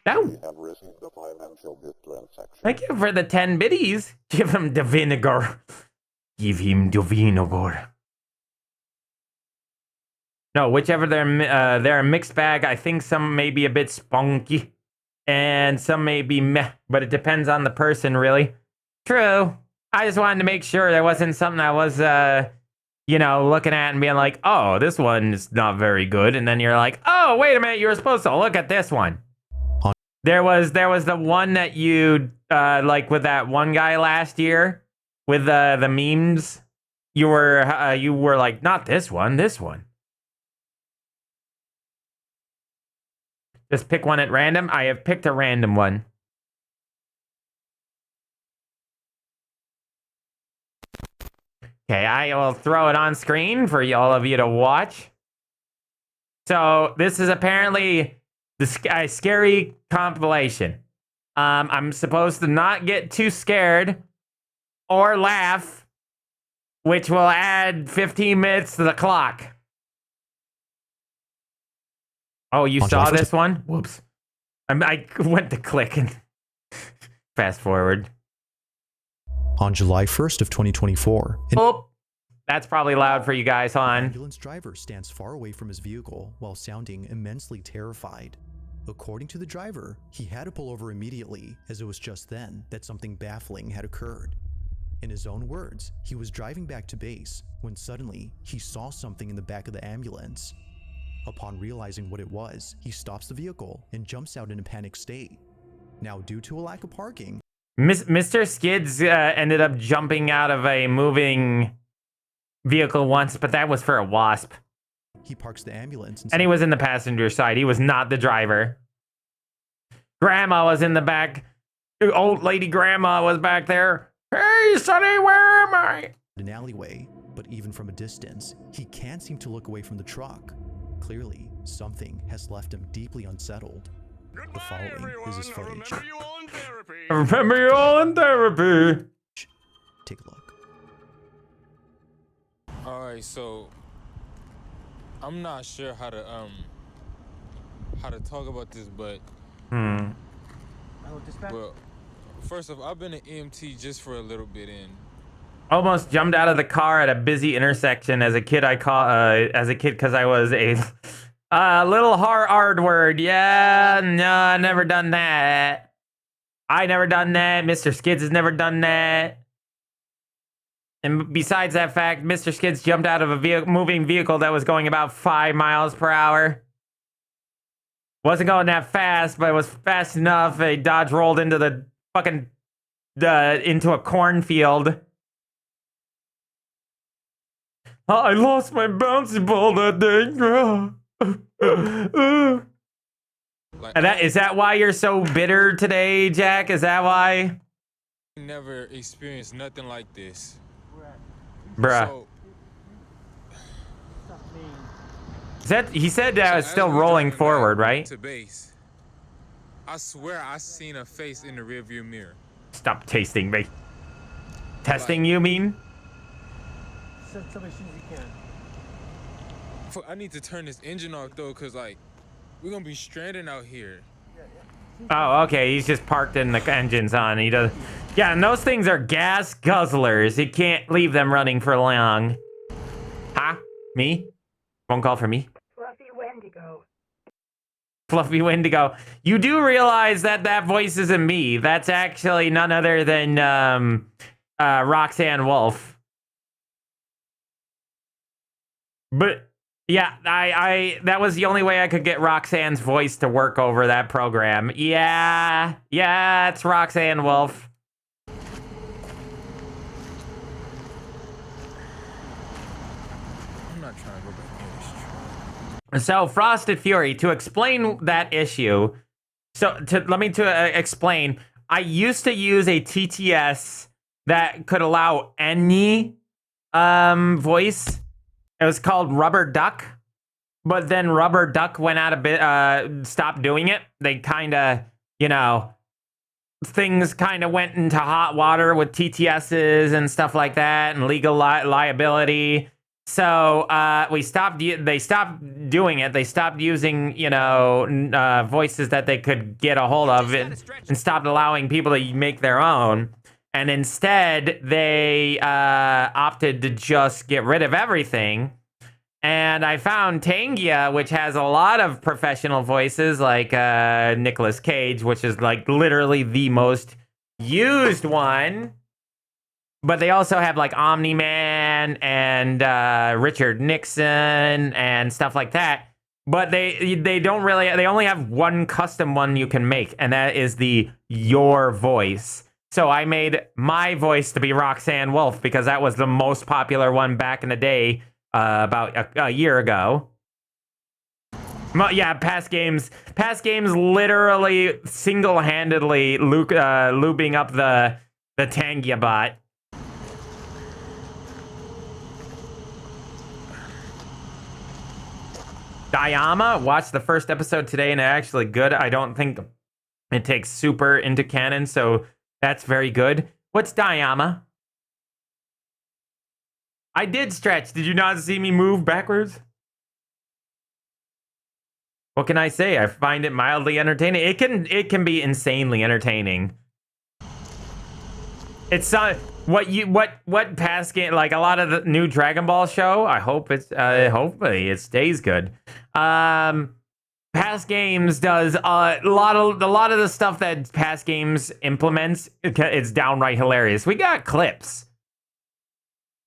No. Thank you for the 10 biddies. Give him the vinegar. Give him the vinegar. No, whichever they're a mixed bag. I think some may be a bit spunky, and some may be meh, but it depends on the person, really. True. I just wanted to make sure there wasn't something I was, looking at and being like, oh, this one's not very good, and then you're like, oh, wait a minute, you were supposed to look at this one. There was the one that you like with that one guy last year with the memes. You were like, not this one, this one. Just pick one at random. I have picked a random one. Okay, I will throw it on screen for all of you to watch. So this is apparently the scary compilation. I'm supposed to not get too scared or laugh, which will add 15 minutes to the clock. Oh, you saw this one? Whoops. I went to click and fast forward. On July 1st of 2024. Oh, that's probably loud for you guys, hon. The ambulance driver stands far away from his vehicle while sounding immensely terrified. According to the driver, he had to pull over immediately, as it was just then that something baffling had occurred. In his own words, he was driving back to base when suddenly he saw something in the back of the ambulance. Upon realizing what it was, he stops the vehicle and jumps out in a panic state. Now, due to a lack of parking, Mr. Skids ended up jumping out of a moving vehicle once, but that was for a wasp. He parks the ambulance and he was in the passenger side. He was not the driver. Grandma was in the back. Old lady grandma was back there. Hey, Sonny, where am I? An alleyway, but even from a distance, he can't seem to look away from the truck. Clearly, something has left him deeply unsettled. The following is his footage. Remember you all in therapy. Take a look. Alright, so I'm not sure how to talk about this, but well, first off, I've been an EMT just for a little bit and almost jumped out of the car at a busy intersection as a kid. Because I was a little hard word. Yeah, no, I never done that. I never done that. Mr. Skids has never done that. And besides that fact, Mr. Skids jumped out of a moving vehicle that was going about 5 miles per hour. Wasn't going that fast, but it was fast enough. A Dodge rolled into the fucking into a cornfield. I lost my bouncy ball that day. Is that why you're so bitter today, Jack? Is that why? Never experienced nothing like this. Bruh. So, he said that was still rolling forward, right? To base. I swear I seen a face in the rearview mirror. Stop tasting me. Testing, you mean? I need to turn this engine off though, cause like we're gonna be stranded out here. Oh, okay. He's just parked in the engines on. He does. Yeah, and those things are gas guzzlers. You can't leave them running for long. Huh? Me? Phone call for me? Fluffy Wendigo. Fluffy Wendigo. You do realize that that voice isn't me. That's actually none other than Roxanne Wolf. But yeah, I that was the only way I could get Roxanne's voice to work over that program. Yeah, it's Roxanne Wolf. I'm not trying to go back in this truck. So Frosted Fury, to explain that issue. So let me explain. I used to use a TTS that could allow any voice. It was called Rubber Duck, but then Rubber Duck went out stopped doing it. They kind of, things kind of went into hot water with TTSs and stuff like that and legal liability. So we stopped. They stopped doing it. They stopped using, voices that they could get a hold of, and stopped allowing people to make their own. And instead, they opted to just get rid of everything. And I found Tangia, which has a lot of professional voices, like Nicolas Cage, which is like literally the most used one. But they also have like Omni-Man and Richard Nixon and stuff like that. But they don't really, they only have one custom one you can make, and that is the your voice. So I made my voice to be Roxanne Wolf because that was the most popular one back in the day, about a year ago. Yeah, past games literally single-handedly looping up the Tangia bot. Dayama, watched the first episode today and it's actually good. I don't think it takes super into canon, so that's very good. What's Dayama? I did stretch. Did you not see me move backwards? What can I say? I find it mildly entertaining. It can be insanely entertaining. It's what past game, like a lot of the new Dragon Ball show. I hope it's hopefully it stays good. Past games does a lot of the stuff that past games implements. It's downright hilarious. We got clips.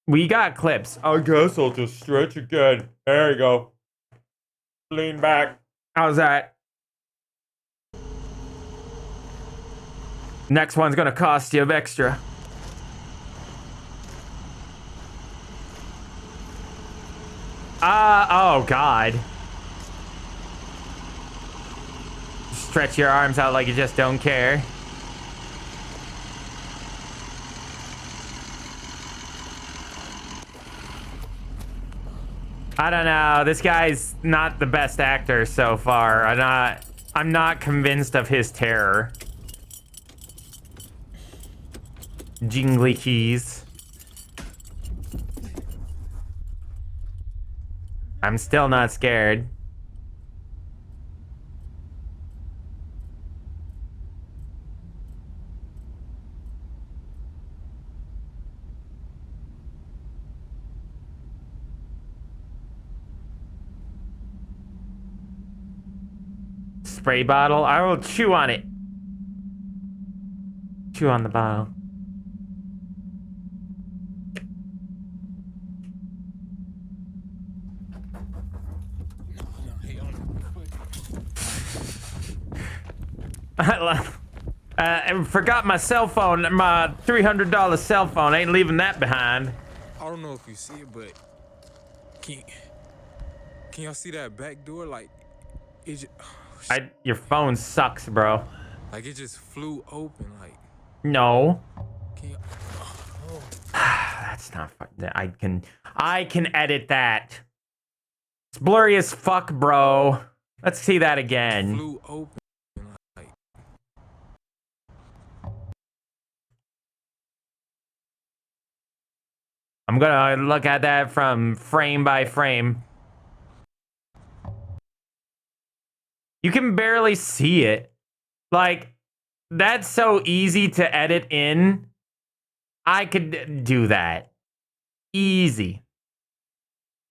I guess I'll just stretch again. There you go. Lean back. How's that? Next one's gonna cost you extra. Oh God. Stretch your arms out like you just don't care. I don't know. This guy's not the best actor so far. I'm not convinced of his terror. Jingly keys. I'm still not scared. Spray bottle. I will chew on it. Chew on the bottle. I forgot my cell phone, my $300 cell phone. Ain't leaving that behind. I don't know if you see it, but can y'all see that back door? Like, it just, your phone sucks, bro. like it just flew open. Like, no. can you, That's not fucking. I can edit that. It's blurry as fuck, bro. Let's see that again. flew open. Like, I'm gonna look at that from frame by frame. You can barely see it. Like, that's so easy to edit in. I could do that. Easy.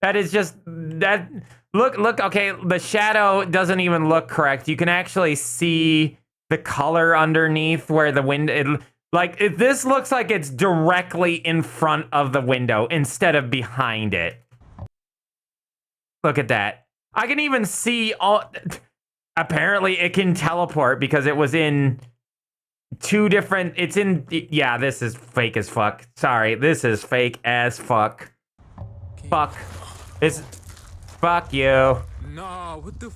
That is just, that, look, okay, the shadow doesn't even look correct. You can actually see the color underneath where the window, this looks like it's directly in front of the window instead of behind it. Look at that. I can even see all, apparently it can teleport because it was in two different, it's in, yeah, this is fake as fuck. Sorry, this is fake as fuck. Fuck. Fuck you. nah, what the?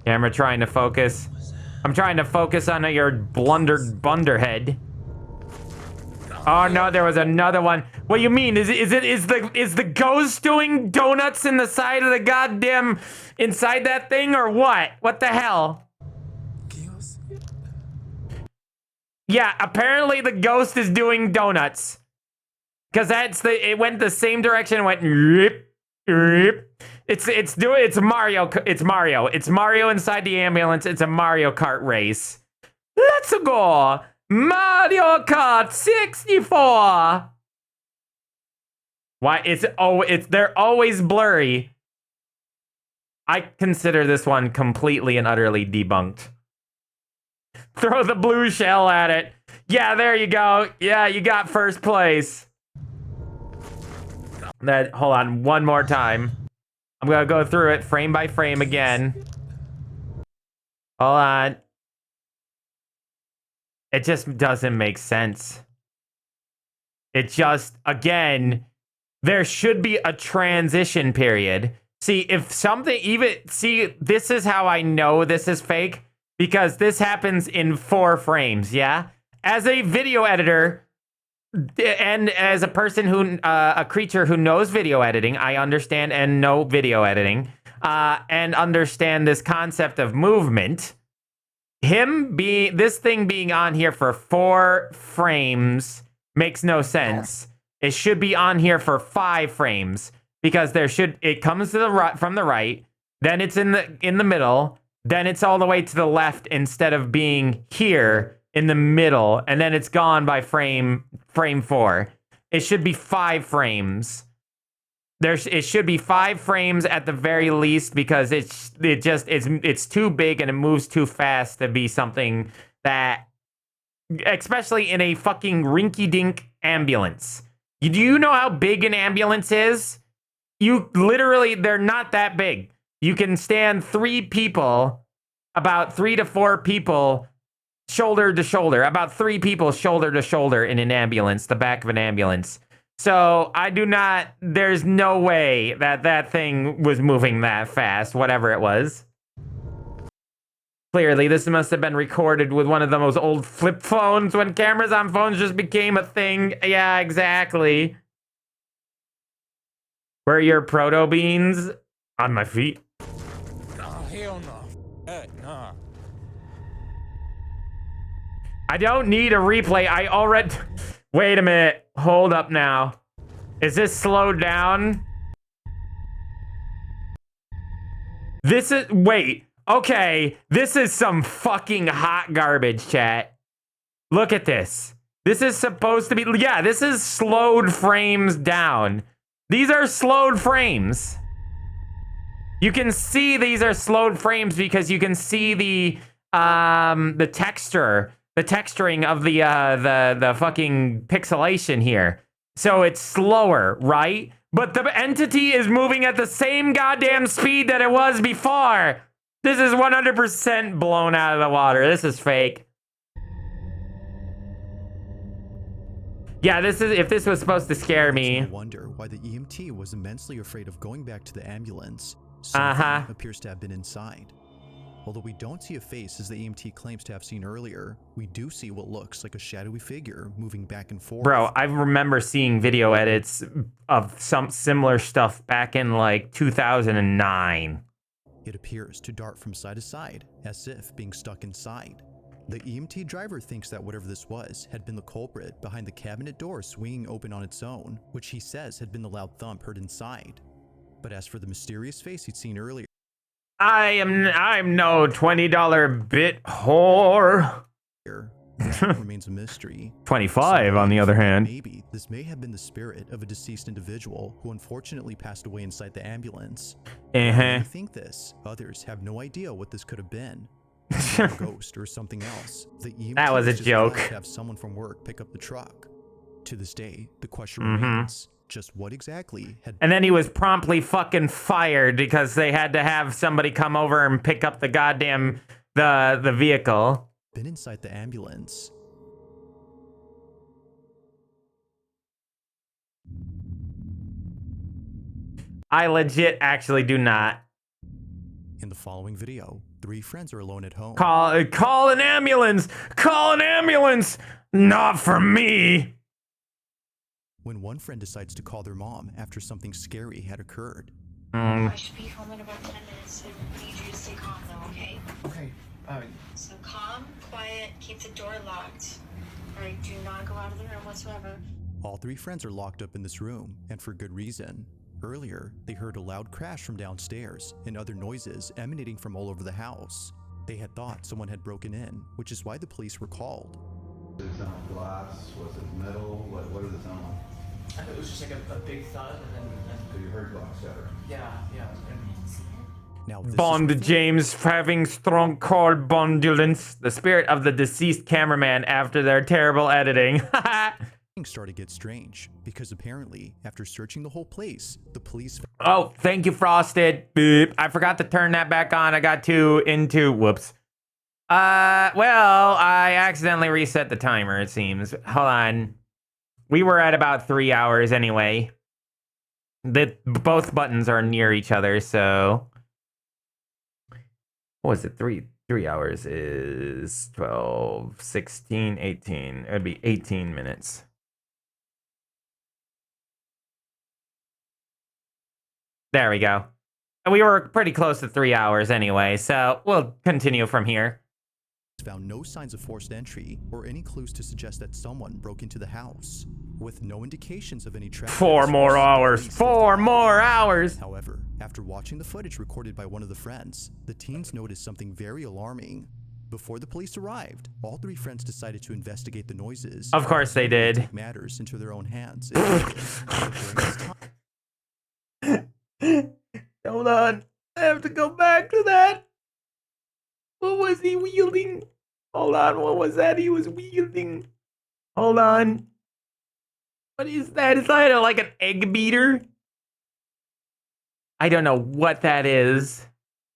Camera trying to focus. I'm trying to focus on your blundered bunderhead. Oh no, there was another one. What do you mean? Is the ghost doing donuts in the side of the goddamn inside that thing or what? What the hell? Can y'all see it? Yeah, apparently the ghost is doing donuts. Because it went the same direction and went rip, rip. It's Mario. It's Mario. It's Mario inside the ambulance. It's a Mario Kart race. Let's go. Mario Kart 64. Why they're always blurry. I consider this one completely and utterly debunked. Throw the blue shell at it. Yeah, there you go. Yeah, you got first place. Hold on one more time. I'm gonna go through it frame by frame again. Hold on. It just doesn't make sense. It just, again, there should be a transition period. See, if something this is how I know this is fake, because this happens in 4 frames, yeah? As a video editor, and as a person a creature who knows video editing, I understand and know video editing, and understand this concept of movement. This thing being on here for 4 frames makes no sense. It should be on here for 5 frames because it comes to the right from the right, then it's in the middle, then it's all the way to the left instead of being here in the middle, and then it's gone by frame 4. It should be 5 frames. It should be 5 frames at the very least because it's too big and it moves too fast to be something that, especially in a fucking rinky-dink ambulance. Do you know how big an ambulance is? They're not that big. You can stand 3 people, about 3 to 4 people, shoulder to shoulder, about 3 people shoulder to shoulder in an ambulance, the back of an ambulance. So there's no way that thing was moving that fast, whatever it was. Clearly, this must have been recorded with one of the most old flip phones when cameras on phones just became a thing. Yeah, exactly. Where are your proto beans? On my feet. Oh, hell no. Nah. I don't need a replay. I already... Wait a minute. Hold up now. Is this slowed down? Wait. Okay. This is some fucking hot garbage, chat. Look at this. This is supposed to be... Yeah, this is slowed frames down. These are slowed frames. You can see these are slowed frames because you can see the texture... The texturing of the fucking pixelation here. So it's slower, right? But the entity is moving at the same goddamn speed that it was before. This is 100% blown out of the water. This is fake. Yeah, if this was supposed to scare me. I wonder why the EMT was immensely afraid of going back to the ambulance. Something appears to have been inside. Although we don't see a face as the EMT claims to have seen earlier, we do see what looks like a shadowy figure moving back and forth. Bro, I remember seeing video edits of some similar stuff back in like 2009. It appears to dart from side to side, as if being stuck inside. The EMT driver thinks that whatever this was had been the culprit behind the cabinet door swinging open on its own, which he says had been the loud thump heard inside. But as for the mysterious face he'd seen earlier, I'm no $20 bit whore. that remains a mystery. 25 on the other hand. Maybe this may have been the spirit of a deceased individual who unfortunately passed away inside the ambulance. I think this. Others have no idea what this could have been. A ghost or something else. The EMT that was a just joke. To have someone from work pick up the truck. To this day, the question remains. Just what exactly had... And then he was promptly fucking fired because they had to have somebody come over and pick up the goddamn the vehicle. Been inside the ambulance. I legit actually do not. In the following video, 3 friends are alone at home. Call an ambulance! Call an ambulance! Not for me! When one friend decides to call their mom after something scary had occurred. I should be home in about 10 minutes. I need you to stay calm though, okay? Okay. So calm, quiet, keep the door locked. Alright, do not go out of the room whatsoever. All three friends are locked up in this room, and for good reason. Earlier, they heard a loud crash from downstairs and other noises emanating from all over the house. They had thought someone had broken in, which is why the police were called. Did it sound like glass? Was it metal? What did it sound like? I thought it was just like a big thud, and then So you heard glass shattering? yeah. Now, this is Bond where James having strong condolence. The spirit of the deceased cameraman after their terrible editing. things started to get strange, because apparently, after searching the whole place, the police Oh, thank you, Frosted. Beep. I forgot to turn that back on. I got too into. Whoops. Well, I accidentally reset the timer, it seems. Hold on. We were at about 3 hours anyway. Both buttons are near each other, so. What was it? 3 hours is 12, 16, 18. It would be 18 minutes. There we go. We were pretty close to 3 hours anyway, so we'll continue from here. found no signs of forced entry or any clues to suggest that someone broke into the house, with no indications of any traffic. 4 more hours. 4 more hours. However, after watching the footage recorded by one of the friends, the teens noticed something very alarming. Before the police arrived, all three friends decided to investigate the noises. Of course they did. Take matters into their own hands. During this time, Hold on. I have to go back to that. What was he wielding? Hold on. What was that he was wielding? Hold on. What is that? Is that like an egg beater? I don't know what that is.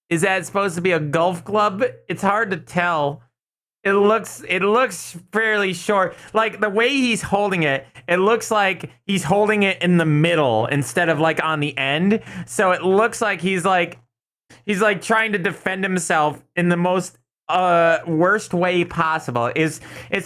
Is that supposed to be a golf club? It's hard to tell. It looks fairly short. Like the way he's holding it, it looks like he's holding it in the middle instead of like on the end. So it looks like he's like trying to defend himself in the most worst way possible. It's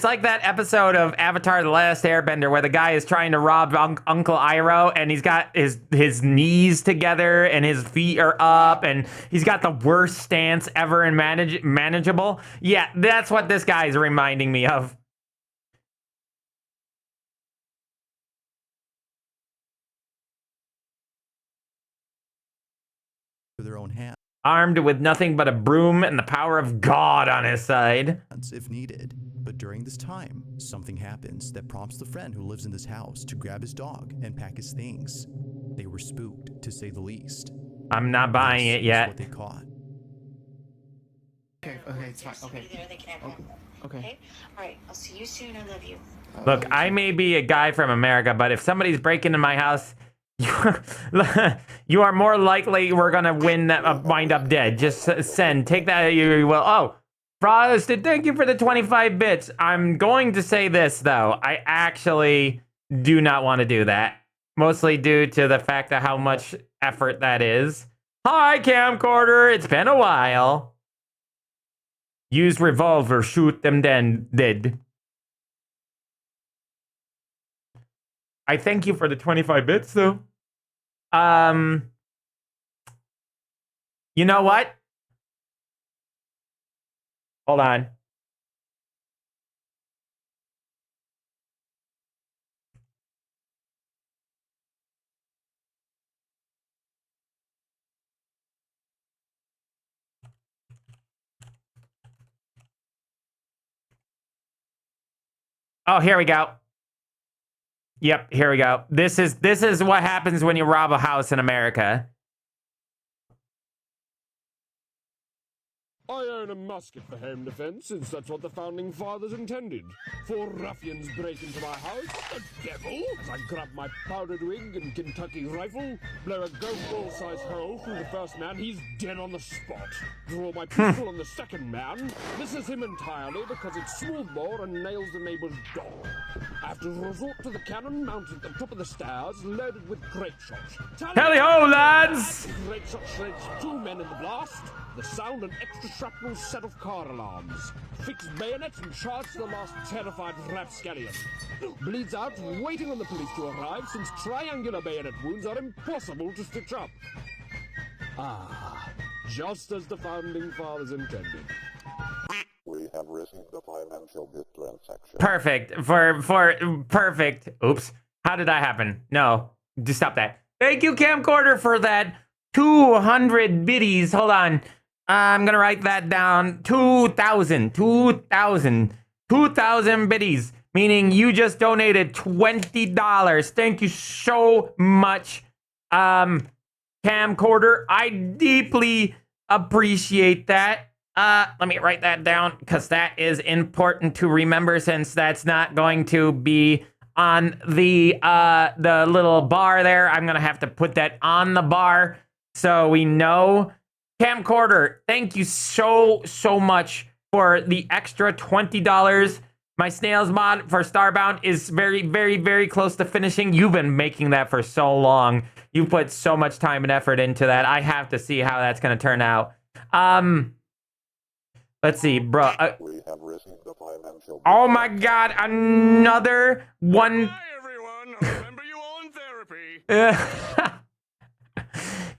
like that episode of Avatar: The Last Airbender where the guy is trying to rob Uncle Iroh and he's got his knees together and his feet are up and he's got the worst stance ever and manageable. Yeah, that's what this guy is reminding me of. their own hands, Armed with nothing but a broom and the power of God on his side. if needed. But during this time, something happens that prompts the friend who lives in this house to grab his dog and pack his things. They were spooked, to say the least. I'm not buying This it is yet. what they caught. Okay, it's fine. Okay. There, the camera. Okay. Okay. All right. I'll see you soon. I love you. Look, I may be a guy from America, but if somebody's breaking into my house, you are more likely we're gonna wind up dead. Just send. Take that. You will. Oh, Frosted, thank you for the 25 bits. I'm going to say this, though. I actually do not want to do that. Mostly due to the fact of how much effort that is. Hi, camcorder. It's been a while. Use revolver. Shoot them then. Dead. I thank you for the 25 bits, though. You know what? Hold on. Oh, here we go. Yep, here we go. This is what happens when you rob a house in America. I own a musket for home defense, since that's what the Founding Fathers intended. 4 ruffians break into my house, the devil, as I grab my powdered wig and Kentucky rifle, blow a golf ball-sized hole through the first man, he's dead on the spot. Draw my pistol on the second man, misses him entirely because it's smoothbore and nails the neighbor's dog. I have to resort to the cannon mounted at the top of the stairs, loaded with grape shot. Tally-ho, lads! Grape shot shreds 2 men in the blast. The sound and extra shrapnel set of car alarms. Fix bayonets and charge the last terrified rapscallion. Bleeds out, waiting on the police to arrive, since triangular bayonet wounds are impossible to stitch up. Ah, just as the Founding Fathers intended. We have received a financial distress section. Perfect. Perfect. Oops. How did that happen? No, just stop that. Thank you, camcorder, for that 200 biddies. Hold on. I'm gonna write that down. 2,000 biddies. Meaning you just donated $20. Thank you so much, camcorder. I deeply appreciate that. Let me write that down because that is important to remember, since that's not going to be on the little bar there. I'm gonna have to put that on the bar so we know. Camcorder, thank you so much for the extra $20. My snails mod for Starbound is very close to finishing. You've been making that for so long. You put so much time and effort into that. I have to see how that's gonna turn out. Let's see, bro. We have received the financial. Oh my God, another one. Hi, everyone. I remember you all in therapy.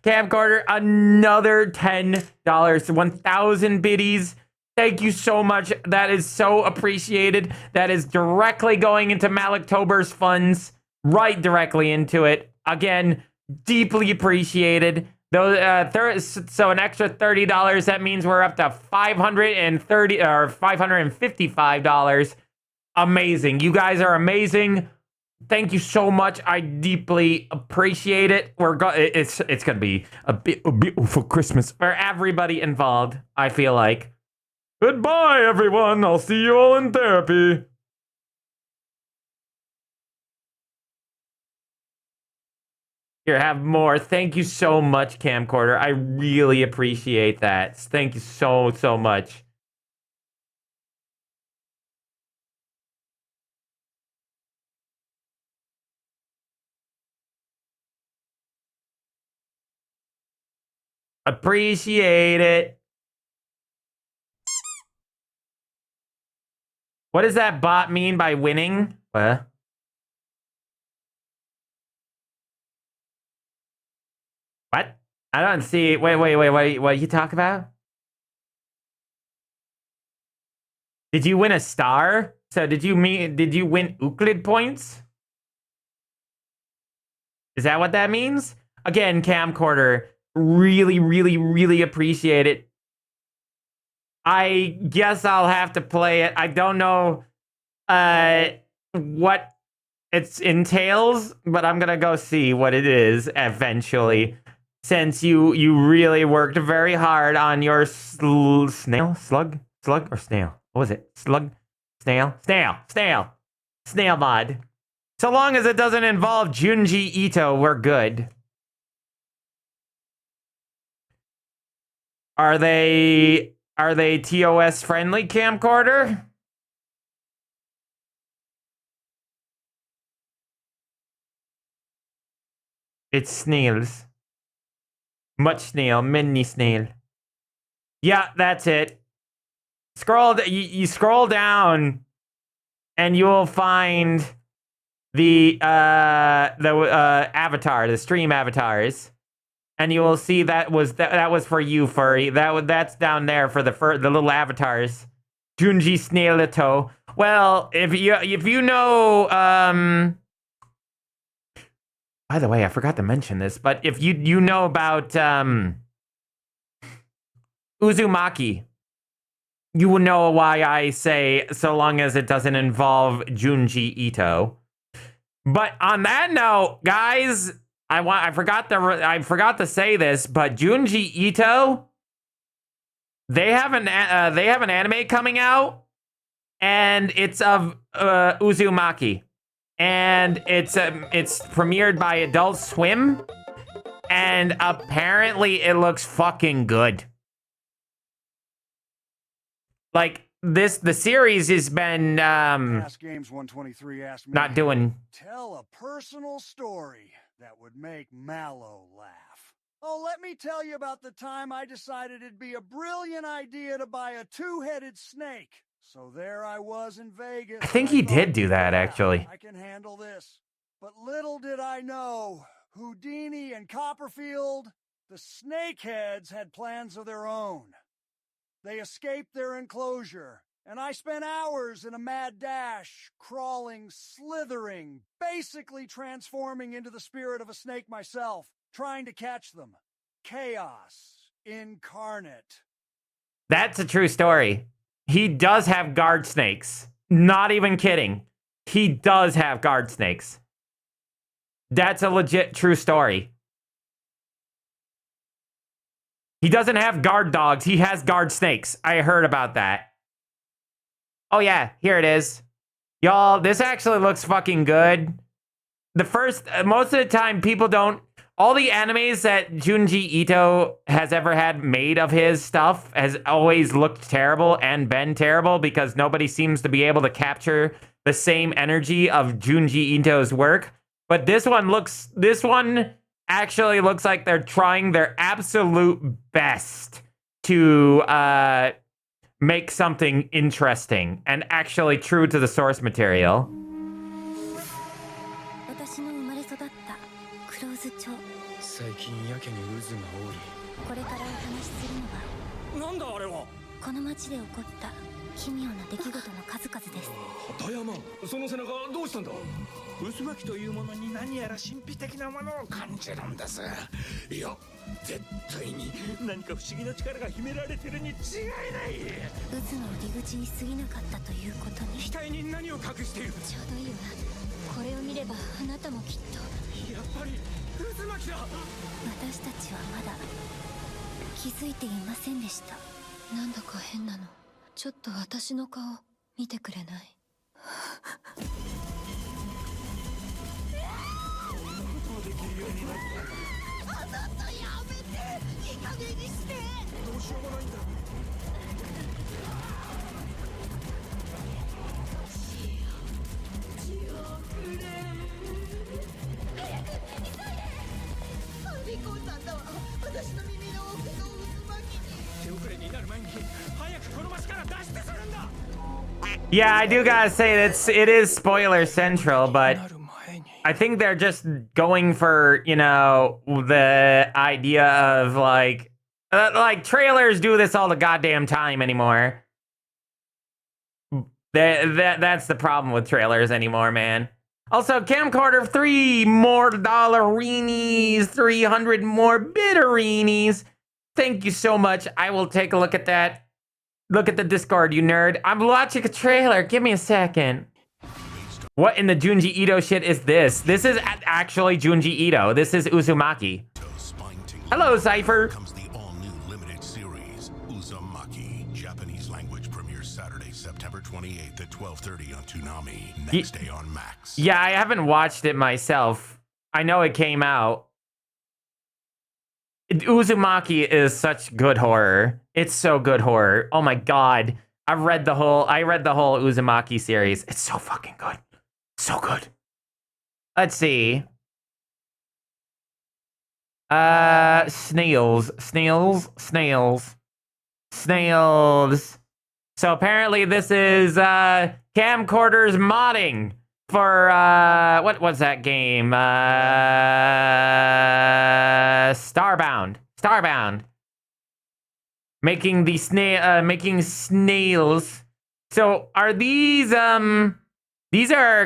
Camcorder, another $10. 1,000 biddies. Thank you so much. That is so appreciated. That is directly going into Maloctober's funds. Right directly into it. Again, deeply appreciated. Those, so an extra $30. That means we're up to $530 or $555. Amazing. You guys are amazing. Thank you so much. I deeply appreciate it. It's gonna be a beautiful Christmas for everybody involved, I feel like. Goodbye, everyone. I'll see you all in therapy. Here, have more. Thank you so much, camcorder. I really appreciate that. Thank you so much. Appreciate it. What does that bot mean by winning? What? What? I don't see. Wait. What you talk about? Did you win a star? So did you win Euclid points? Is that what that means? Again, camcorder, really appreciate it. I guess I'll have to play it. I don't know what it entails, but I'm gonna go see what it is eventually. Since you really worked very hard on your slug or snail. What was it? Snail mod. So long as it doesn't involve Junji Ito, we're good. Are they TOS friendly, camcorder? It's snails. Much snail, mini snail. Yeah, that's it. You scroll down, and you will find the avatar, the stream avatars, and you will see that was for you, furry. That's down there for the little avatars. Junji Snailito. Well, if you know, by the way, I forgot to mention this, but if you know about Uzumaki, you will know why I say so long as it doesn't involve Junji Ito. But on that note, guys, I forgot to say this, but Junji Ito, they have an anime coming out, and it's of Uzumaki, and it's premiered by Adult Swim, and apparently it looks fucking good. Like the series has been Games 123 asked me not doing. Tell a personal story that would make MalO laugh. Oh, let me tell you about the time I decided it'd be a brilliant idea to buy a two-headed snake. So there I was in Vegas. I think he did do that, actually. I can handle this. But little did I know, Houdini and Copperfield, the snakeheads had plans of their own. They escaped their enclosure, And I spent hours in a mad dash, crawling, slithering, basically transforming into the spirit of a snake myself, trying to catch them. Chaos incarnate. That's a true story. He does have guard snakes. Not even kidding. He does have guard snakes. That's a legit true story. He doesn't have guard dogs. He has guard snakes. I heard about that. Oh yeah, here it is. Y'all, this actually looks fucking good. Most of the time, people don't... All the animes that Junji Ito has ever had made of his stuff has always looked terrible and been terrible because nobody seems to be able to capture the same energy of Junji Ito's work. But this one actually looks like they're trying their absolute best to make something interesting and actually true to the source material. Yeah, I do gotta say it is spoiler central, but I think they're just going for, you know, the idea of like trailers do this all the goddamn time anymore. That's the problem with trailers anymore, man. Also, camcorder, 3 more dollarinis, 300 more bitterinis. Thank you so much. I will take a look at that. Look at the Discord, you nerd. I'm watching a trailer. Give me a second. What in the Junji Ito shit is this? This is actually Junji Ito. This is Uzumaki. Hello, Cypher. Comes the all-new limited series, Uzumaki. Japanese language premieres Saturday, September 28th at 12:30 on Toonami. Next day on Max. Yeah, I haven't watched it myself. I know it came out. Uzumaki is such good horror. It's so good horror. Oh my god. I read the whole Uzumaki series. It's so fucking good. So good. Let's see. Snails. So apparently this is camcorders modding for what was that game? Starbound. Making the making snails. So are these are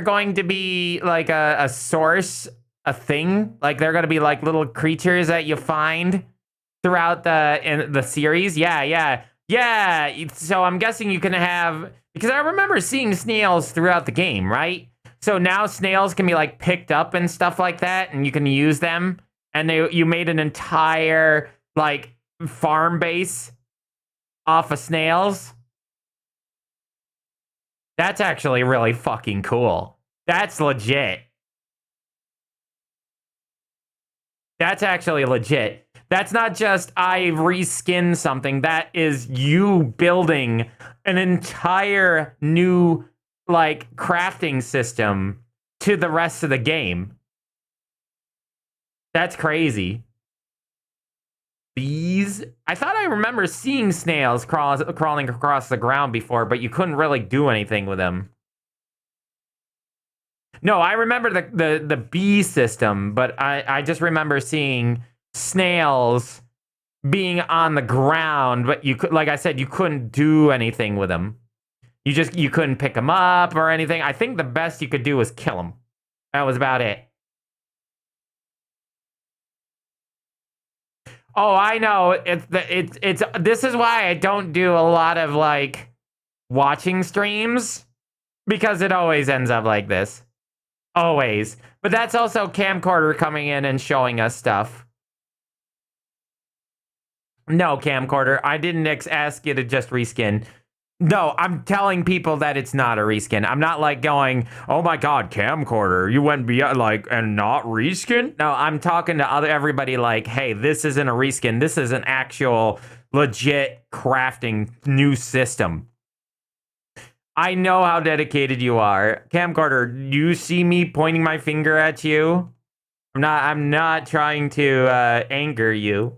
going to be like a source, a thing? Like they're gonna be like little creatures that you find throughout the series? Yeah. So I'm guessing you can have, because I remember seeing snails throughout the game, right? So now snails can be like picked up and stuff like that, and you can use them. And you made an entire like farm base off of snails. That's actually really fucking cool. That's legit. That's actually legit. That's not just I reskinned something. That is you building an entire new like crafting system to the rest of the game. That's crazy. I thought I remember seeing snails crawling across the ground before, but you couldn't really do anything with them. No, I remember the bee system, but I just remember seeing snails being on the ground, but you could, like I said, you couldn't do anything with them. You couldn't pick them up or anything. I think the best you could do was kill them. That was about it. Oh, I know. This is why I don't do a lot of like watching streams, because it always ends up like this. Always. But that's also camcorder coming in and showing us stuff. No, camcorder, I didn't ask you to just reskin. No, I'm telling people that it's not a reskin. I'm not like going, oh my god, camcorder, you went beyond like and not reskin. No, I'm talking to everybody like, hey, this isn't a reskin. This is an actual legit crafting new system. I know how dedicated you are. Camcorder, you see me pointing my finger at you? I'm not trying to anger you.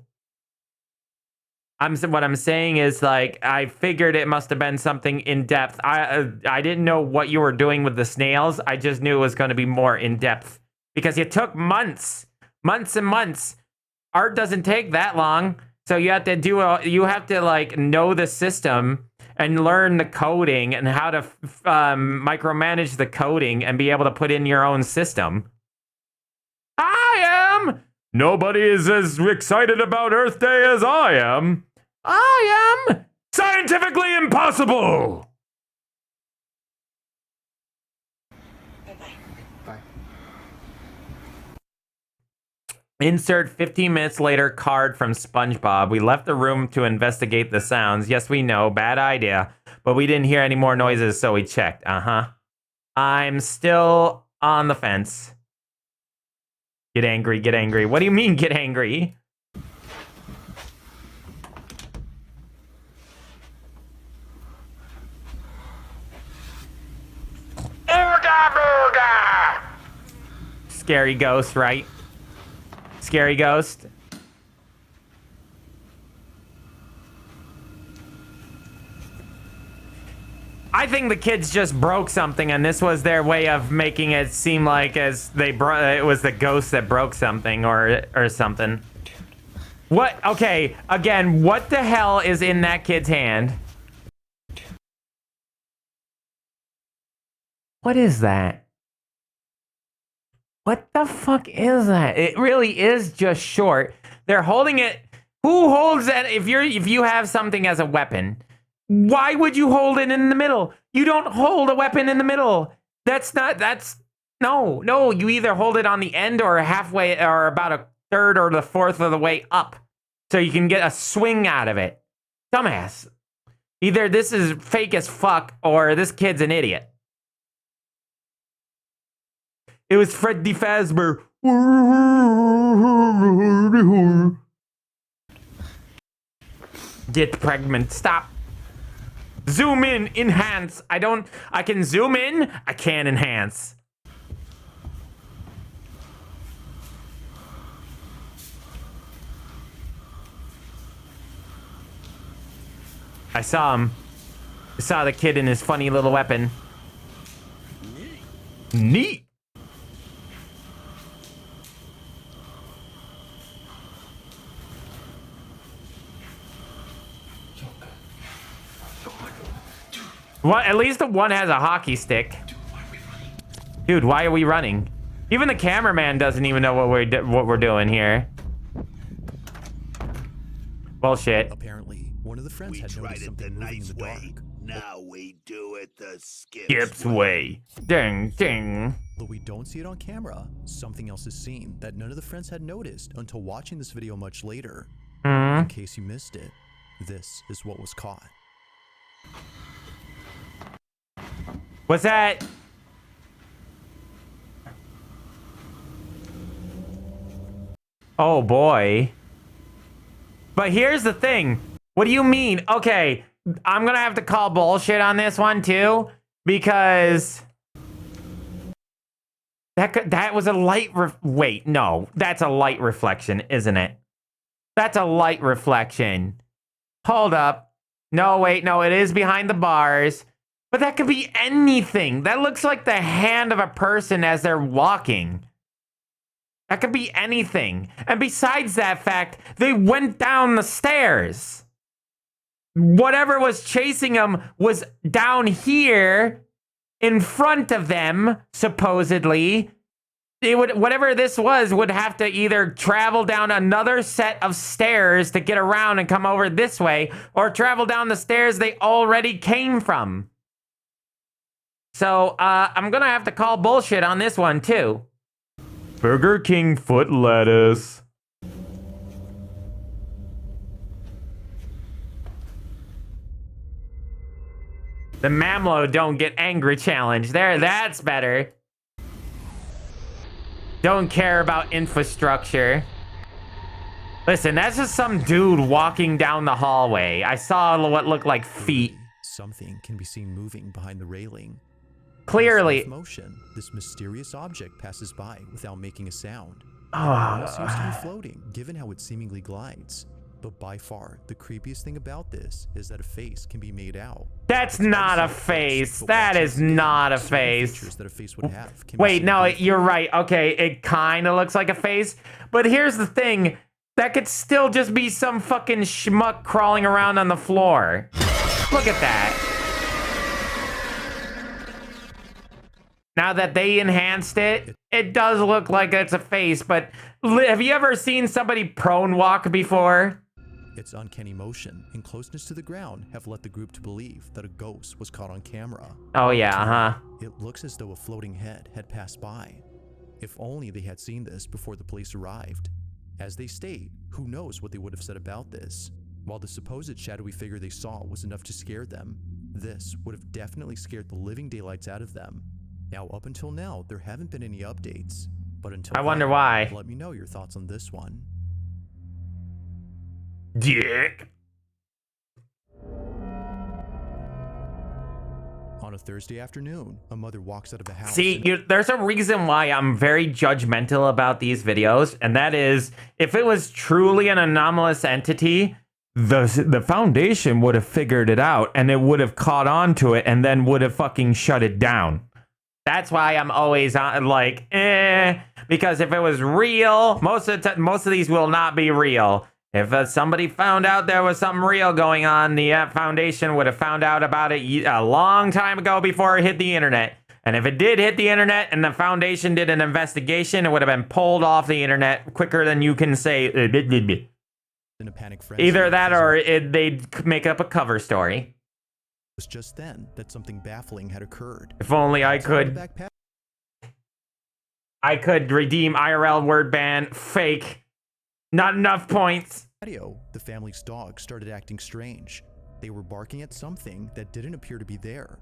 What I'm saying is, like, I figured it must have been something in depth. I didn't know what you were doing with the snails. I just knew it was going to be more in depth because you took months and months. Art doesn't take that long, so you have to like know the system and learn the coding and how to micromanage the coding and be able to put in your own system. I am. Nobody is as excited about Earth Day as I am. I am scientifically impossible. Bye. Insert 15 minutes later card from SpongeBob. We left the room to investigate the sounds. Yes, we know, bad idea. But we didn't hear any more noises, so we checked. I'm still on the fence. Get angry, get angry. What do you mean, get angry? Ooga booga! Scary ghost, right? Scary ghost. I think the kids just broke something, and this was their way of making it seem like it was the ghost that broke something or something. What? Okay, again, what the hell is in that kid's hand? What is that? What the fuck is that? It really is just short. They're holding it. Who holds that? If you have something as a weapon, why would you hold it in the middle? You don't hold a weapon in the middle. No. You either hold it on the end or halfway or about a third or the fourth of the way up, so you can get a swing out of it. Dumbass. Either this is fake as fuck or this kid's an idiot. It was Freddy Fazbear. Get pregnant. Stop. Zoom in. Enhance. I can zoom in. I can't enhance. I saw him. I saw the kid in his funny little weapon. Neat. What? At least the one has a hockey stick. Dude, why are we running? Even the cameraman doesn't even know what we're doing here. Bullshit. Apparently, one of the friends had noticed something moving in the dark. Now we do it the Skip's way. Ding, ding. Though we don't see it on camera, something else is seen that none of the friends had noticed until watching this video much later. In case you missed it, this is what was caught. What's that? Oh boy. But here's the thing. What do you mean? Okay, I'm gonna have to call bullshit on this one too, because that was a light wait, no, that's a light reflection, isn't it? That's a light reflection. Hold up. No, wait, no, it is behind the bars. But that could be anything. That looks like the hand of a person as they're walking. That could be anything. And besides that fact, they went down the stairs. whatever was chasing them was down here in front of them, supposedly. It would, whatever this was, would have to either travel down another set of stairs to get around and come over this way, or travel down the stairs they already came from. So, I'm gonna have to call bullshit on this one, too. Burger King foot lettuce. The MalO don't get angry challenge. There, that's better. Don't care about infrastructure. Listen, that's just some dude walking down the hallway. I saw what looked like feet. Something can be seen moving behind the railing. Clearly. In motion, this mysterious object passes by without making a sound. Oh. It seems to be floating, given how it seemingly glides. But by far, the creepiest thing about this is that a face can be made out. That's not a face. That is not a face. That a face would have Wait, no, you're right. Okay, it kind of looks like a face. But here's the thing. That could still just be some fucking schmuck crawling around on the floor. Look at that. Now that they enhanced it, it does look like it's a face, but have you ever seen somebody prone walk before? Its uncanny motion and closeness to the ground have led the group to believe that a ghost was caught on camera. Oh yeah, It looks as though a floating head had passed by. If only they had seen this before the police arrived. As they state, who knows what they would have said about this. While the supposed shadowy figure they saw was enough to scare them, this would have definitely scared the living daylights out of them. Now, up until now, there haven't been any updates. But until I wonder then, why. Let me know your thoughts on this one. Dick. On a Thursday afternoon, a mother walks out of a house. See, there's a reason why I'm very judgmental about these videos, and that is, if it was truly an anomalous entity, the Foundation would have figured it out, and it would have caught on to it, and then would have fucking shut it down. That's why I'm always on, like, because if it was real, most of these will not be real. If somebody found out there was something real going on, the Foundation would have found out about it a long time ago before it hit the internet. And if it did hit the internet and the Foundation did an investigation, it would have been pulled off the internet quicker than you can say. In a panic frenzy, Either that or they'd make up a cover story. It was just then that something baffling had occurred. If only I could redeem IRL word ban, fake. Not enough points. The family's dog started acting strange. They were barking at something that didn't appear to be there.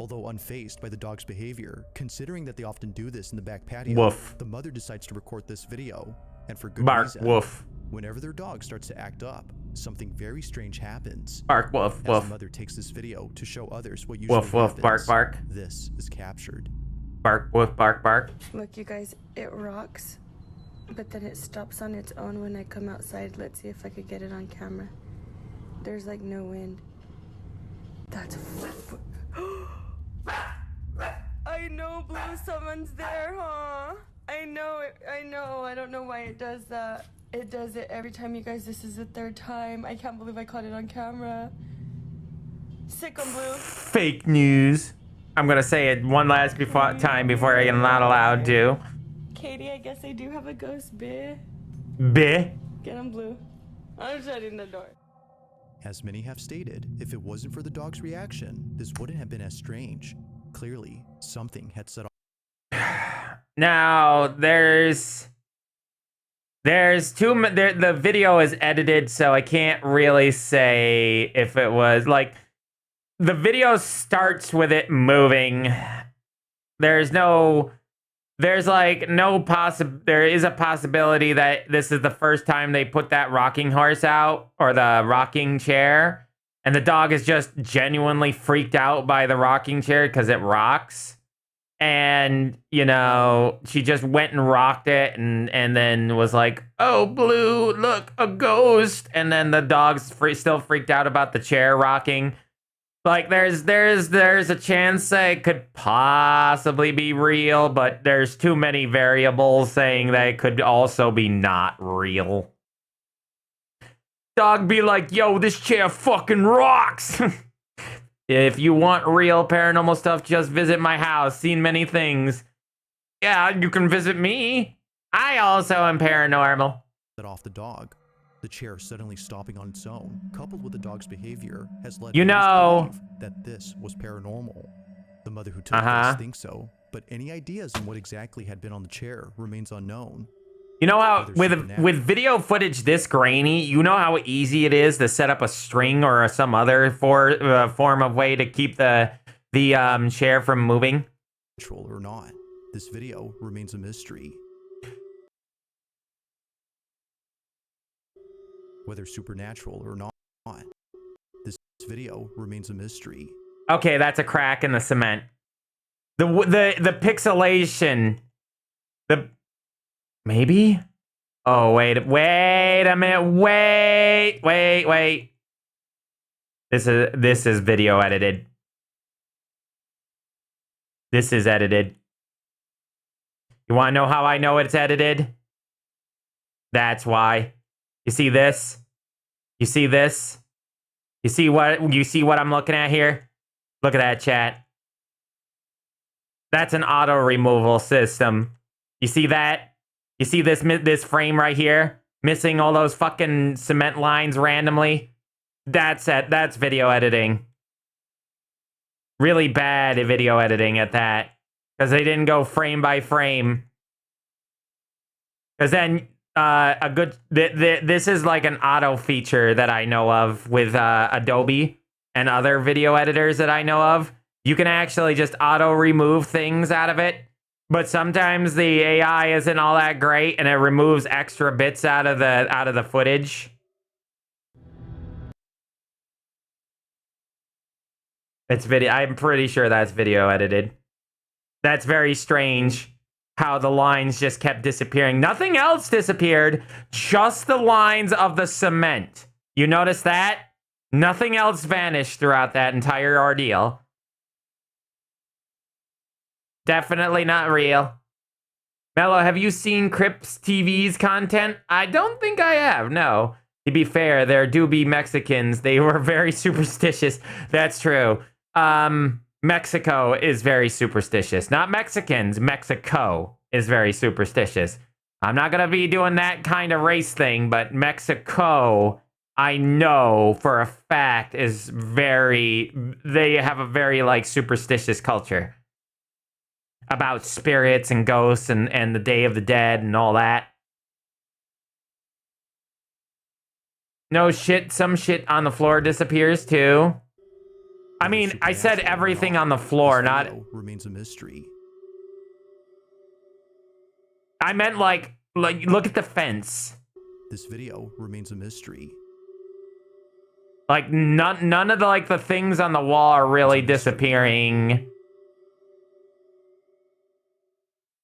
Although unfazed by the dog's behavior, considering that they often do this in the back patio, woof. The mother decides to record this video, and for good Bark, reason. woof. Whenever their dog starts to act up, something very strange happens. Bark, woof, As woof. the mother takes this video to show others what usually Woof, woof, happens, bark, bark. This is captured. Bark, woof, bark, bark. Look, you guys, it rocks, but then it stops on its own when I come outside. Let's see if I could get it on camera. There's like no wind. That's I know, Blue, someone's there, huh? I know it, I know. I don't know why it does that. It does it every time, you guys. This is the third time. I can't believe I caught it on camera. Sick on Blue. Fake news. I'm gonna say it one last time before I am not allowed to. Katie, I guess I do have a ghost, bitch. Bleh. Get him, Blue. I'm shutting the door. As many have stated, if it wasn't for the dog's reaction, this wouldn't have been as strange. Clearly, something had set off. Now, there's the video is edited, so I can't really say if it was, like, the video starts with it moving. There is a possibility that this is the first time they put that rocking horse out, or the rocking chair, and the dog is just genuinely freaked out by the rocking chair because it rocks. And, you know, she just went and rocked it and then was like, oh, Blue, look, a ghost. And then the dog's still freaked out about the chair rocking. Like, there's a chance that it could possibly be real, but there's too many variables saying that it could also be not real. Dog be like, yo, this chair fucking rocks. If you want real paranormal stuff, just visit my house. Seen many things. Yeah, you can visit me. I also am paranormal. Off the dog. The chair suddenly stopping on its own, coupled with the dog's behavior, has led You police to know. believe that this was paranormal. The mother who took this thinks so, but any ideas on what exactly had been on the chair remains unknown. You know how with video footage this grainy, you know how easy it is to set up a string or some other form of way to keep the chair from moving? Natural or not, this video remains a mystery. Whether supernatural or not, this video remains a mystery. Okay, that's a crack in the cement. The pixelation. Maybe? Oh, wait a minute. Wait. This is video edited. This is edited. You want to know how I know it's edited? That's why. You see this? You see this? You see what I'm looking at here? Look at that, chat. That's an auto removal system. You see that? You see this frame right here? Missing all those fucking cement lines randomly? That's video editing. Really bad video editing at that. Because they didn't go frame by frame. Because then this is like an auto feature that I know of with Adobe and other video editors that I know of. You can actually just auto remove things out of it. But sometimes the AI isn't all that great and it removes extra bits out of the footage. It's video. I'm pretty sure that's video edited. That's very strange how the lines just kept disappearing. Nothing else disappeared, just the lines of the cement. You notice that? Nothing else vanished throughout that entire ordeal. Definitely not real. MalO, have you seen Crips TV's content? I don't think I have, no. To be fair, there do be Mexicans. They were very superstitious. That's true. Mexico is very superstitious. Not Mexicans. Mexico is very superstitious. I'm not going to be doing that kind of race thing, but Mexico, I know for a fact, is they have a very, like, superstitious culture. About spirits and ghosts and the Day of the Dead and all that. No shit, some shit on the floor disappears too. I mean, I said everything on the floor, not... remains a mystery. I meant like look at the fence. This video remains a mystery. Like none of the things on the wall are really disappearing.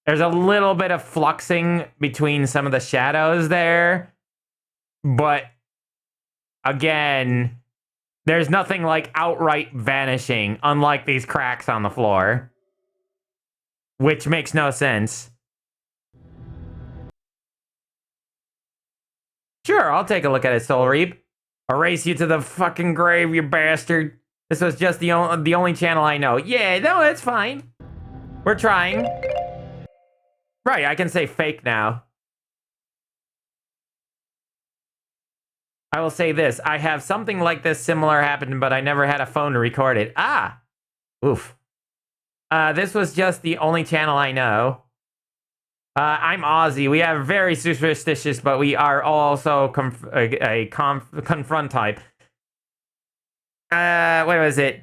There's a little bit of fluxing between some of the shadows there. But again, there's nothing like outright vanishing, unlike these cracks on the floor. Which makes no sense. Sure, I'll take a look at it, Soul Reap. Erase you to the fucking grave, you bastard. This was just the only channel I know. Yeah, no, it's fine. We're trying. Right, I can say fake now. I will say this. I have something like this similar happen, but I never had a phone to record it. Ah! Oof. This was just the only channel I know. I'm Aussie. We are very superstitious, but we are also confront type. What was it?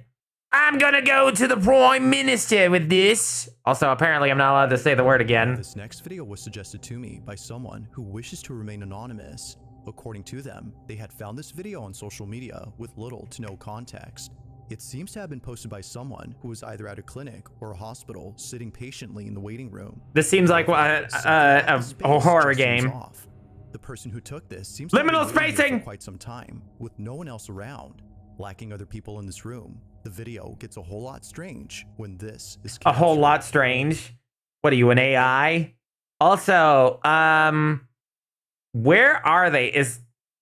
I'm gonna go to the Prime Minister with this. Also, apparently I'm not allowed to say the word again. This next video was suggested to me by someone who wishes to remain anonymous. According to them, they had found this video on social media with little to no context. It seems to have been posted by someone who was either at a clinic or a hospital sitting patiently in the waiting room. This seems like a horror game. The person who took this seems to liminal have been spacing for quite some time with no one else around. Lacking other people in this room, the video gets a whole lot strange when this is captured. A whole lot strange? What are you, an AI? Also, where are they?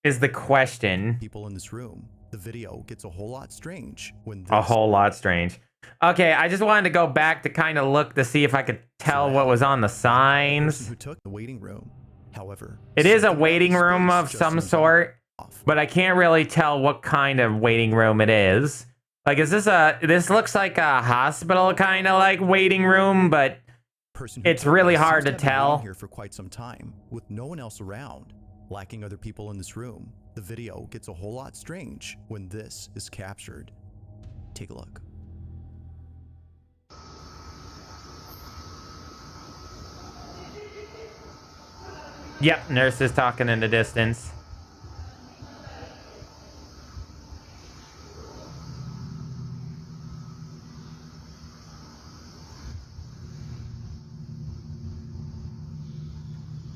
is the question. People in this room. The video gets a whole lot strange when A whole lot strange. Okay, I just wanted to go back to kind of look to see if I could tell what was on the signs. Who took the waiting room. However, it is a waiting room of some sort, but I can't really tell what kind of waiting room it is. Like, is this this looks like a hospital kind of like waiting room, but it's really hard to tell. Here for quite some time with no one else around, lacking other people in this room. The video gets a whole lot strange when this is captured. Take a look. Yep, nurse is talking in the distance.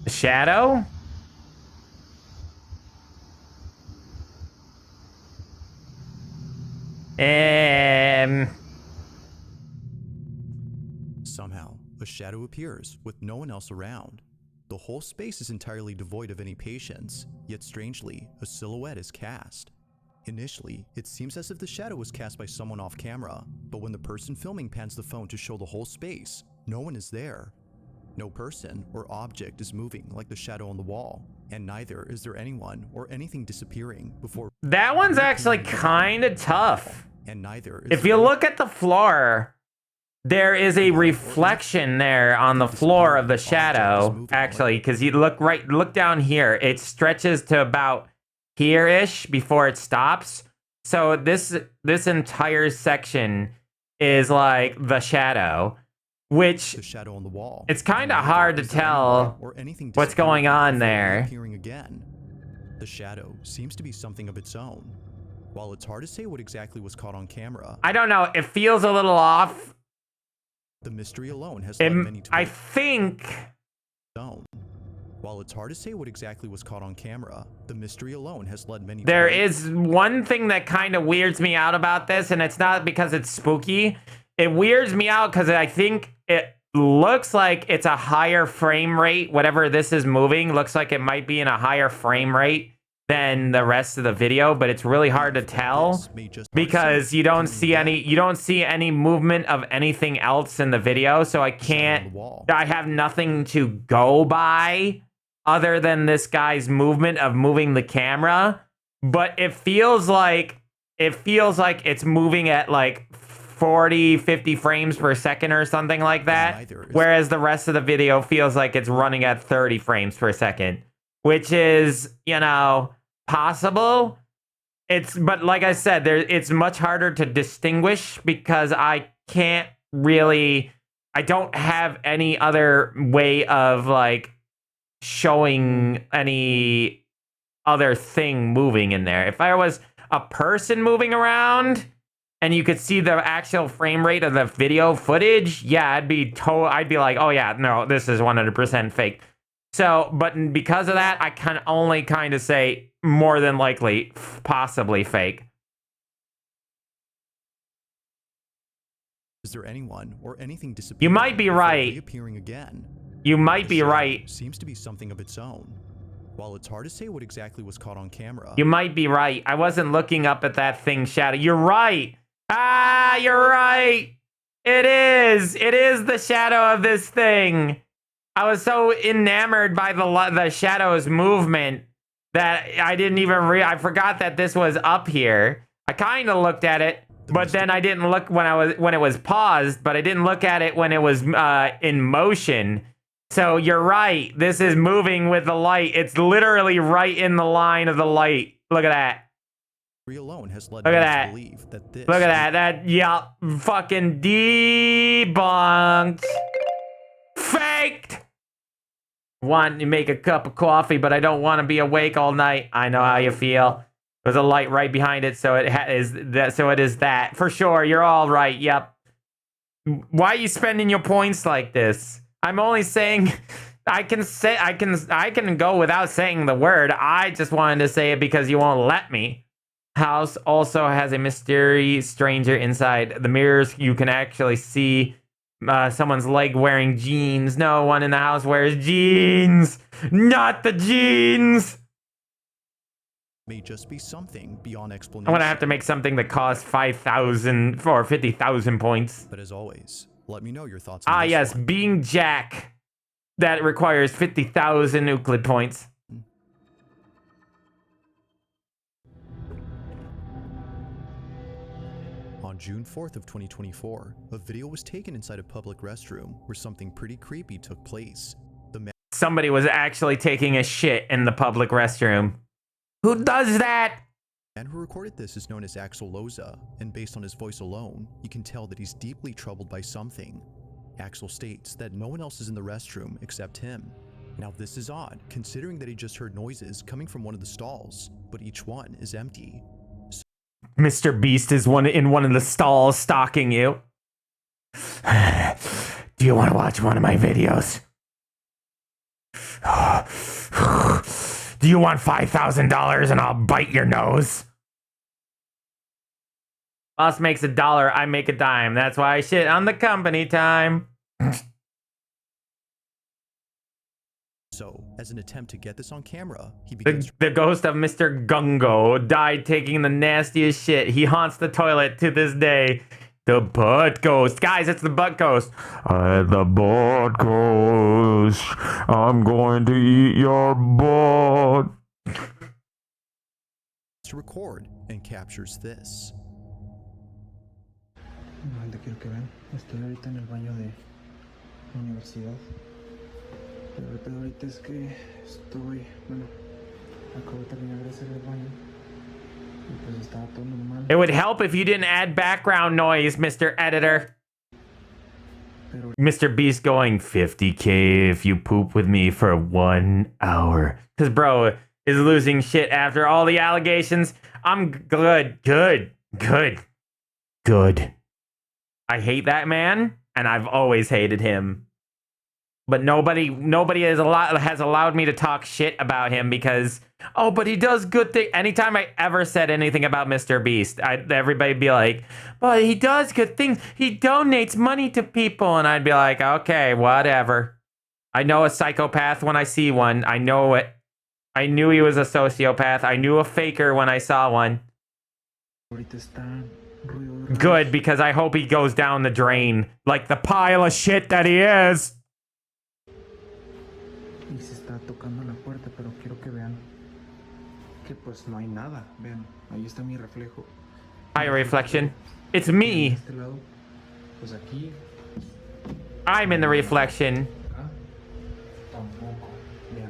The shadow? Somehow, a shadow appears with no one else around. The whole space is entirely devoid of any patients, yet strangely, a silhouette is cast. Initially, it seems as if the shadow was cast by someone off camera, but when the person filming pans the phone to show the whole space, no one is there. No person or object is moving like the shadow on the wall, and neither is there anyone or anything disappearing before. That one's actually kind of tough. And neither. If you look at the floor, there is a reflection there on the floor of the shadow, actually, because you look down here. It stretches to about here-ish before it stops. So this entire section is like the shadow, which the shadow on the wall. It's kind of hard to tell what's going on there. Appearing again. The shadow seems to be something of its own. While it's hard to say what exactly was caught on camera, I don't know. It feels a little off. The mystery alone has led many to I think. While it's hard to say what exactly was caught on camera, the mystery alone has led many. There is one thing that kind of weirds me out about this, and it's not because it's spooky. It weirds me out because I think it looks like it's a higher frame rate. Whatever this is moving looks like it might be in a higher frame rate than the rest of the video, but it's really hard to tell because you don't see any movement of anything else in the video. So I have nothing to go by other than this guy's movement of moving the camera. But it feels like it's moving at like 40, 50 frames per second or something like that. Whereas the rest of the video feels like it's running at 30 frames per second. Which is, possible. But like I said, it's much harder to distinguish because I don't have any other way of like showing any other thing moving in there. If there was a person moving around and you could see the actual frame rate of the video footage, yeah, I'd be like, oh yeah, no, this is 100% fake. So, but because of that, I can only kind of say more than likely, possibly fake. Is there anyone or anything disappearing? You might be right. Appearing again. You might be right. Seems to be something of its own. While it's hard to say what exactly was caught on camera. You might be right. I wasn't looking up at that thing, shadow. You're right. Ah, you're right. It is. It is the shadow of this thing. I was so enamored by the shadow's movement that I didn't even I forgot that this was up here. I kind of looked at it, but then I didn't look when it was paused, but I didn't look at it when it was in motion. So you're right. This is moving with the light. It's literally right in the line of the light. Look at that. Alone has led Look at that. To believe that this Look at that. Yeah, fucking debunked. Faked. Want to make a cup of coffee, but I don't want to be awake all night. I know how you feel. There's a light right behind it, so it is that for sure. You're all right. Yep. Why are you spending your points like this? I'm only saying I can go without saying the word. I just wanted to say it because you won't let me. House also has a mysterious stranger inside. The mirrors, you can actually see someone's leg wearing jeans. No one in the house wears jeans. Not the jeans. may just be something beyond explanation. I'm gonna have to make something that costs 5,000 or 50,000 points. But as always, let me know your thoughts on Ah, this yes, one. being Jack. That requires 50,000 Euclid points. On June 4th of 2024, a video was taken inside a public restroom where something pretty creepy took place. Somebody was actually taking a shit in the public restroom. Who does that? The man who recorded this is known as Axel Loza, and based on his voice alone, you can tell that he's deeply troubled by something. Axel states that no one else is in the restroom except him. Now this is odd, considering that he just heard noises coming from one of the stalls, but each one is empty. Mr. Beast is in one of the stalls stalking you. Do you want to watch one of my videos? Do you want $5,000 and I'll bite your nose? Boss makes $1, I make a dime. That's why I shit on the company time. So, as an attempt to get this on camera, he begins The ghost of Mr. Gungo died taking the nastiest shit. He haunts the toilet to this day. The butt ghost. Guys, it's the butt ghost. The butt ghost. I'm going to eat your butt. to record and captures this. Te quiero que vean. Estoy ahorita en el baño de la universidad. Pero el pedo ahorita es que estoy, bueno, acabo de terminar de hacer el baño. Y pues estaba todo normal. It would help if you didn't add background noise, Mr. Editor. Mr. Beast going 50K if you poop with me for 1 hour. Because bro is losing shit after all the allegations. I'm good. I hate that man, and I've always hated him. But nobody has allowed me to talk shit about him because, oh, but he does good things. Anytime I ever said anything about Mr. Beast, everybody'd be like, but he does good things. He donates money to people. And I'd be like, okay, whatever. I know a psychopath when I see one. I know it. I knew he was a sociopath. I knew a faker when I saw one. Good, because I hope he goes down the drain like the pile of shit that he is. Y se está tocando la puerta, pero quiero que vean que pues no hay nada. Vean, ahí está mi reflejo. Hi, reflection. It's me. De este lado, pues aquí. I'm in the reflection. Acá, tampoco. Vean.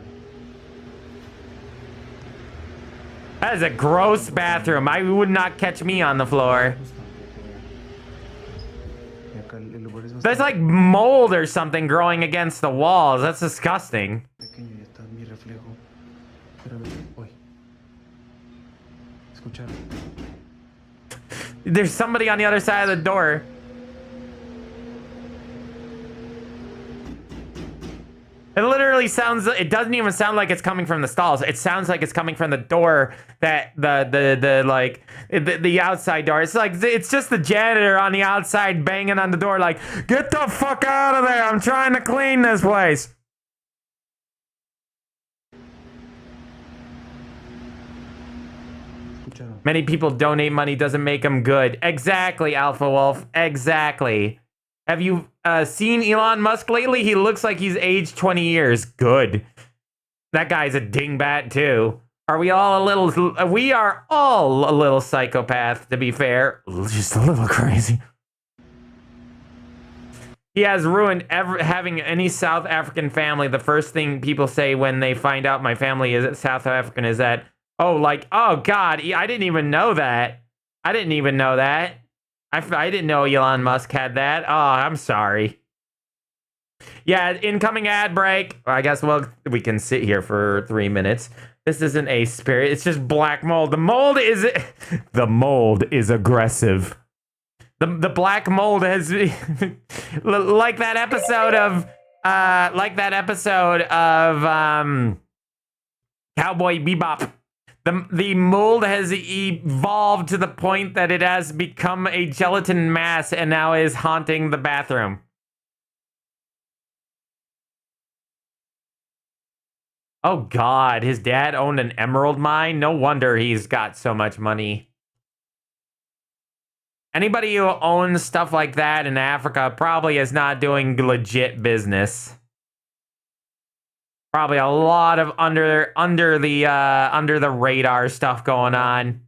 That is a gross bathroom. I would not catch me on the floor. There's like mold or something growing against the walls. That's disgusting. There's somebody on the other side of the door. It literally sounds, it doesn't even sound like it's coming from the stalls. It sounds like it's coming from the door that the outside door. It's like, it's just the janitor on the outside banging on the door like, get the fuck out of there. I'm trying to clean this place. Many people donate money doesn't make them good. Exactly, Alpha Wolf. Exactly. Have you seen Elon Musk lately? He looks like he's aged 20 years. Good. That guy's a dingbat too. Are we all a little... We are all a little psychopath, to be fair. Just a little crazy. He has ruined having any South African family. The first thing people say when they find out my family is South African is that, oh, like, oh, God, I didn't even know that. I didn't even know that. I didn't know Elon Musk had that. Oh, I'm sorry. Yeah, incoming ad break. I guess, well, we can sit here for 3 minutes. This isn't a spirit. It's just black mold. The mold is aggressive. The black mold has like that episode of Cowboy Bebop. The mold has evolved to the point that it has become a gelatin mass and now is haunting the bathroom. Oh God, his dad owned an emerald mine? No wonder he's got so much money. Anybody who owns stuff like that in Africa probably is not doing legit business. Probably a lot of under the radar stuff going on.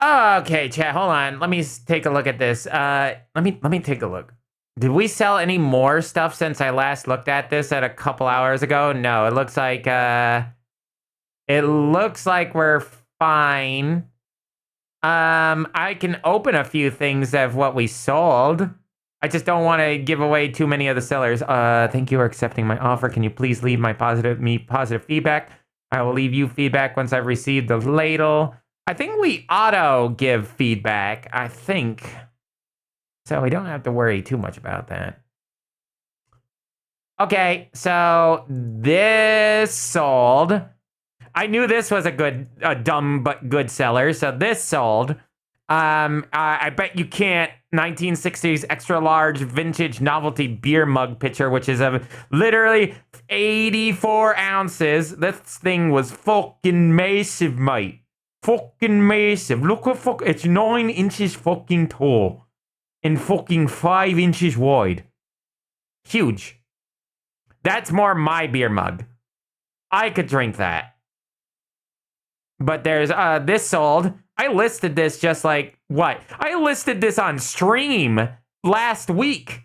Okay, chat, hold on. Let me take a look at this. Let me take a look. Did we sell any more stuff since I last looked at this at a couple hours ago? No, it looks like we're fine. I can open a few things of what we sold. I just don't want to give away too many of the sellers. Thank you for accepting my offer. Can you please leave positive feedback? I will leave you feedback once I've received the ladle. I think we auto give feedback, I think. So we don't have to worry too much about that. Okay, so this sold. I knew this was a dumb but good seller, so this sold. I bet you can't. 1960s extra large vintage novelty beer mug pitcher, which is literally 84 ounces. This thing was fucking massive, mate. Fucking massive. Look what it's 9 inches fucking tall and fucking 5 inches wide. Huge. That's more my beer mug. I could drink that. But there's this sold. I listed this just like what? I listed this on stream last week.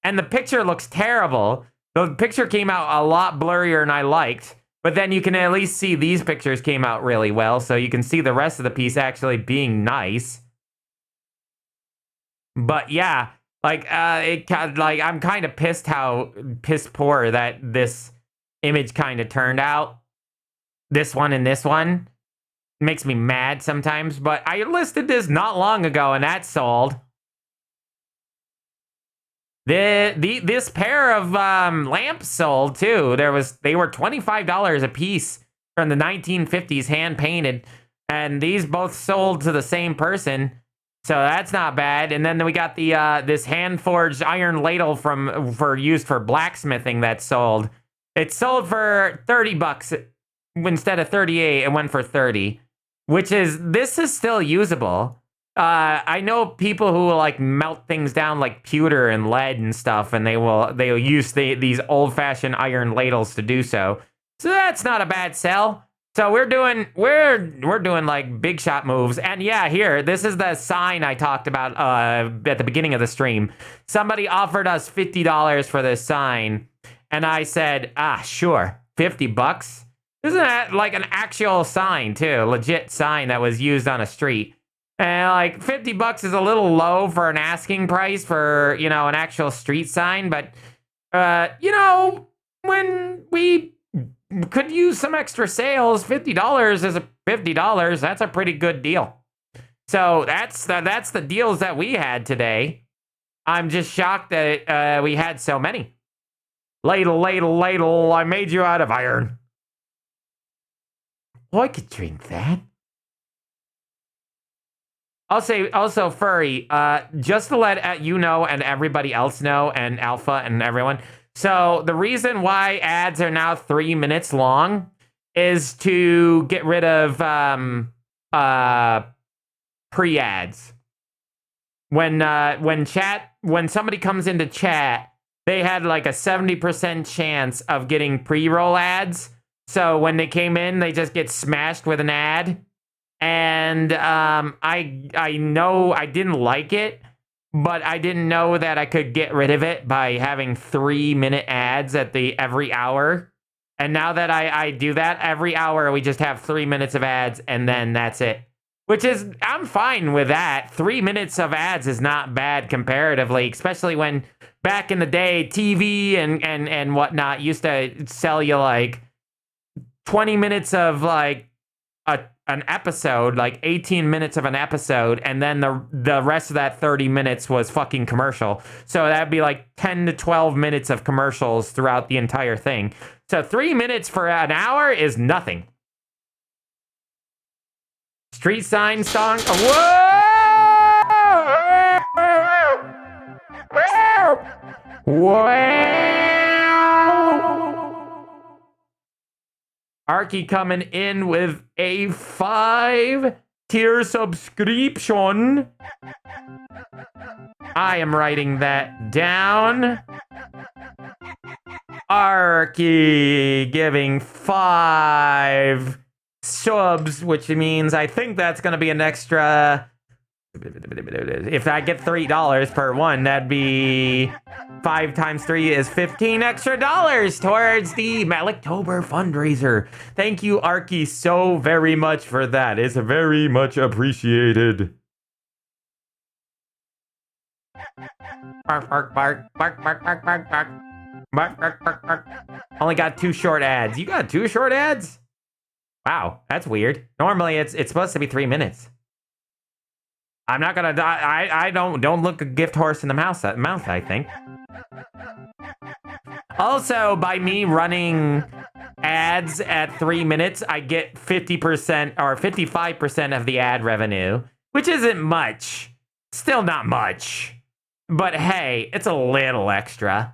And the picture looks terrible. The picture came out a lot blurrier than I liked. But then you can at least see these pictures came out really well, so you can see the rest of the piece actually being nice. But yeah, like I'm kind of pissed how piss poor that this image kind of turned out. This one and this one makes me mad sometimes. But I listed this not long ago, and that sold. This pair of lamps sold too. They were $25 a piece from the 1950s, hand painted, and these both sold to the same person, so that's not bad. And then we got the this hand forged iron ladle used for blacksmithing that sold. It sold for $30 instead of 38. It went for 30, this is still usable. I know people who will like melt things down like pewter and lead and stuff, and they'll use these old-fashioned iron ladles to do so. So that's not a bad sell. So we're doing like big shot moves. And yeah, here, this is the sign I talked about at the beginning of the stream. Somebody offered us $50 for this sign, and I said, sure, $50. Isn't that like an actual sign too? Legit sign that was used on a street. And like $50 is a little low for an asking price for, an actual street sign. But, when we could use some extra sales, $50 is $50. That's a pretty good deal. So that's the deals that we had today. I'm just shocked that we had so many. Ladle, ladle, ladle, I made you out of iron. Oh, I could drink that. I'll say also, Furry, just to let you know and everybody else know, and Alpha and everyone. So the reason why ads are now 3 minutes long is to get rid of pre-ads. When somebody comes into chat, they had like a 70% chance of getting pre-roll ads. So when they came in, they just get smashed with an ad. And I know I didn't like it, but I didn't know that I could get rid of it by having 3-minute ads at every hour. And now that I do that, every hour we just have 3 minutes of ads, and then that's it. I'm fine with that. 3 minutes of ads is not bad comparatively, especially when back in the day, TV and whatnot used to sell you like 20 minutes of like an episode, like 18 minutes of an episode, and then the rest of that 30 minutes was fucking commercial. So that'd be like 10 to 12 minutes of commercials throughout the entire thing. So 3 minutes for an hour is nothing. Street sign song. Whoa! Wow! Arky coming in with a 5-tier subscription. I am writing that down. Arky giving 5 subs, which means I think that's going to be an extra. If I get $3 per one, that'd be 5 times 3 is 15 extra dollars towards the Malictober fundraiser. Thank you, Arky, so very much for that. It's very much appreciated. Bark, bark, bark, bark, bark, bark, bark, bark. Bark, bark, bark, bark. Only got 2 short ads. You got 2 short ads? Wow, that's weird. Normally it's supposed to be 3 minutes. I'm not gonna die. I don't look a gift horse in the mouth, I think. Also, by me running ads at 3 minutes, I get 50% or 55% of the ad revenue, which isn't much. Still not much. But hey, it's a little extra.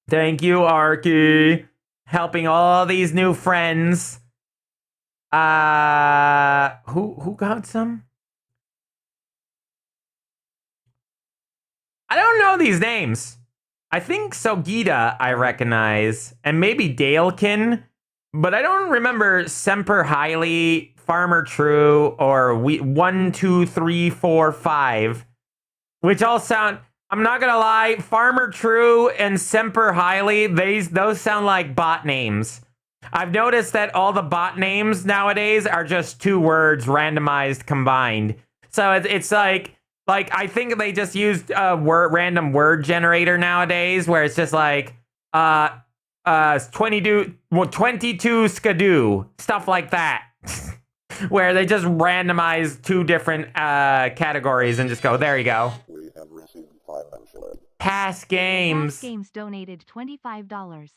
Thank you, Arky. Helping all these new friends. Who got some? I don't know these names. I think Sogita I recognize, and maybe Dalekin, but I don't remember Semper Highly, Farmer True, or 1, 2, 3, 4, 5, which all sound. I'm not gonna lie, Farmer True and Semper Highly, those sound like bot names. I've noticed that all the bot names nowadays are just 2 words randomized combined. So it's like I think they just used a random word generator nowadays, where it's just like 22 skadoo, stuff like that. Where they just randomize 2 different categories and just go, there you go. We have received financial aid. Past games. Past Games donated $25.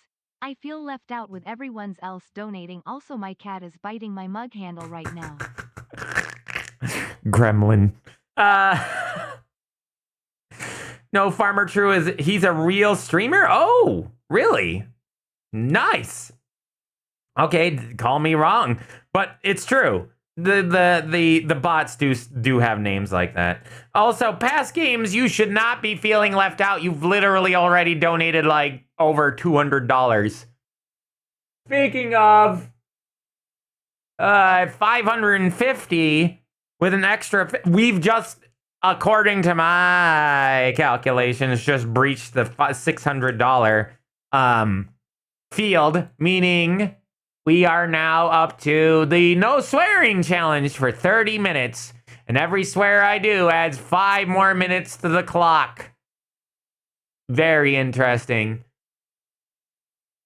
I feel left out with everyone's else donating. Also, my cat is biting my mug handle right now. Gremlin. No, Farmer True he's a real streamer? Oh, really? Nice. Okay, call me wrong, but it's true. The bots do have names like that. Also, past games, you should not be feeling left out. You've literally already donated like over $200. Speaking of 550 with an extra, we've just, according to my calculations, just breached the $600 field, meaning we are now up to the no swearing challenge for 30 minutes. And every swear I do adds 5 more minutes to the clock. Very interesting.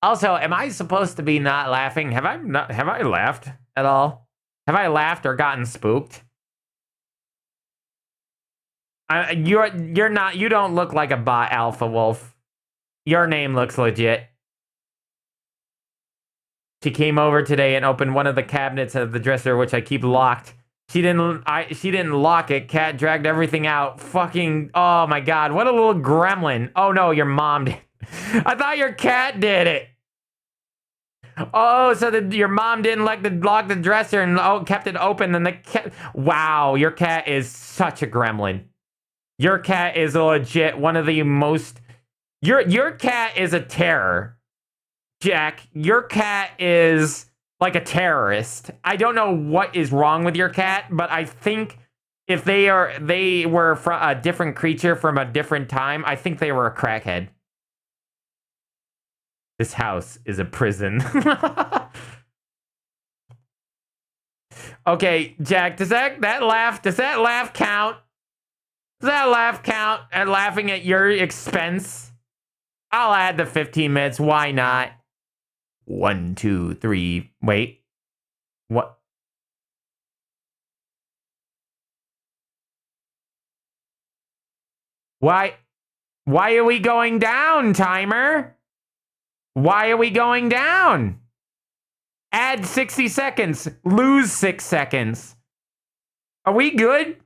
Also, am I supposed to be not laughing? Have I laughed at all? Have I laughed or gotten spooked? You're not, you don't look like a bot, Alpha Wolf. Your name looks legit. She came over today and opened one of the cabinets of the dresser, which I keep locked. She didn't lock it. Cat dragged everything out. Fucking, oh my god, what a little gremlin. Oh no, your mom did. I thought your cat did it. Oh, so your mom didn't lock the dresser and kept it open, and the cat. Wow, your cat is such a gremlin. Your cat is legit one of the most. Your cat is a terror. Jack, your cat is like a terrorist. I don't know what is wrong with your cat, but I think if they were from a different creature from a different time, I think they were a crackhead. This house is a prison. Okay, Jack, does that laugh count? Does that laugh count at laughing at your expense? I'll add the 15 minutes. Why not? 1, 2, 3. Wait. What? Why are we going down, timer? Why are we going down? Add 60 seconds. Lose 6 seconds. Are we good?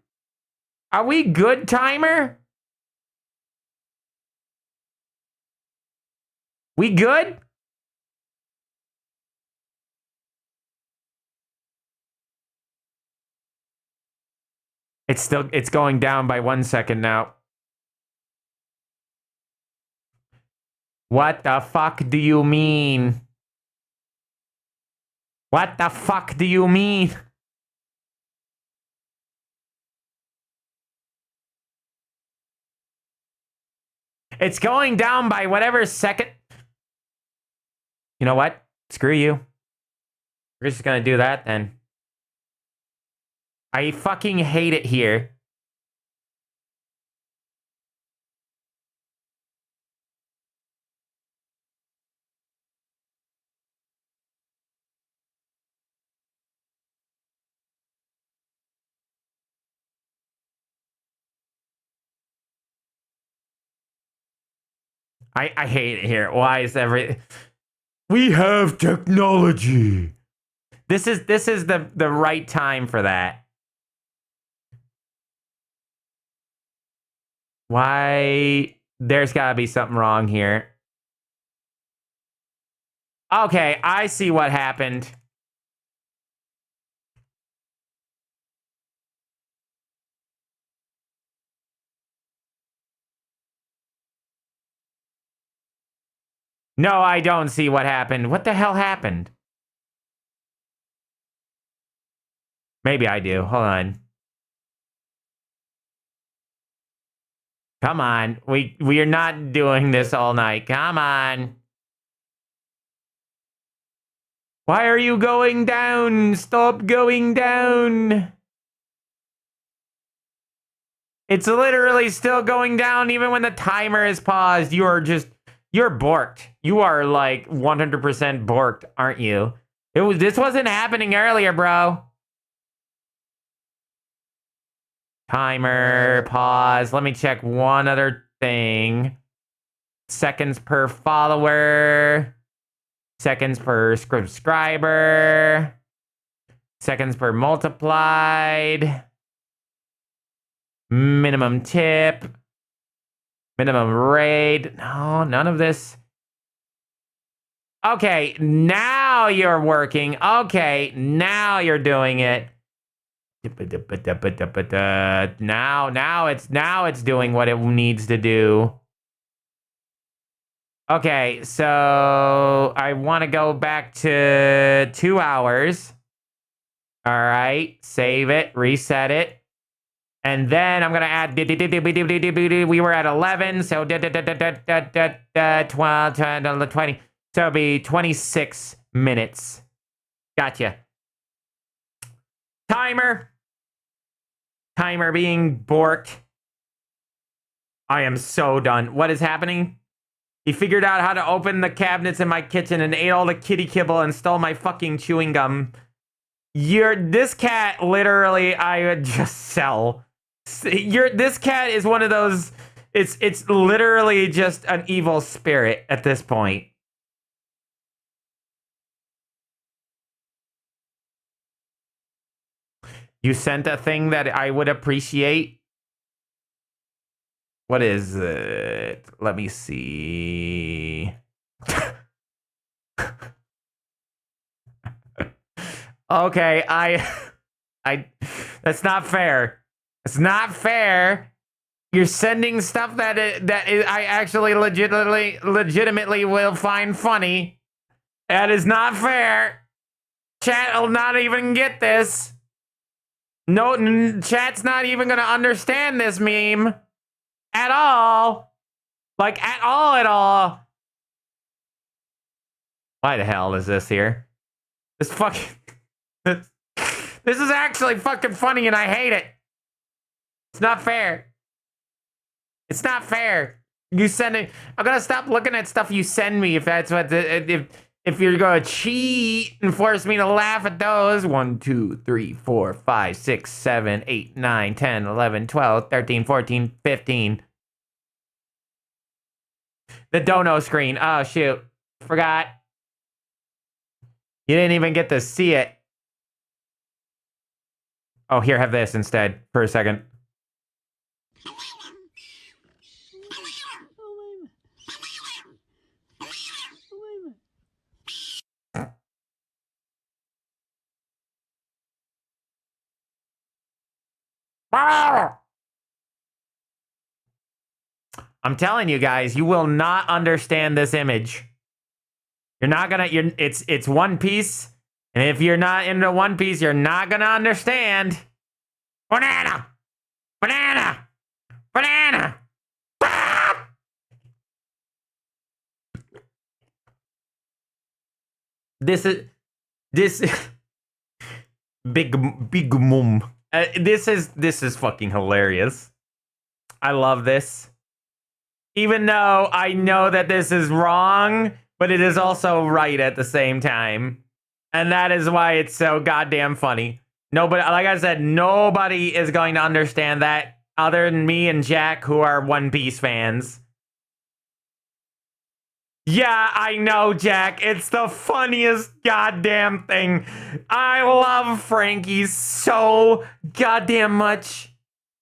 Are we good, timer? We good? It's going down by 1 second now. What the fuck do you mean? What the fuck do you mean? It's going down by whatever second. You know what? Screw you. We're just gonna do that then. I fucking hate it here. I hate it here. Why is we have technology. This is the right time for that. Why? There's gotta be something wrong here. Okay, I see what happened. No, I don't see what happened. What the hell happened? Maybe I do. Hold on. Come on. We are not doing this all night. Come on. Why are you going down? Stop going down. It's literally still going down even when the timer is paused. You're borked. You are like 100% borked, aren't you? This wasn't happening earlier, bro. Timer, pause. Let me check one other thing. Seconds per follower. Seconds per subscriber. Seconds per multiplied. Minimum tip. Minimum raid. No, none of this. Okay, now you're working. Okay, now you're doing it. Now it's doing what it needs to do. Okay, so I want to go back to 2 hours. All right, save it, reset it. And then I'm going to add, we were at 11, so 12, 20. So it'll be 26 minutes. Gotcha. Timer being borked. I am so done. What is happening? He figured out how to open the cabinets in my kitchen and ate all the kitty kibble and stole my fucking chewing gum. This cat, literally, I would just sell. This cat is one of those, it's literally just an evil spirit at this point. You sent a thing that I would appreciate. What is it? Let me see. Okay, that's not fair. It's not fair. You're sending stuff that I actually legitimately will find funny. That is not fair. Chat will not even get this. No, chat's not even gonna understand this meme at all. Like, at all. Why the hell is this here? This fucking... This is actually fucking funny and I hate it. It's not fair. It's not fair. You send it... I'm gonna stop looking at stuff you send me if that's what... If you're gonna cheat and force me to laugh at those. 1, 2, 3, 4, 5, 6, 7, 8, 9, 10, 11, 12, 13, 14, 15. The dono screen. Oh, shoot. Forgot. You didn't even get to see it. Oh, here, have this instead for a second. I'm telling you guys, you will not understand this image. You're not gonna. It's One Piece, and if you're not into One Piece, you're not gonna understand. Banana, banana, banana. This big mum. This is fucking hilarious. I love this. Even though I know that this is wrong, but it is also right at the same time. And that is why it's so goddamn funny. Nobody, like I said, nobody is going to understand that other than me and Jack, who are One Piece fans. Yeah, I know, Jack. It's the funniest goddamn thing. I love Frankie so goddamn much.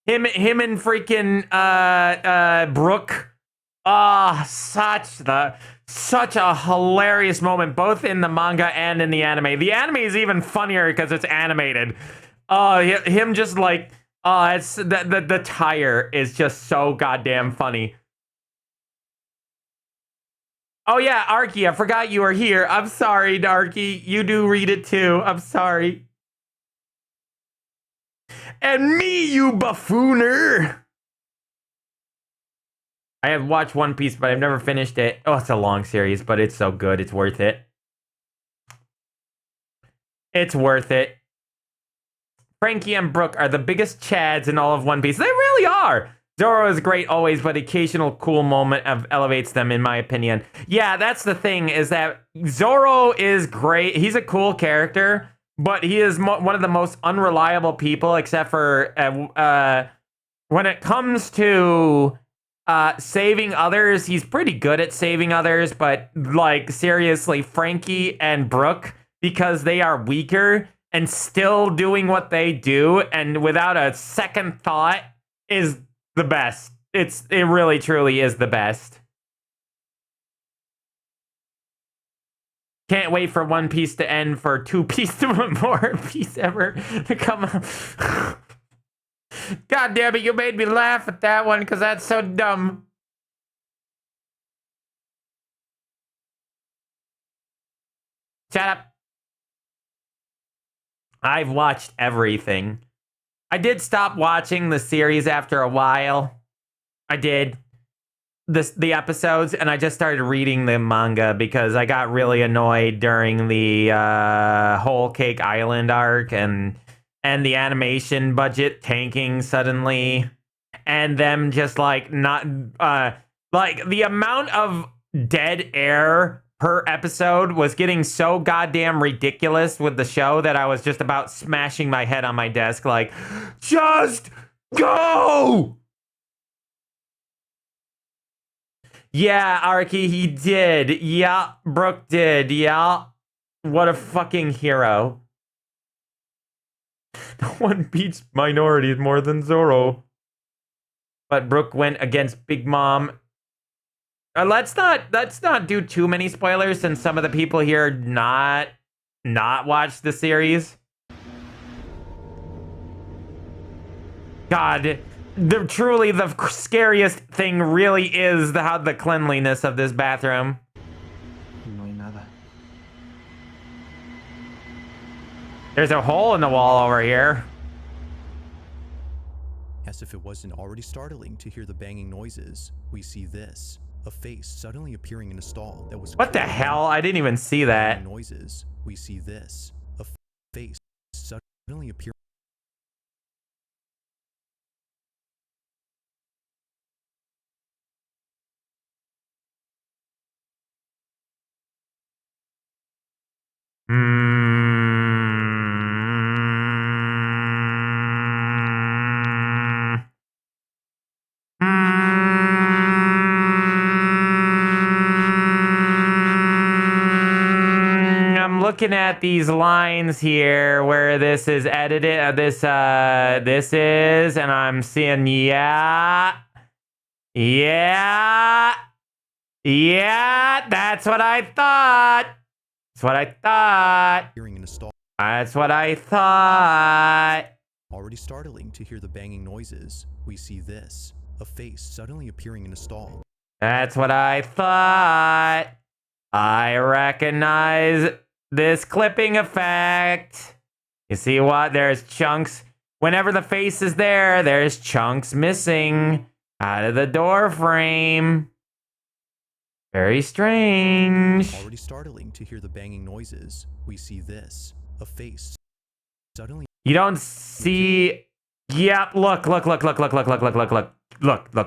Him and freaking Brooke. Ah, such a hilarious moment, both in the manga and in the anime. The anime is even funnier because it's animated. Him just like, it's the tire is just so goddamn funny. Oh yeah, Arky, I forgot you were here. I'm sorry, Darky. You do read it too. I'm sorry. And me, you buffooner. I have watched One Piece, but I've never finished it. Oh, it's a long series, but it's so good. It's worth it. It's worth it. Frankie and Brooke are the biggest chads in all of One Piece. They really are. Zoro is great always, but occasional cool moment elevates them, in my opinion. Yeah, that's the thing, is that Zoro is great. He's a cool character, but he is one of the most unreliable people, except for when it comes to saving others. He's pretty good at saving others, but like seriously, Frankie and Brooke, because they are weaker and still doing what they do and without a second thought, is the best. It really truly is the best. Can't wait for One Piece to end for Two Piece to more Piece ever to come out. God damn it, you made me laugh at that one because that's so dumb. Shut up. I've watched everything. I did stop watching the series after a while. I did. The episodes, and I just started reading the manga because I got really annoyed during the Whole Cake Island arc and the animation budget tanking suddenly, and them just like not like the amount of dead air per episode was getting so goddamn ridiculous with the show that I was just about smashing my head on my desk like, just go! Yeah, Arky, he did. Yeah, Brooke did. Yeah. What a fucking hero. No one beats minorities more than Zoro. But Brooke went against Big Mom. Let's not do too many spoilers since some of the people here not watch the series. God, truly the scariest thing really is the cleanliness of this bathroom. No hay nada. There's a hole in the wall over here. As if it wasn't already startling to hear the banging noises, we see this. A face suddenly appearing in a stall that was... What the hell? I didn't even see that. Noises. We see this. A face suddenly appearing... I'm looking at these lines here where this is edited. This is, and I'm seeing yeah. That's what I thought. That's what I thought. That's what I thought. Already startling to hear the banging noises, we see this, a face suddenly appearing in a stall. That's what I thought. I recognize this clipping effect. You see what? There's chunks. Whenever the face is there, there's chunks missing out of the door frame. Very strange. Already startling to hear the banging noises, we see this, a face suddenly. You don't see. Yep. Look,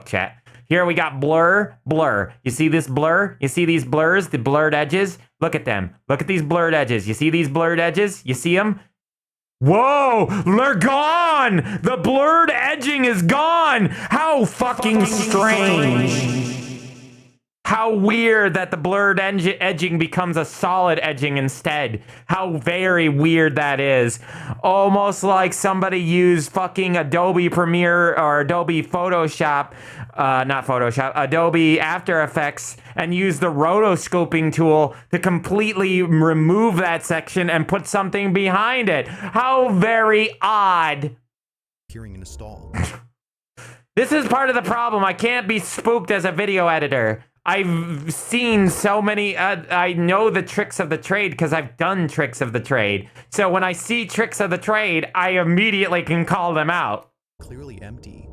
chat. Here we got blur. You see this blur? You see these blurs, the blurred edges? Look at them. Look at these blurred edges. You see these blurred edges? You see them? Whoa, they're gone! The blurred edging is gone! How fucking strange. How weird that the blurred edging becomes a solid edging instead. How very weird that is. Almost like somebody used fucking Adobe Premiere or Adobe Photoshop, not Photoshop, Adobe After Effects, and used the rotoscoping tool to completely remove that section and put something behind it. How very odd. Appearing in a stall. This is part of the problem. I can't be spooked as a video editor. I've seen so many, I know the tricks of the trade because I've done tricks of the trade. So when I see tricks of the trade, I immediately can call them out. Clearly empty.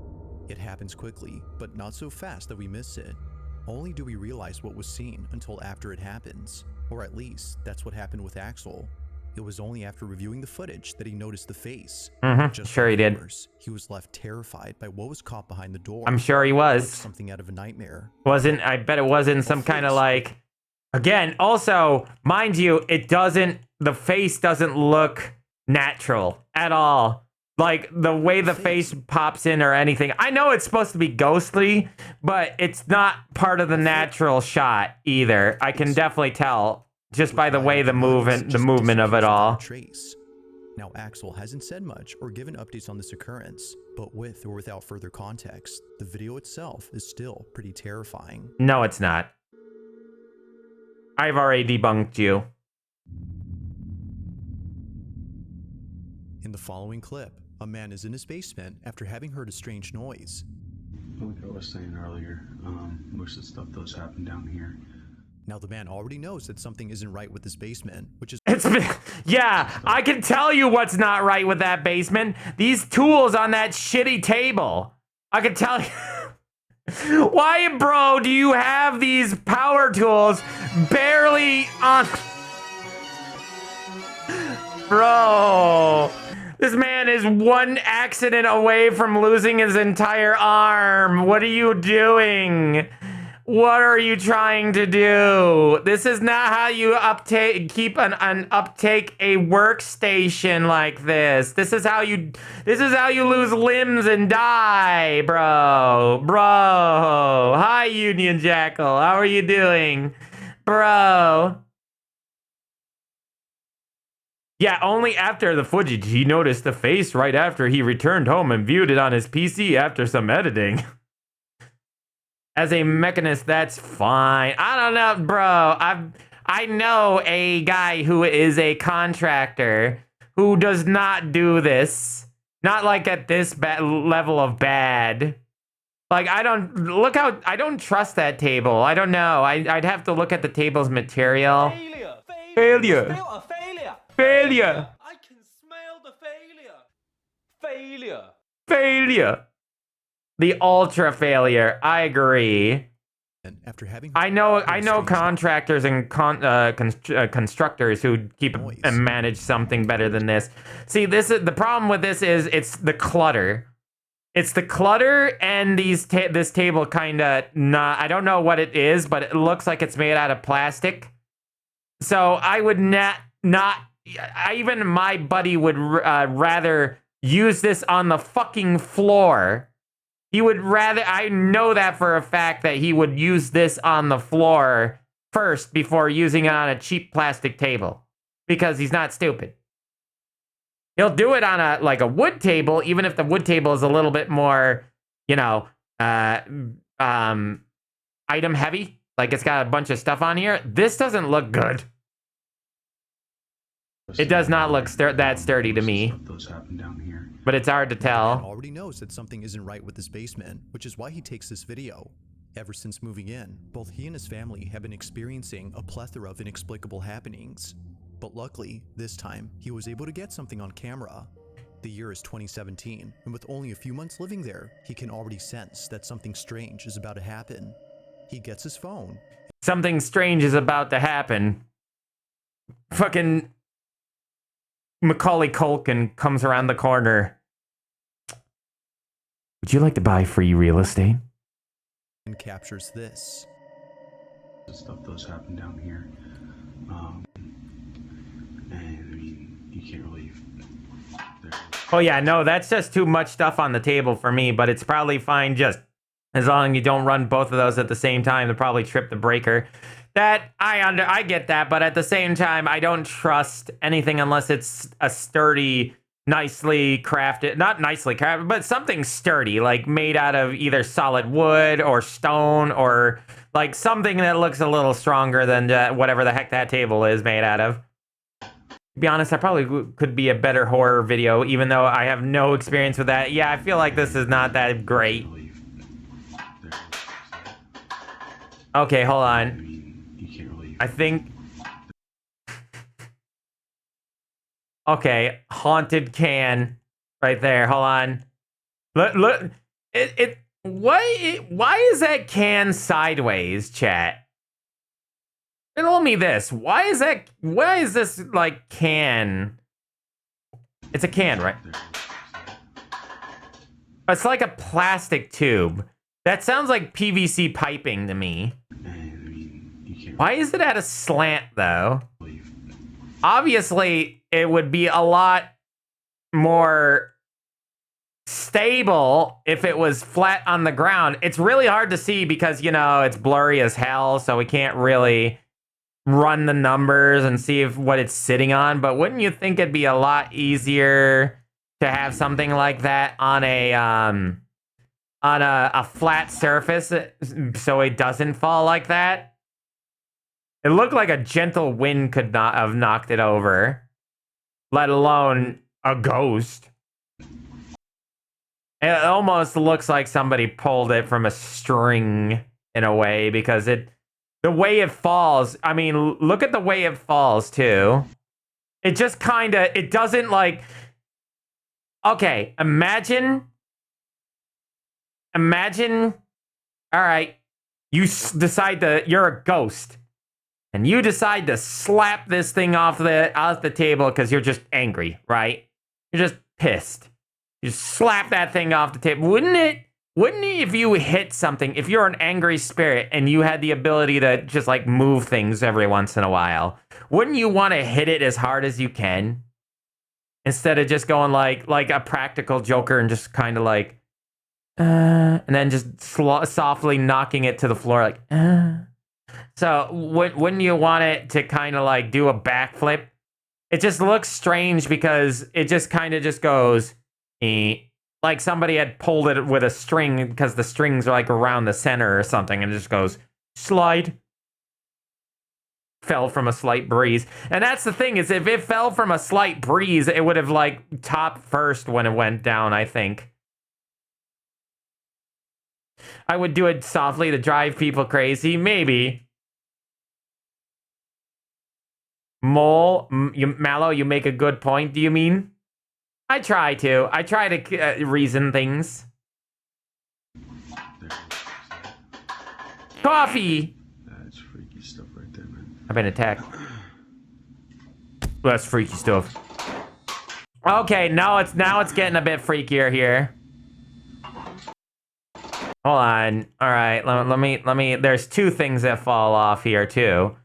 It happens quickly, but not so fast that we miss it. Only do we realize what was seen until after it happens. Or at least, that's what happened with Axel. It was only after reviewing the footage that he noticed the face. Just sure he did. He was left terrified by what was caught behind the door. I'm sure he was. Like something out of a nightmare. I bet it wasn't some kind of like, again, also, mind you, the face doesn't look natural at all. Like the way the face pops in or anything. I know it's supposed to be ghostly, but it's not part of the natural shot either. I can definitely tell. Just by the way the movement of it all. Trace. Now Axel hasn't said much or given updates on this occurrence, but with or without further context, the video itself is still pretty terrifying. No, it's not. I've already debunked you. In the following clip, a man is in his basement after having heard a strange noise. Like I was saying earlier, most of the stuff does happen down here. Now the man already knows that something isn't right with this basement, which is— Yeah, I can tell you what's not right with that basement. These tools on that shitty table. I can tell you. Why, bro, do you have these power tools barely on... Bro, this man is one accident away from losing his entire arm. What are you doing? What are you trying to do? This is not how you keep an uptake a workstation like this. This is how you lose limbs and die, bro. Bro. Hi, Union Jackal. How are you doing? Bro. Yeah, only after the footage, he noticed the face right after he returned home and viewed it on his PC after some editing. As a mechanist, that's fine. I don't know, bro. I know a guy who is a contractor who does not do this. Not like at this level of bad. Like, I don't trust that table. I don't know. I'd have to look at the table's material. Failure. Failure. I can smell the failure. Failure. The ultra failure. I agree. And after having I know contractors and constructors who keep and manage something better than this. See, this is the problem with this is it's the clutter. It's the clutter and this table kind of not. I don't know what it is, but it looks like it's made out of plastic. So I would not. Even my buddy would rather use this on the fucking floor. He would rather, I know that for a fact that he would use this on the floor first before using it on a cheap plastic table. Because he's not stupid. He'll do it on a wood table, even if the wood table is a little bit more, item heavy. Like it's got a bunch of stuff on here. This doesn't look good. It does not look that sturdy to me. Those happen down here. But it's hard to tell. Already knows that something isn't right with his basement, which is why he takes this video. Ever since moving in, both he and his family have been experiencing a plethora of inexplicable happenings. But luckily, this time, he was able to get something on camera. The year is 2017, and with only a few months living there, he can already sense that something strange is about to happen. He gets his phone. Something strange is about to happen. Fucking Macaulay Culkin comes around the corner. Would you like to buy free real estate? And captures this. Stuff does happen down here. And I mean, you can't really. Oh yeah, no, that's just too much stuff on the table for me, but it's probably fine just as long as you don't run both of those at the same time to probably trip the breaker. That, I get that, but at the same time, I don't trust anything unless it's a sturdy, nicely crafted, not nicely crafted, but something sturdy, like made out of either solid wood or stone or like something that looks a little stronger than whatever the heck that table is made out of. To be honest, I probably could be a better horror video, even though I have no experience with that. Yeah, I feel like this is not that great. Okay, hold on. I think... Okay, haunted can right there. Hold on. Look. Why is that can sideways, chat? Tell me this. Why is this like can? It's a can, right? It's like a plastic tube. That sounds like PVC piping to me. Why is it at a slant though? Obviously, it would be a lot more stable if it was flat on the ground. It's really hard to see because, you know, it's blurry as hell, so we can't really run the numbers and see what it's sitting on. But wouldn't you think it'd be a lot easier to have something like that on a flat surface so it doesn't fall like that? It looked like a gentle wind could not have knocked it over, let alone a ghost. It almost looks like somebody pulled it from a string in a way, because the way it falls, I mean, look at the way it falls too. It just kind of, it doesn't like, okay, imagine, all right, you decide you're a ghost. And you decide to slap this thing off the table because you're just angry, right? You're just pissed. You slap that thing off the table. Wouldn't it if you hit something, if you're an angry spirit and you had the ability to just like move things every once in a while, wouldn't you want to hit it as hard as you can? Instead of just going like a practical joker and just kind of like, and then just softly knocking it to the floor like, So wouldn't you want it to kind of like do a backflip? It just looks strange because it just kind of just goes, like somebody had pulled it with a string because the strings are like around the center or something, and it just goes slide. Fell from a slight breeze. And that's the thing, is if it fell from a slight breeze, it would have like topped first when it went down, I think. I would do it softly to drive people crazy, maybe. MalO, you make a good point, do you mean? I try to reason things. Coffee! That's freaky stuff right there, man. I've been attacked. That's freaky stuff. Okay, now it's getting a bit freakier here. Hold on. All right, let me. There's two things that fall off here too.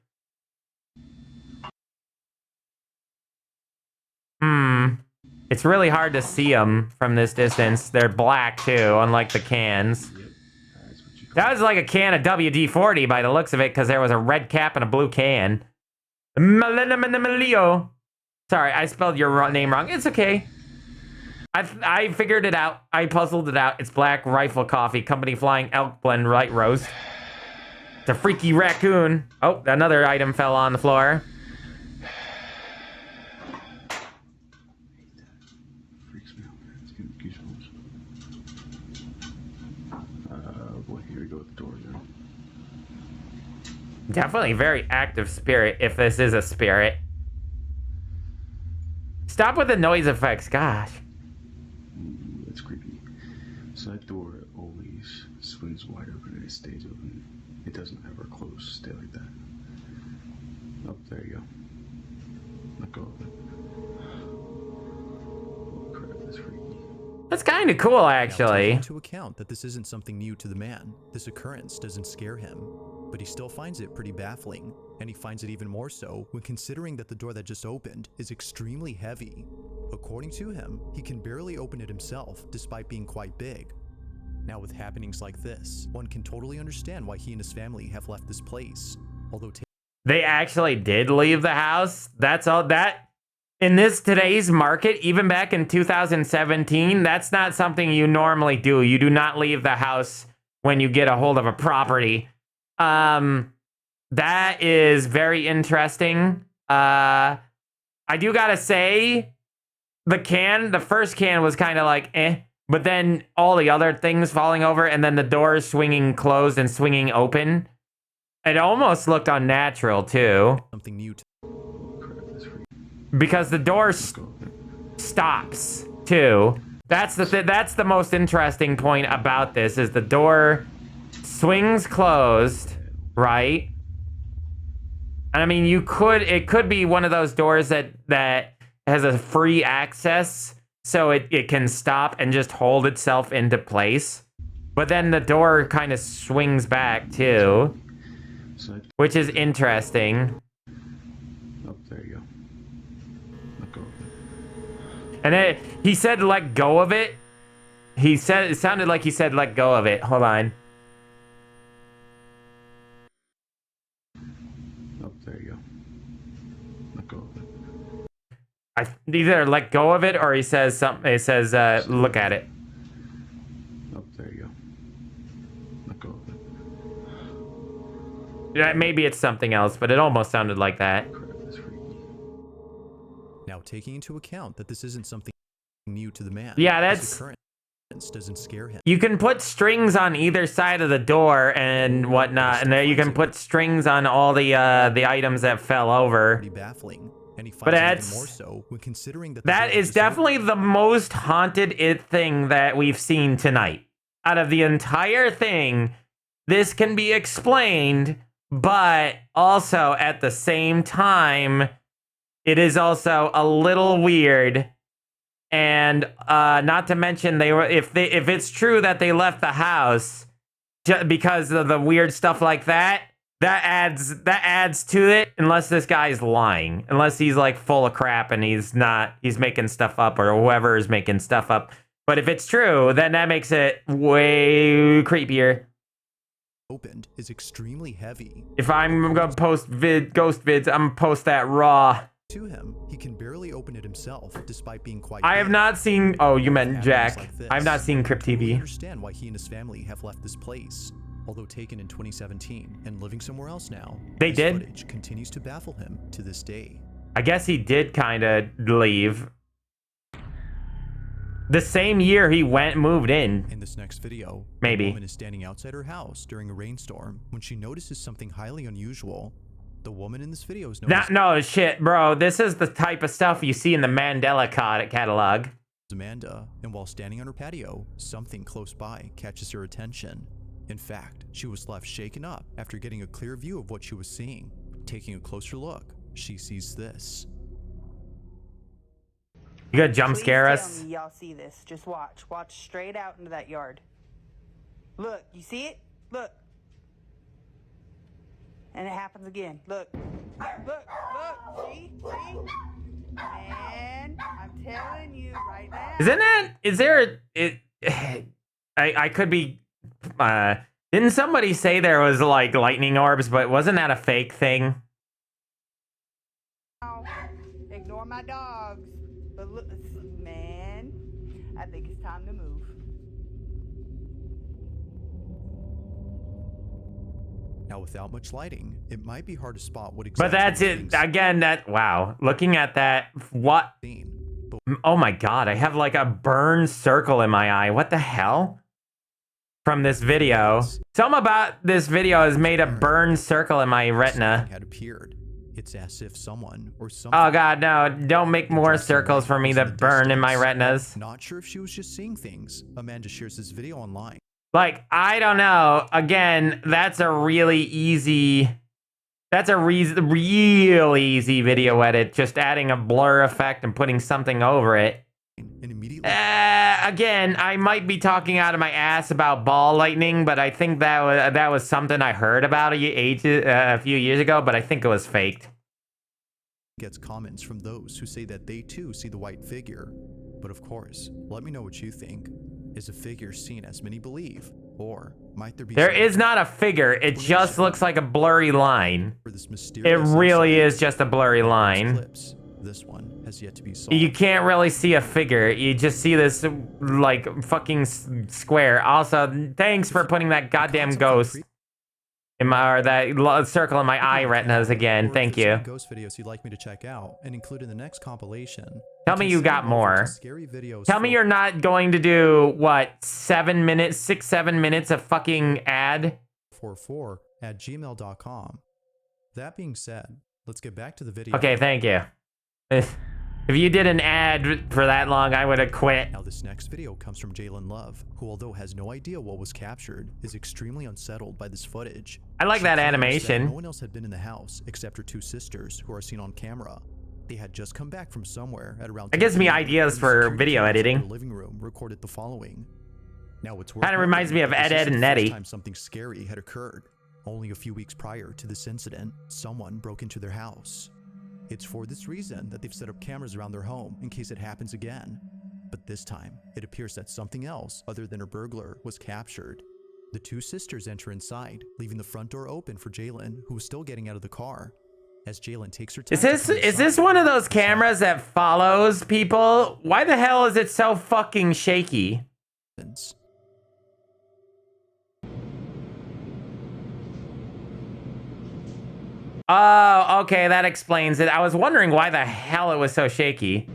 It's really hard to see them from this distance. They're black too, unlike the cans. That was like a can of WD-40 by the looks of it, because there was a red cap and a blue can. MalO. Sorry, I spelled your name wrong. It's okay. I figured it out. I puzzled it out. It's Black Rifle Coffee, Company Flying Elk Blend Light Roast. It's a freaky raccoon. Oh, another item fell on the floor. Definitely very active spirit, if this is a spirit. Stop with the noise effects, gosh. That's creepy. So that door always swings wide open and it stays open. It doesn't ever close, stay like that. Oh, there you go. Let go of it. Oh crap, that's freaky. That's kind of cool, Now, actually. taking into account that this isn't something new to the man, this occurrence doesn't scare him, but he still finds it pretty baffling, and he finds it even more so when considering that the door that just opened is extremely heavy. According to him, he can barely open it himself, despite being quite big. Now, with happenings like this, one can totally understand why he and his family have left this place, although They actually did leave the house. That's all that. In this today's market, even back in 2017, that's not something you normally do. You do not leave the house when you get a hold of a property. That is very interesting. I do gotta say, the first can was kind of like, eh. But then all the other things falling over and then the doors swinging closed and swinging open. It almost looked unnatural, too. something new to Because the door stops, too. That's the most interesting point about this, is the door swings closed, right? And I mean, it could be one of those doors that has a free access, so it can stop and just hold itself into place. But then the door kind of swings back, too. Which is interesting. Oh, there you go. Let go of it. And he said let go of it. It sounded like he said let go of it. Hold on. Oh, there you go. Let go of it. Either let go of it or he says something. It says look at it. Oh, there you go. Let go of it. Yeah, maybe it's something else, but it almost sounded like that. Now, taking into account that this isn't something new to the man, Yeah, this occurrence doesn't scare him. You can put strings on either side of the door and whatnot, and then you can put strings on all the items that fell over. Pretty baffling, and he finds But it that's even more so when considering that that is definitely the most haunted thing that we've seen tonight. Out of the entire thing, this can be explained, but also at the same time, it is also a little weird. And not to mention, if it's true that they left the house because of the weird stuff like that, that adds to it. Unless this guy's lying, unless he's like full of crap and he's making stuff up, or whoever is making stuff up. But if it's true, then that makes it way creepier. Opened is extremely heavy. If I'm gonna post ghost vids, I'm gonna post that raw. To him, he can barely open it himself, despite being quite I have big. not seen. Oh, you meant Happenings Jack. like this, I've not seen Crypt I TV. understand why he and his family have left this place. Although taken in 2017 and living somewhere else now, They this did? footage continues to baffle him to this day. I guess he did kind of leave. The same year he moved in. In this next video, Maybe. a woman is standing outside her house during a rainstorm when she notices something highly unusual. The woman in this video is known as No shit, bro. This is the type of stuff you see in the Mandela catalog. Amanda, and while standing on her patio, something close by catches her attention. In fact, she was left shaken up after getting a clear view of what she was seeing. Taking a closer look, she sees this. You gonna jump scare Please us? tell me y'all see this. Just watch. Watch straight out into that yard. Look, you see it? Look. And it happens again. Look. Look. See? Man, I'm telling you right now. I could be, didn't somebody say there was like lightning orbs, but wasn't that a fake thing? Ignore my dogs. But look, man, I think it's time to move. Now, without much lighting, it might be hard to spot what But exactly. that's it. Again, wow. Looking at that, what? Oh my god, I have like a burn circle in my eye. What the hell? from this video. Something about this video has made a burn circle in my retina. Had appeared. It's as if someone or something. Oh god, no, don't make more circles for me that burn in my retinas. Not sure if she was just seeing things. Amanda shares this video online. Like, I don't know. Again, that's a really easy... That's a real easy video edit. Just adding a blur effect and putting something over it. Again, I might be talking out of my ass about ball lightning, but I think that was something I heard about a few years ago, but I think it was faked. Gets comments from those who say that they too see the white figure. But of course, let me know what you think. Is a figure seen as many believe? Or might there be... There is not a figure. It just looks like a blurry line. It really is just a blurry line. This one has yet to be solved. You can't really see a figure. You just see this, like, fucking square. Also, thanks for putting that goddamn ghost in my, or that circle in my eye retinas again. Thank you. Ghost videos you'd like me to check out and include in the next compilation. Tell me you got more. Tell me you're not going to do, what, 7 minutes, 6-7 minutes of fucking ad? 44@gmail.com. That being said, let's get back to the video. Okay, thank you. If you did an ad for that long, I would have quit. Now this next video comes from Jalen Love, who although has no idea what was captured, is extremely unsettled by this footage. I like that animation. No one else had been in the house except her two sisters, who are seen on camera. They had just come back from somewhere at around... It gives me ideas for video editing. The living room recorded the following. Now it's kind of reminds me of Ed, Ed, and Eddie. Time something scary had occurred. Only a few weeks prior to this incident, someone broke into their house. It's for this reason that they've set up cameras around their home in case it happens again. But this time, it appears that something else other than a burglar was captured. The two sisters enter inside, leaving the front door open for Jalen, who is still getting out of the car. As Jalen takes her time... Is this one of those cameras that follows people? Why the hell is it so fucking shaky? Oh, okay, that explains it. I was wondering why the hell it was so shaky.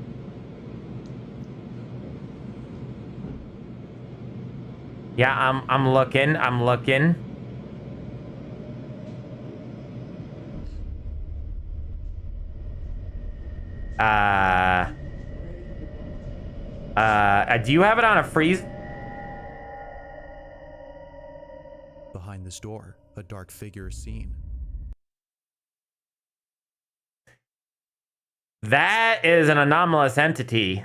Yeah, I'm looking. Do you have it on a freeze? Behind this door, a dark figure is seen. That is an anomalous entity.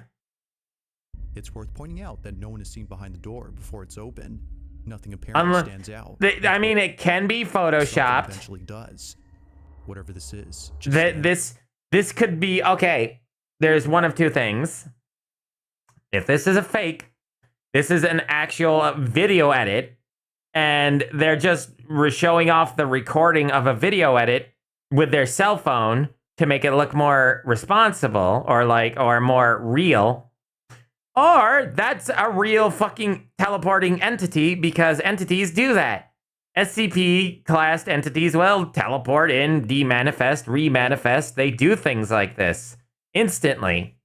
It's worth pointing out that no one is seen behind the door before it's open. Nothing apparently stands out. I mean, it can be photoshopped. Eventually does. Whatever this is. This could be, okay, there's one of two things. If this is a fake, this is an actual video edit, and they're just showing off the recording of a video edit with their cell phone to make it look more responsible or more real. Or that's a real fucking teleporting entity, because entities do that. SCP classed entities will teleport in, demanifest, remanifest. They do things like this instantly.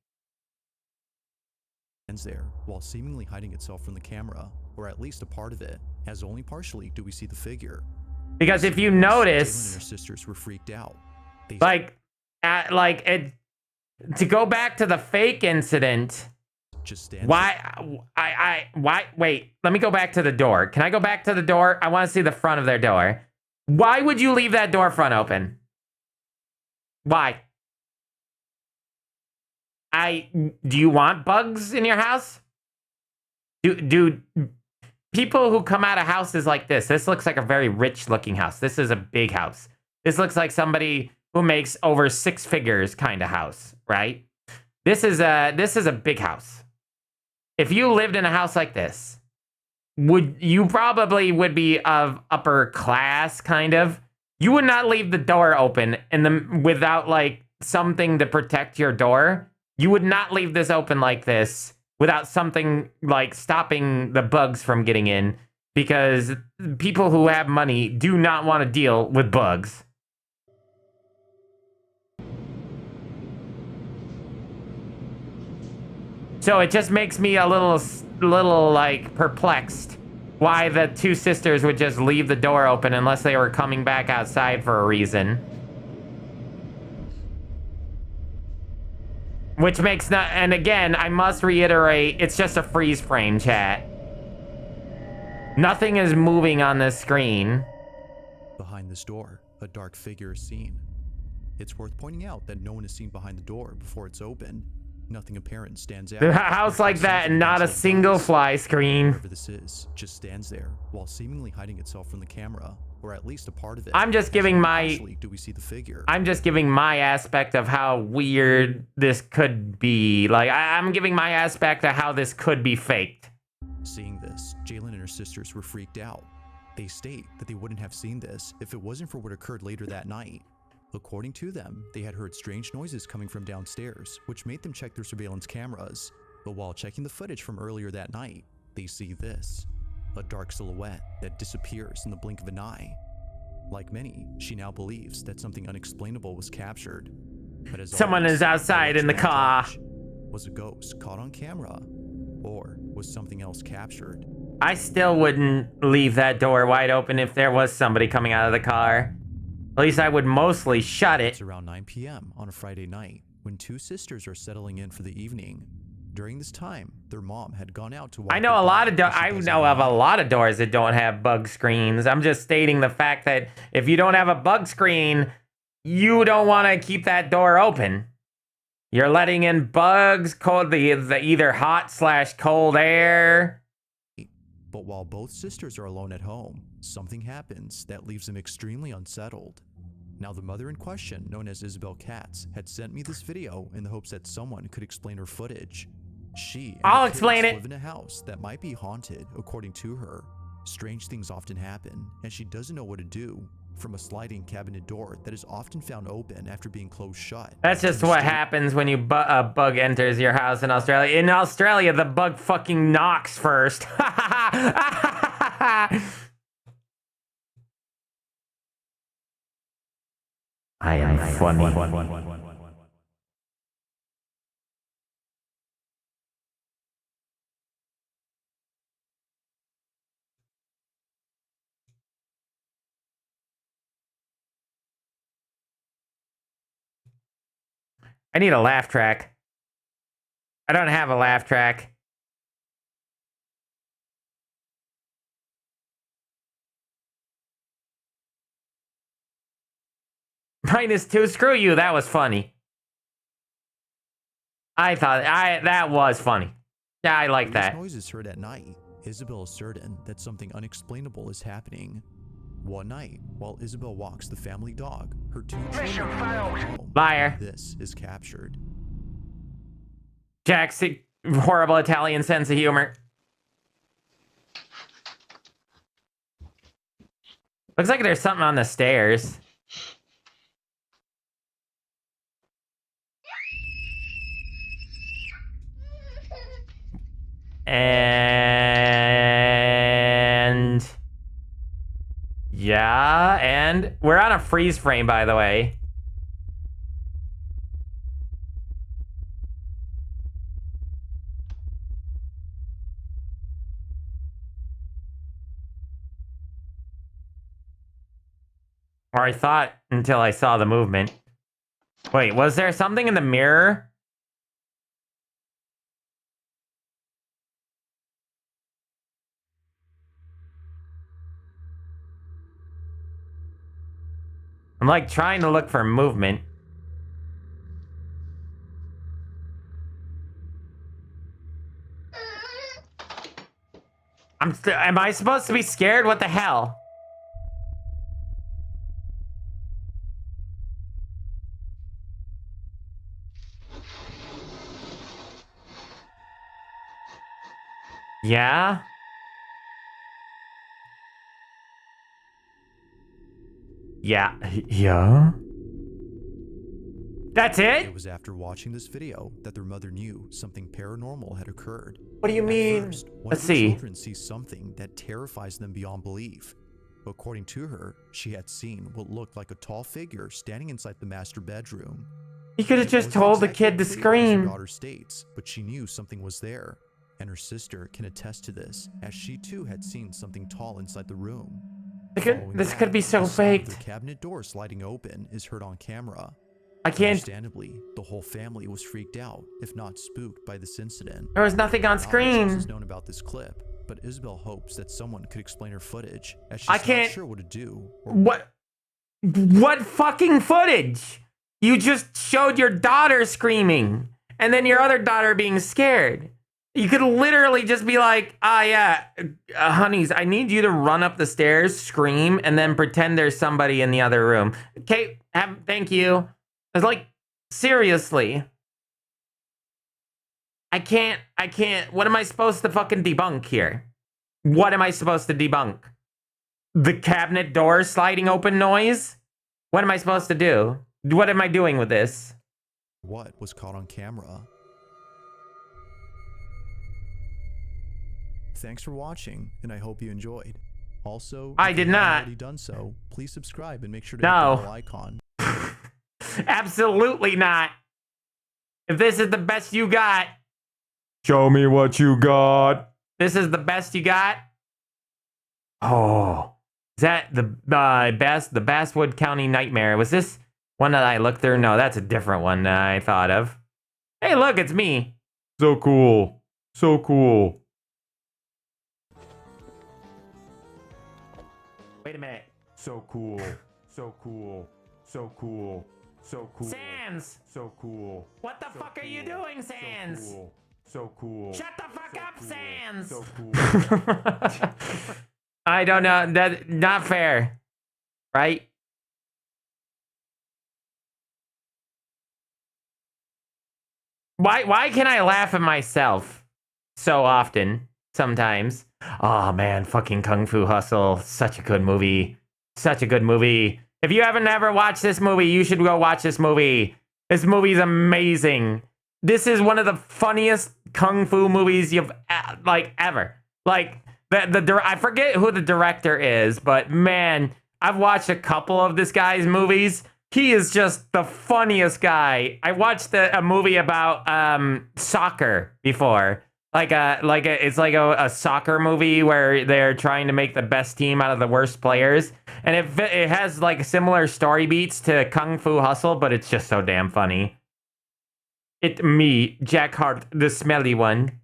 Ends there, while seemingly hiding itself from the camera, or at least a part of it, as only partially do we see the figure. Because if you notice, Jalen and her sisters were freaked out. To go back to the fake incident. Wait, let me go back to the door. Can I go back to the door? I want to see the front of their door. Why would you leave that door front open? Why? Do you want bugs in your house? Do people who come out of houses like this looks like a very rich looking house. This is a big house. This looks like somebody who makes over 6 figures kind of house, right? This is a big house. If you lived in a house like this, you probably would be of upper class, kind of. You would not leave the door open without like something to protect your door. You would not leave this open like this without something like stopping the bugs from getting in, because people who have money do not want to deal with bugs. So it just makes me a little like perplexed why the two sisters would just leave the door open unless they were coming back outside for a reason. Which makes no... And again, I must reiterate, it's just a freeze frame, chat. Nothing is moving on this screen. Behind this door, a dark figure is seen. It's worth pointing out that no one is seen behind the door before it's opened. Nothing apparent stands out. A house like that and not a single fly screen. Whatever this is, just stands there while seemingly hiding itself from the camera, or at least a part of it. I'm just giving my... Actually, do we see the figure? I'm just giving my aspect of how weird this could be. Like, I'm giving my aspect of how this could be faked. Seeing this, Jalen and her sisters were freaked out. They state that they wouldn't have seen this if it wasn't for what occurred later that night. According to them, they had heard strange noises coming from downstairs, which made them check their surveillance cameras. But while checking the footage from earlier that night, they see this. A dark silhouette that disappears in the blink of an eye. Like many, she now believes that something unexplainable was captured. But as someone always, is outside in the car. Was a ghost caught on camera? Or was something else captured? I still wouldn't leave that door wide open if there was somebody coming out of the car. At least I would mostly shut it. It's around 9 p.m. on a Friday night when two sisters are settling in for the evening. During this time, their mom had gone out to walk. I know a lot of I know of a lot of doors that don't have bug screens. I'm just stating the fact that if you don't have a bug screen, you don't want to keep that door open. You're letting in bugs, cold, the either hot/cold air. But while both sisters are alone at home, something happens that leaves them extremely unsettled. Now, the mother in question, known as Isabel Katz, had sent me this video in the hopes that someone could explain her footage. She and I'll her explain kids it. live in a house that might be haunted, according to her. Strange things often happen, and she doesn't know what to do. From a sliding cabinet door that is often found open after being closed shut. That's just what happens when you a bug enters your house in Australia. In Australia, the bug fucking knocks first. I am funny. I need a laugh track. I don't have a laugh track. -2, screw you, that was funny. That was funny. Yeah, I like that. Noises heard at night. Isabel is certain that something unexplainable is happening. One night, while Isabel walks the family dog, her two children are home. Liar. This is captured. Jack's horrible Italian sense of humor. Looks like there's something on the stairs. And yeah, and we're on a freeze frame, by the way. Or I thought until I saw the movement. Wait, was there something in the mirror? I'm like trying to look for movement. Am I supposed to be scared? What the hell? Yeah? Yeah? That's it? It was after watching this video that their mother knew something paranormal had occurred. What do you mean? First, one Let's of the see. children sees something that terrifies them beyond belief. According to her, she had seen what looked like a tall figure standing inside the master bedroom. You could have just told the kid to Her scream. daughter states, but she knew something was there. and her sister can attest to this, as she too had seen something tall inside the room. This could be so faked. The cabinet door sliding open is heard on camera. I can't. Understandably, the whole family was freaked out, if not spooked, by this incident. There was nothing on screen. Not much else is known about this clip, but Isabel hopes that someone could explain her footage, as she's I can't. not sure what to do. What fucking footage? You just showed your daughter screaming, and then your other daughter being scared. You could literally just be like, honeys, I need you to run up the stairs, scream, and then pretend there's somebody in the other room. Okay, thank you. It's like, seriously. I can't. What am I supposed to fucking debunk here? What am I supposed to debunk? The cabinet door sliding open noise? What am I supposed to do? What am I doing with this? What was caught on camera? Thanks for watching, and I hope you enjoyed. Also, I did not. Already done so, please subscribe and make sure to hit the bell icon. Absolutely not. If this is the best you got, show me what you got. This is the best you got. Oh, is that the Basswood County Nightmare? Was this one that I looked through? No, that's a different one that I thought of. Hey, look, it's me. So cool. So cool. Wait a minute. So cool. So cool. So cool. So cool. Sans! So cool. What the fuck are you doing, Sans? So cool. Shut the fuck up, Sans! So cool. I don't know. That not fair. Right? Why can I laugh at myself so often? Sometimes. Oh man, fucking Kung Fu Hustle. Such a good movie. Such a good movie. If you haven't ever watched this movie, you should go watch this movie. This movie's amazing. This is one of the funniest Kung Fu movies you've ever. Like I forget who the director is, but man, I've watched a couple of this guy's movies. He is just the funniest guy. I watched a movie about soccer before. It's like a soccer movie where they're trying to make the best team out of the worst players, and it has like similar story beats to Kung Fu Hustle, but it's just so damn funny. Me, Jack Hart, the smelly one.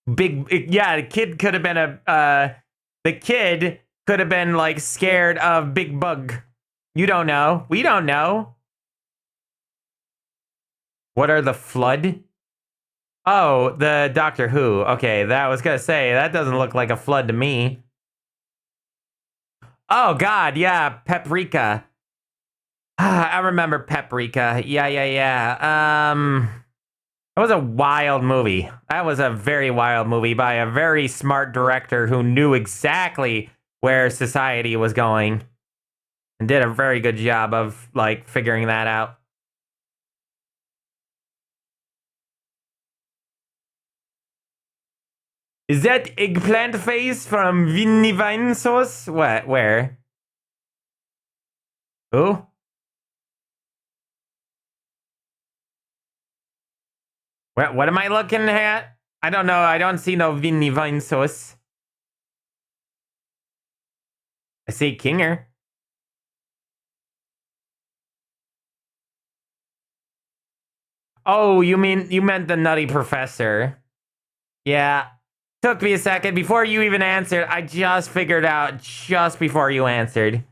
The kid could have been like scared of Big Bug. You don't know. We don't know. What are the flood? Oh, the Doctor Who. Okay, that was gonna say, that doesn't look like a flood to me. Oh god, yeah, Paprika. I remember Paprika. Yeah. That was a wild movie. That was a very wild movie by a very smart director who knew exactly where society was going and did a very good job of like figuring that out. Is that eggplant face from Vinny Vine Sauce? What? Where? Who? What am I looking at? I don't know. I don't see no Vinny Vine Sauce. I see Kinger. Oh, you meant the Nutty Professor. Yeah. Took me a second before you even answered. I just figured out just before you answered.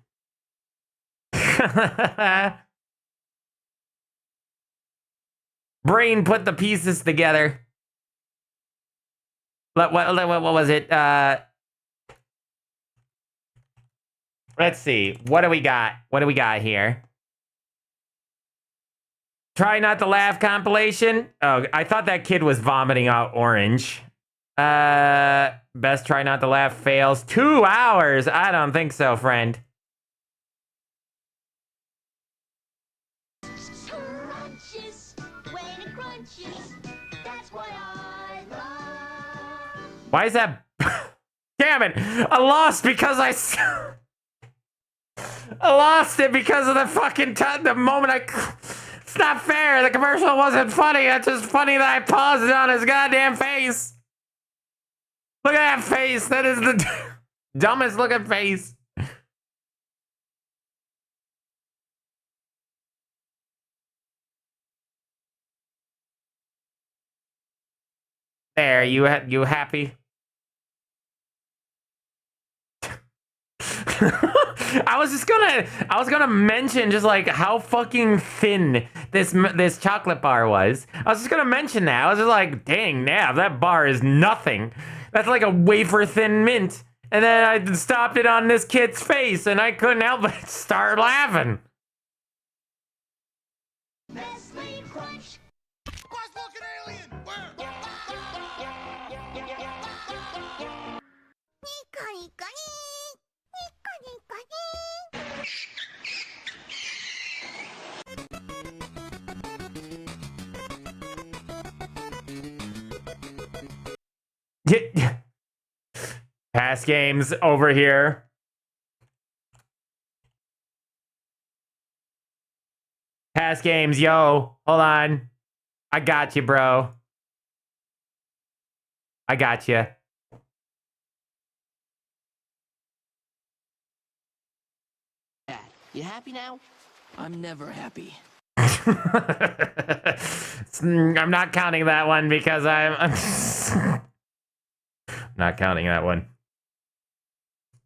Brain put the pieces together. What was it? Let's see. What do we got? What do we got here? Try not to laugh compilation. Oh, I thought that kid was vomiting out orange. Best try not to laugh fails. 2 hours. I don't think so, friend. Why is that? Damn it! I lost because I lost it because of the fucking the moment I It's not fair. The commercial wasn't funny. It's just funny that I paused it on his goddamn face. Look at that face. That is the dumbest looking face. There, you happy? I was gonna mention just like how fucking thin this chocolate bar was. I was just gonna mention that. I was just like, dang, Nav, that bar is nothing. That's like a wafer thin mint. And then I stopped it on this kid's face, and I couldn't help but start laughing. Pass games over here. Pass games, yo. Hold on. I got you, bro. I got you. You happy now? I'm never happy. I'm not counting that one because I'm not counting that one.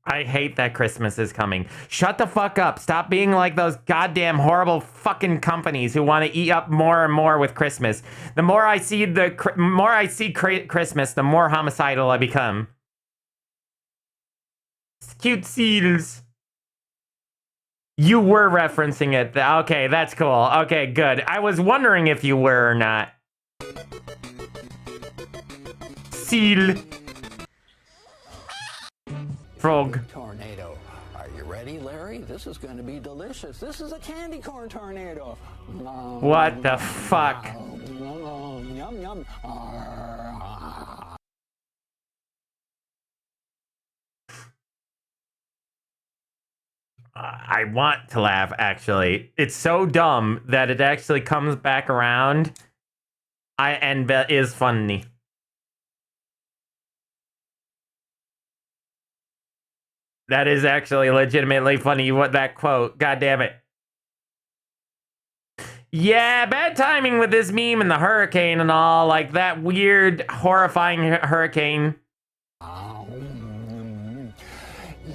I hate that Christmas is coming. Shut the fuck up. Stop being like those goddamn horrible fucking companies who want to eat up more and more with Christmas. The more I see Christmas, the more homicidal I become. Cute seals. You were referencing it. Okay, that's cool. Okay, good. I was wondering if you were or not. Seal. Frog. Tornado. Are you ready, Larry? This is going to be delicious. This is a candy corn tornado. What the fuck? Yum, yum. I want to laugh, actually. It's so dumb that it actually comes back around. And is funny. That is actually legitimately funny, what that quote. God damn it. Yeah, bad timing with this meme and the hurricane and all. Like, that weird, horrifying hurricane.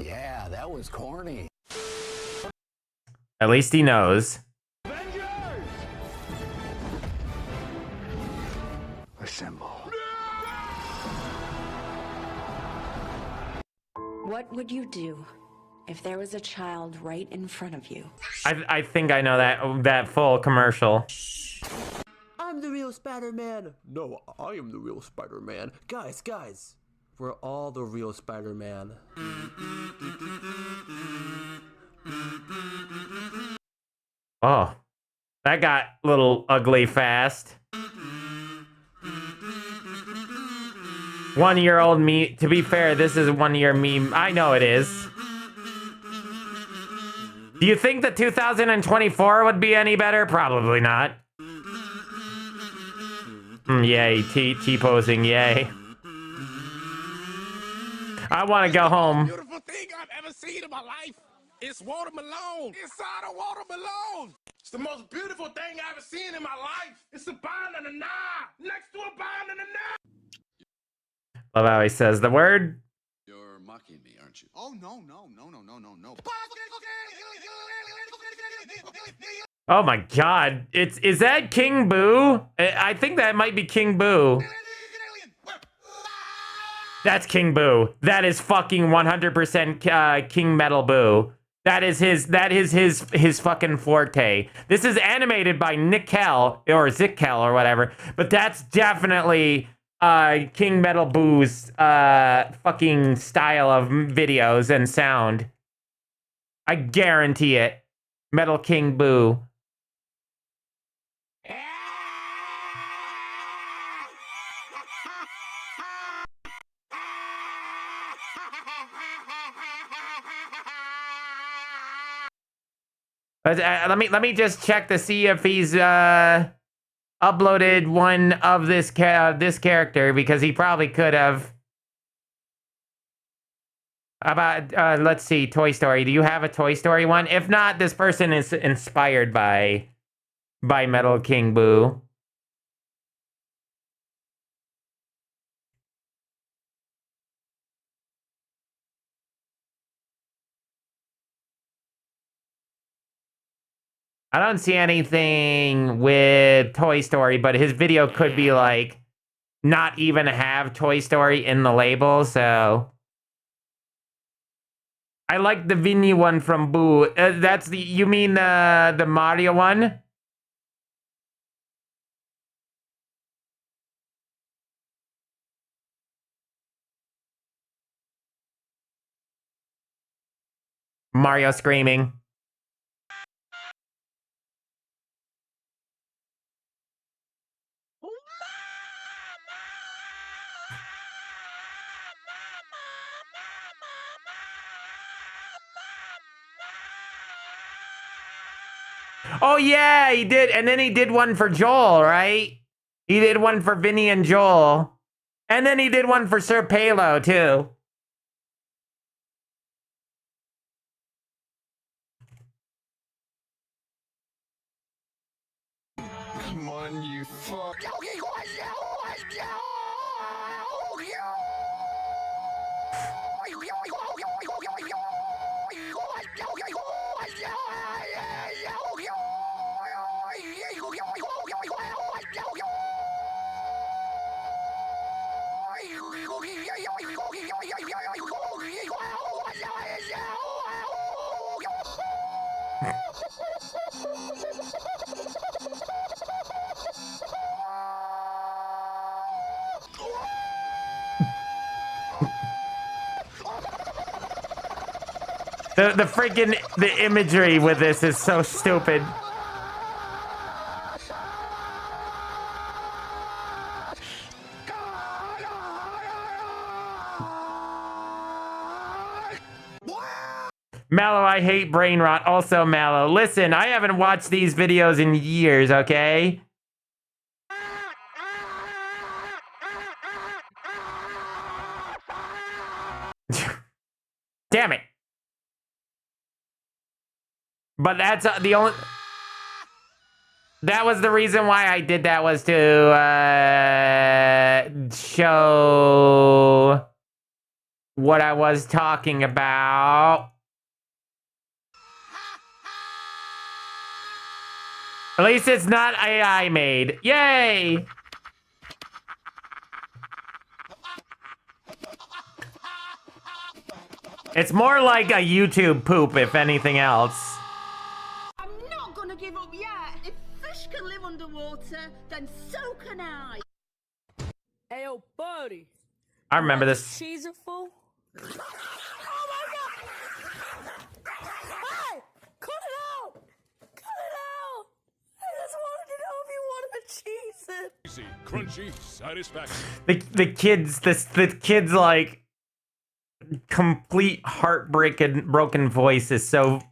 Yeah, that was corny. At least he knows. Assemble. What would you do if there was a child right in front of you? I think I know that full commercial. I'm the real Spider-Man. No, I am the real Spider-Man. Guys, we're all the real Spider-Man. Oh, that got a little ugly fast. 1-year-old me. To be fair, this is a 1-year meme. I know it is. Do you think that 2024 would be any better? Probably not. Yay, T-posing, yay. I want to go home. Beautiful thing I've ever seen in my life. It's watermelon. Inside a watermelon. It's the most beautiful thing I've ever seen in my life. It's a banana next to a banana. Love how he says the word. You're mocking me, aren't you? Oh, no. Oh my god. Is that King Boo? I think that might be King Boo. That's King Boo. That is fucking 100% King Metal Boo. That is his fucking forte. This is animated by Nick Kell or Zick Kell or whatever, but that's definitely King Metal Boo's fucking style of videos and sound. I guarantee it. Metal King Boo. Let me just check to see if he's uploaded one of this character, because he probably could have. About let's see, Toy Story. Do you have a Toy Story one? If not, this person is inspired by Metal King Boo. I don't see anything with Toy Story, but his video could be like not even have Toy Story in the label, so I like the Vinny one from Boo. That's the, you mean the Mario one? Mario screaming. Oh yeah, he did, and then he did one for Joel, right? He did one for Vinny and Joel, and then he did one for Sir Palo too. Come on, you fuck. The freaking the imagery with this is so stupid. MalO, I hate brain rot. Also, MalO, listen, I haven't watched these videos in years, okay? Damn it. But that's the only... That was the reason why I did that, was to show what I was talking about. At least it's not AI made. Yay! It's more like a YouTube poop, if anything else. I'm not gonna give up yet. If fish can live underwater, then so can I. Hey, yo, buddy. I remember this. Cheese are full. Oh my god! Hey! Cut it out! Cut it out! I just wanted to know if you wanted to cheese it. Easy, crunchy, satisfaction. The kids like complete broken voice is so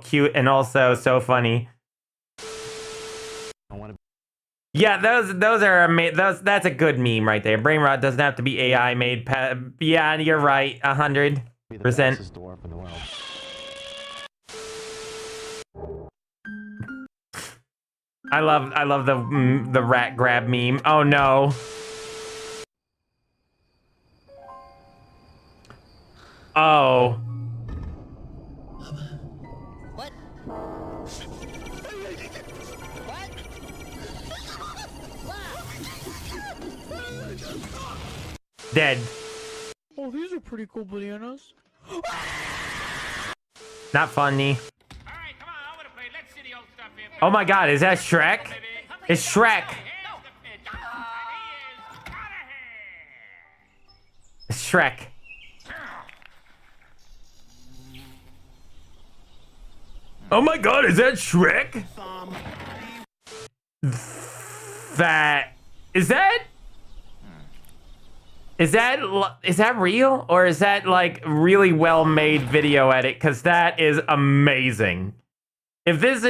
cute and also so funny. Yeah, those are amazing. That's a good meme right there. Brain rot doesn't have to be AI made. Yeah, you're right. 100%. I love the rat grab meme. Oh no. Oh. What? Dead. Oh, these are pretty cool bananas. Not funny. Oh my god, is that Shrek? It's Shrek. It's Shrek. Oh my god, is that Shrek? Is that real, or is that like really well made video edit? Because that is amazing. If this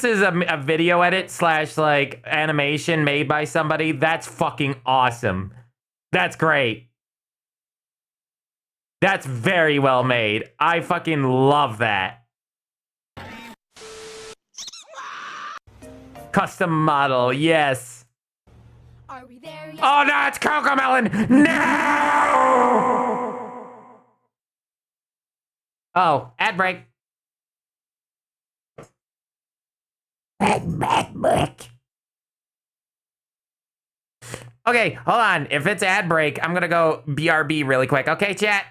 is a video edit slash like animation made by somebody, that's fucking awesome. That's great. That's very well made. I fucking love that. Custom model, yes. Are we there yet? Oh no, it's Cocomelon! No! Oh, ad break. Ad break. Okay, hold on. If it's ad break, I'm gonna go BRB really quick. Okay, chat.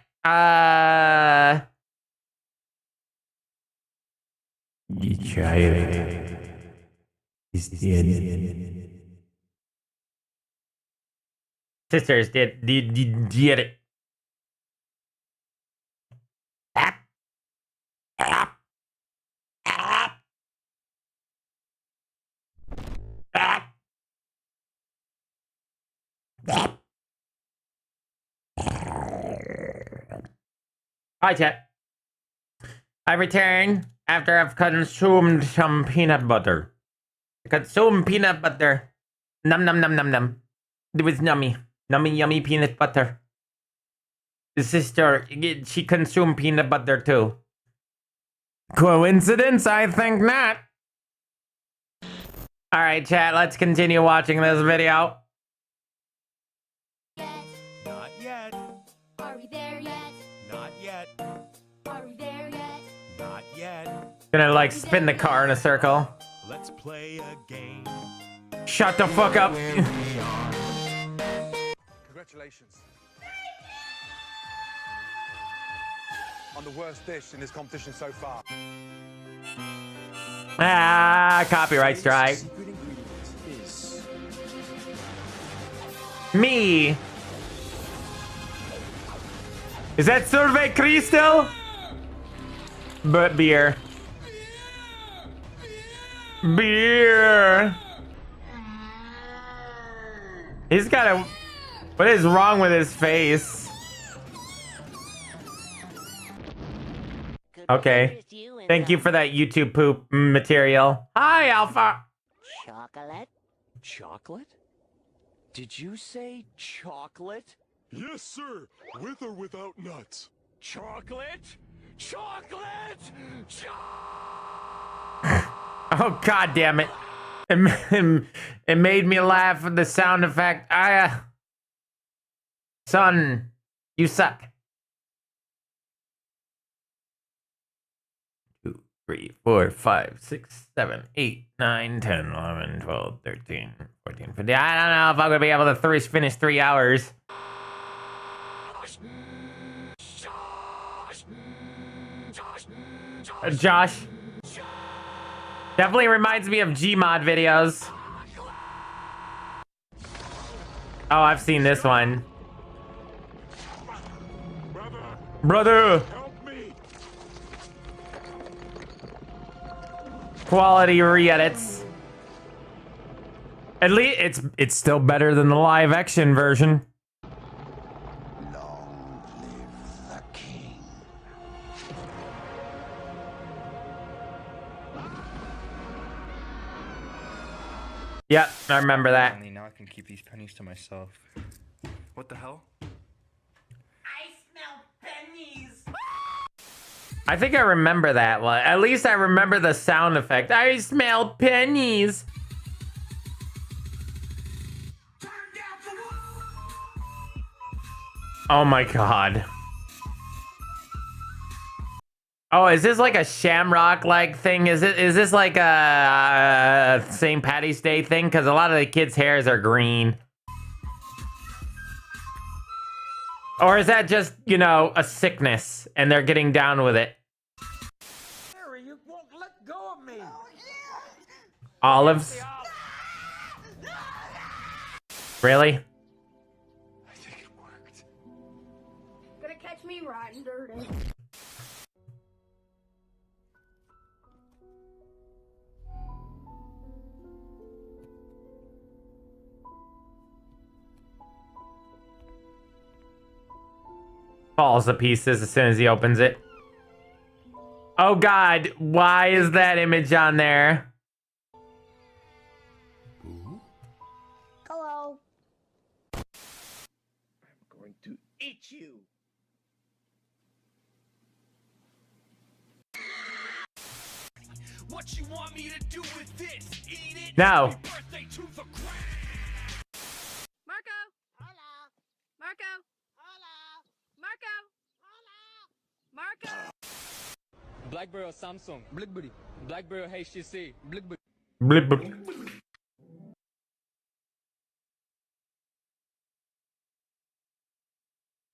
Sisters did it. Hi, chat. I return after I've consumed some peanut butter. I consumed peanut butter. Num num num num num. It was yummy. Nummy yummy peanut butter. The sister, she consumed peanut butter too. Coincidence? I think not. Alright, chat, let's continue watching this video. Not yet. Are we there yet? Not yet. Are we there yet? Not yet. Gonna like spin the car in a circle. Let's play a game. Shut the fuck up. Congratulations. On the worst dish in this competition so far. Ah, copyright strike. Me. Is that Survey Crystal? But beer. Beer. He's got a... What is wrong with his face? Okay. Thank you for that YouTube poop material. Hi, Alpha. Chocolate? Chocolate? Did you say chocolate? Yes, sir. With or without nuts. Chocolate? Chocolate! Oh, god damn it. It made me laugh at the sound effect. Son, you suck. 2, 3, 4, 5, 6, 7, 8, 9, 10, 11, 12, 13, 14, 15. I don't know if I'm gonna be able to finish 3 hours. Josh. Definitely reminds me of Gmod videos. Oh, I've seen this one. Brother! Help me. Quality re-edits. At least it's still better than the live action version. Yep, I remember that. Only now I can keep these pennies to myself. What the hell? I smell pennies. I think I remember that one. At least I remember the sound effect. I smell pennies. Oh my god. Oh, is this like a Shamrock like thing? Is this like a St. Patty's Day thing? Because a lot of the kids' hairs are green. Or is that just, you know, a sickness and they're getting down with it? Harry, you won't let go of me. Olives? Really? Gonna catch me riding dirty. Falls to pieces as soon as he opens it. Oh God, why is that image on there? Hello. I'm going to eat you. What you want me to do with this? Eat it? No. Happy birthday to the Marco. Hola. Marco. Hola. Marco. Hola. Marco. BlackBerry or Samsung? BlackBerry. BlackBerry or HTC? BlackBerry. Blip, blip.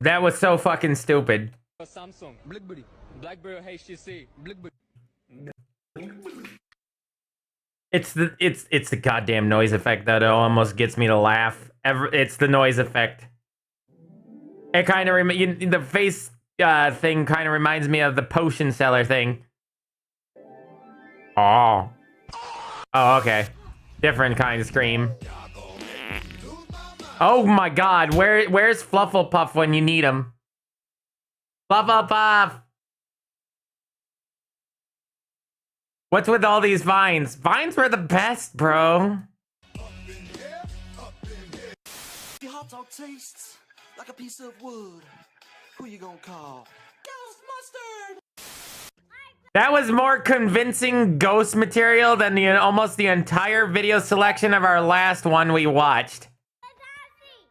That was so fucking stupid. Or Samsung? BlackBerry. BlackBerry or HTC? BlackBerry. It's the goddamn noise effect that almost gets me to laugh. It's the noise effect. It kind of the face thing kind of reminds me of the potion seller thing. Oh. Oh, okay. Different kind of scream. Oh my God, where's Flufflepuff when you need him? Flufflepuff! What's with all these vines? Vines were the best, bro. Your hot dog tastes like a piece of wood. Who you gonna call? Ghost Mustard! That was more convincing ghost material than almost the entire video selection of our last one we watched.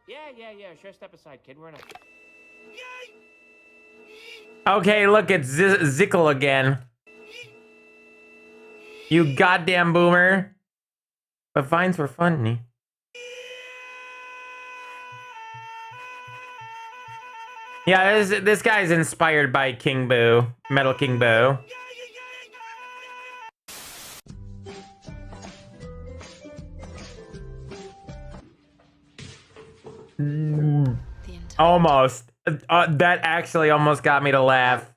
Yeah. Sure, step aside, kid. We're not. Okay, look, it's Zickle again. You goddamn boomer. But vines were funny. Yeah, this guy's inspired by King Boo. Metal King Boo. Almost. That actually almost got me to laugh.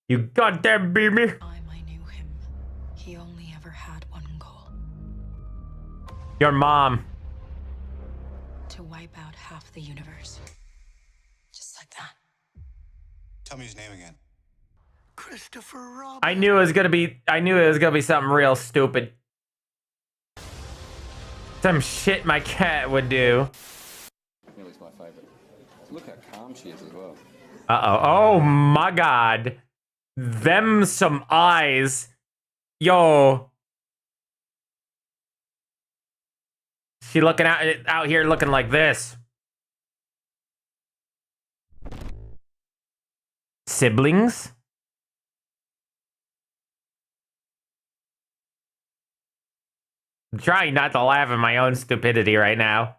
You goddamn baby. He only ever had one goal. Your mom. To wipe out half the universe. Just like that. Tell me his name again. Christopher Robin. I knew it was gonna be something real stupid. Some shit my cat would do. Millie's my favorite. Look how calm she is as well. Uh-oh. Oh my God. Them some eyes. Yo. She looking out here looking like this. Siblings? I'm trying not to laugh at my own stupidity right now.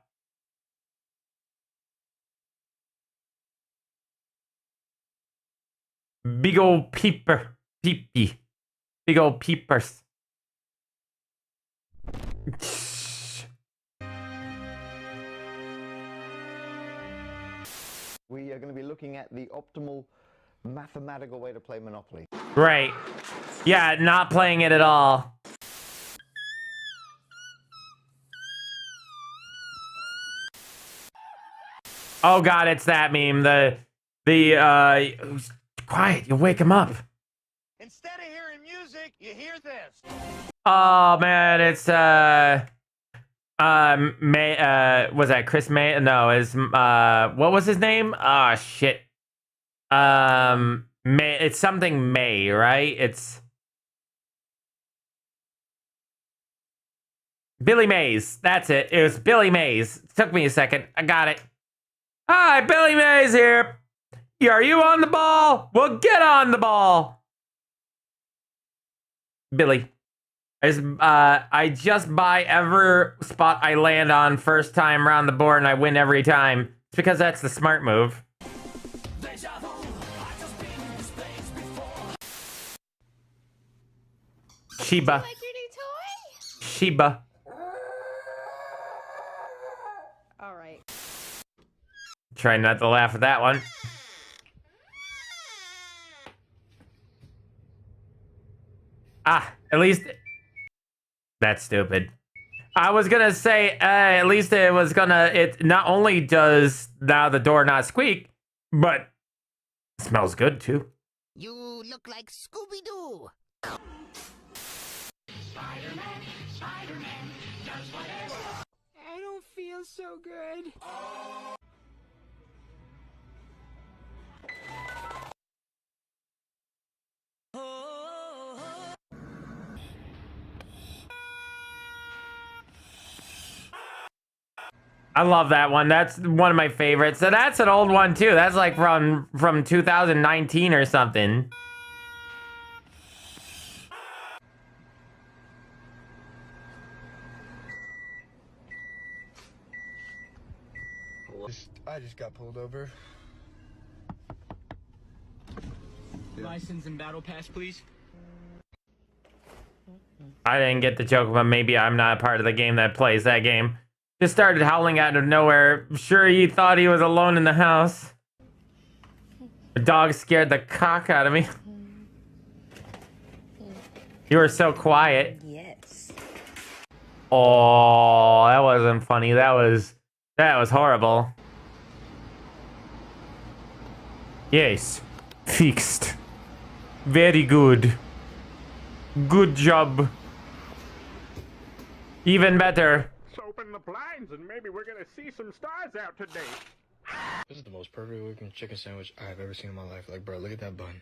Big old peeper. Peepee. Big old peepers. We are going to be looking at the optimal mathematical way to play Monopoly. Right. Yeah, not playing it at all. Oh God, it's that meme. Quiet, you'll wake him up. Instead of hearing music, you hear this. Oh man, it's May, was that Chris May? No, what was his name? Ah, shit. May, it's something May, right? It's Billy Mays. That's it. It was Billy Mays. It took me a second. I got it. Hi, Billy Mays here. Are you on the ball? Well, get on the ball. Billy. I just buy every spot I land on first time around the board and I win every time. It's because that's the smart move. Sheba. Like your new toy? Sheba. All right. Try not to laugh at that one. Ah, at least... That's stupid. I was gonna say, at least it was gonna... It not only does now the door not squeak, but it smells good too. You look like Scooby-Doo. Spider-Man, Spider-Man does whatever. I don't feel so good. I love that one. That's one of my favorites. So that's an old one too. That's like from 2019 or something. I just got pulled over. License and battle pass, please. I didn't get the joke, but maybe I'm not a part of the game that plays that game. Just started howling out of nowhere. Sure, he thought he was alone in the house. The dog scared the cock out of me. You were so quiet. Yes. Oh, that wasn't funny. That was horrible. Yes. Fixed. Very good. Good job. Even better. Open the blinds and maybe we're gonna see some stars out today. This is the most perfect looking chicken sandwich I've ever seen in my life. Like, bro, look at that bun.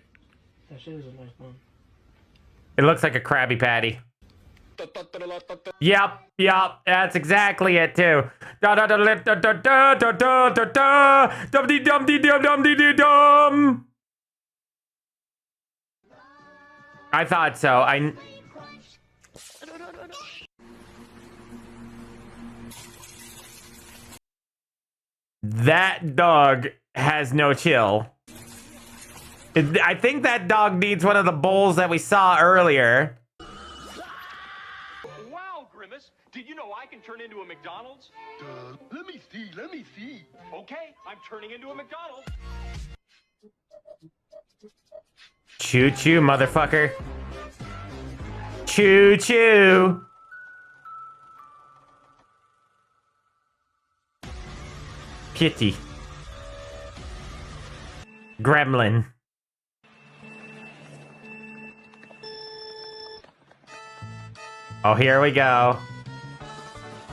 That shit is a nice bun. It looks like a Krabby Patty. Yep, that's exactly it too. Da da da da da da da da da da da dum dee dum dee dum dum dee dee dum. I thought so. That dog has no chill. I think that dog needs one of the bowls that we saw earlier. Wow, Grimace, did you know I can turn into a McDonald's? Let me see. Okay, I'm turning into a McDonald's. Choo choo, motherfucker. Choo choo. Kitty. Gremlin. Oh, here we go.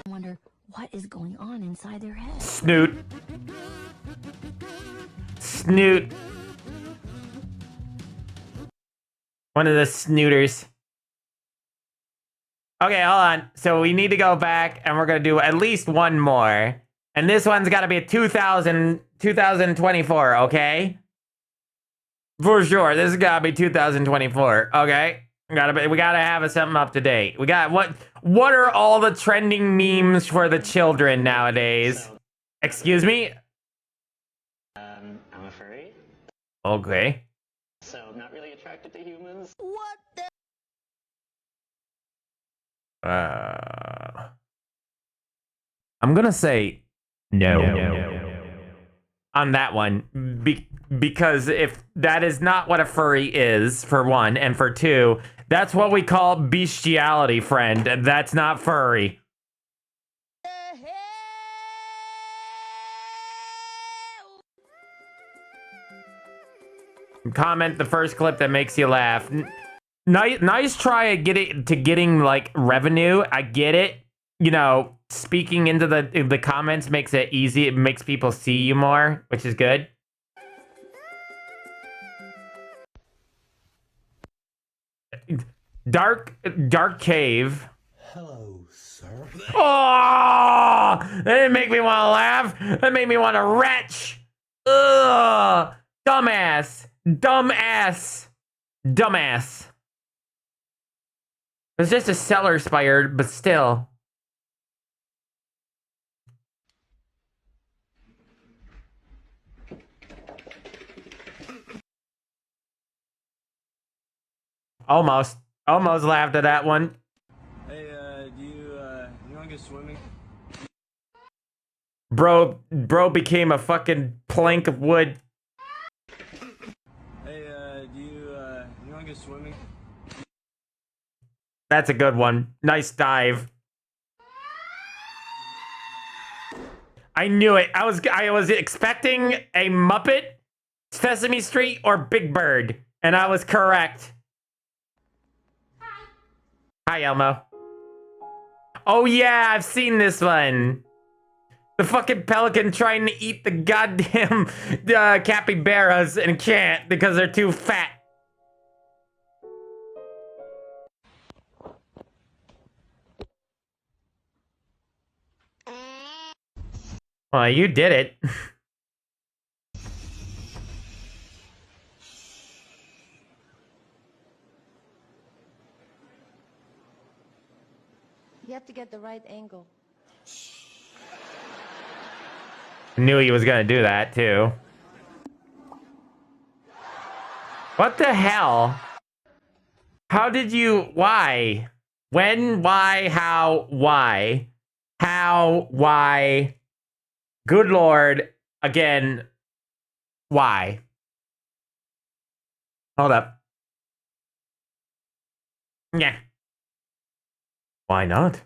I wonder what is going on inside their head. Snoot. Snoot. One of the snooters. Okay, hold on. So we need to go back and we're going to do at least one more. And this one's got to be a 2024, okay? For sure. This has got to be 2024, okay? We gotta have something up to date. We got what are all the trending memes for the children nowadays? Excuse me? I'm a furry. Okay. So I'm not really attracted to humans. What the? I'm gonna say no. On that one, because if that is not what a furry is, for one, and for two, that's what we call bestiality, friend. That's not furry. Comment the first clip that makes you laugh. Nice try at getting like revenue. I get it. You know, speaking into the comments makes it easy. It makes people see you more, which is good. Dark cave. Hello, sir. Oh, that didn't make me want to laugh. That made me want to retch. Ugh, dumbass. It's just a cellar spire, but still. Almost laughed at that one. Hey, do you want to go swimming? Bro became a fucking plank of wood. Hey, do you want to go swimming? That's a good one. Nice dive. I knew it. I was expecting a Muppet, Sesame Street, or Big Bird. And I was correct. Hi, Elmo. Oh yeah, I've seen this one. The fucking pelican trying to eat the goddamn capybaras and can't because they're too fat. Well, you did it. You have to get the right angle. Knew he was gonna do that too. What the hell? How did you? Why? When? Why? How? Why? How? Why? Good Lord. Again. Why? Hold up. Yeah. Why not?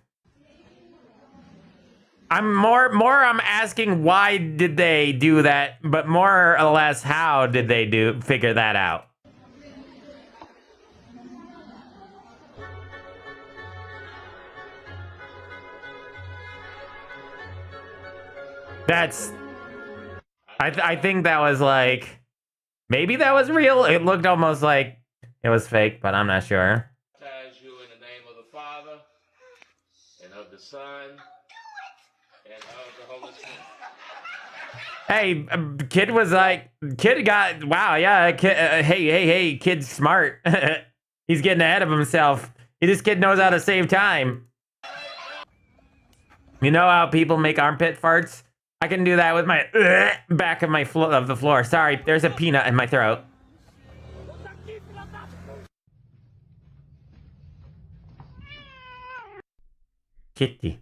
I'm asking why did they do that, but more or less how did they figure that out? That's I think that was like maybe that was real. It looked almost like it was fake, but I'm not sure. Baptize you in the name of the Father, and of the Son, and of the Holy Spirit. Hey, kid was like, kid got, wow, yeah, kid, hey, kid's smart. He's getting ahead of himself. This kid knows how to save time. You know how people make armpit farts? I can do that with my back of my the floor. Sorry, there's a peanut in my throat. Kitty.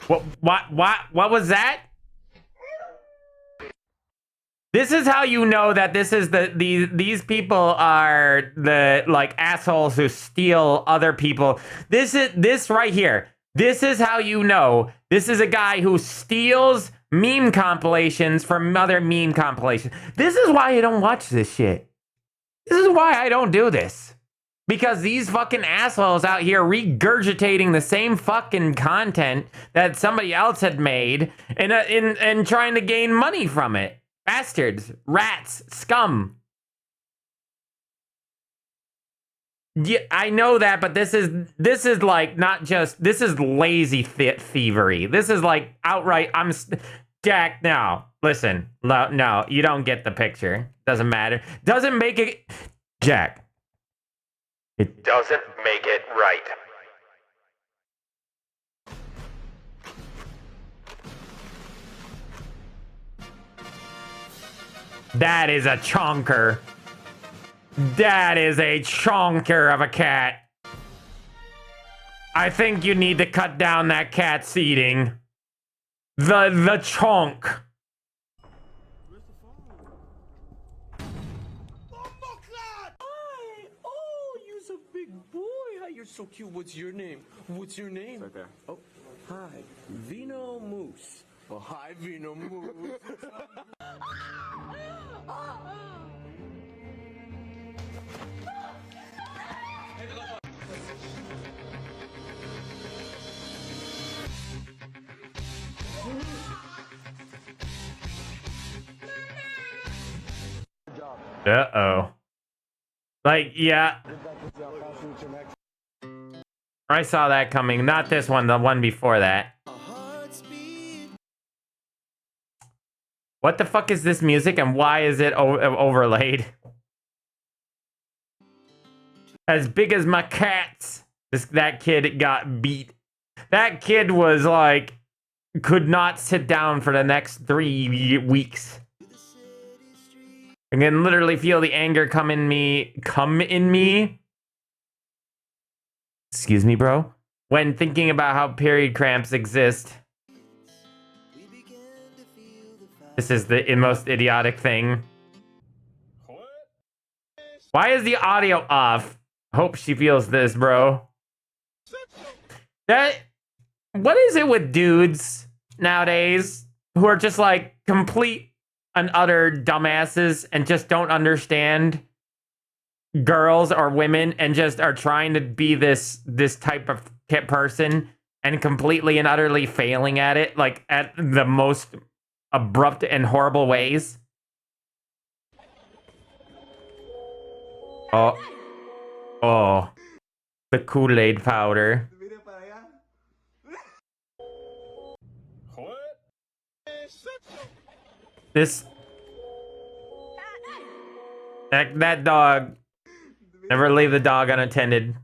What was that? This is how you know that this is these people are the like assholes who steal other people. This right here. This is how you know this is a guy who steals meme compilations from other meme compilations. This is why I don't watch this shit. This is why I don't do this. Because these fucking assholes out here regurgitating the same fucking content that somebody else had made and trying to gain money from it. Bastards, rats, scum. Yeah, I know that, but this is like not just, this is lazy thievery. This is like outright, Jack, no, listen, no, you don't get the picture. Doesn't matter. Doesn't make it, Jack. It doesn't make it right. That is a chonker. That is a chonker of a cat. I think you need to cut down that cat's eating. The chonk. You're so cute. What's your name? What's your name? Okay. Oh, hi, Vino Moose. Oh, hi, Vino Moose. Uh-oh. Like, yeah. I saw that coming. Not this one, the one before that. What the fuck is this music and why is it overlaid? As big as my cats. That kid got beat. That kid was like, could not sit down for the next 3 weeks. I can literally feel the anger come in me. Excuse me, bro. When thinking about how period cramps exist. This is the most idiotic thing. Why is the audio off? Hope she feels this, bro. What is it with dudes nowadays who are just like complete and utter dumbasses and just don't understand girls or women and just are trying to be this type of person and completely and utterly failing at it, like at the most abrupt and horrible ways. Oh, the Kool-Aid powder. This that dog. Never leave the dog unattended.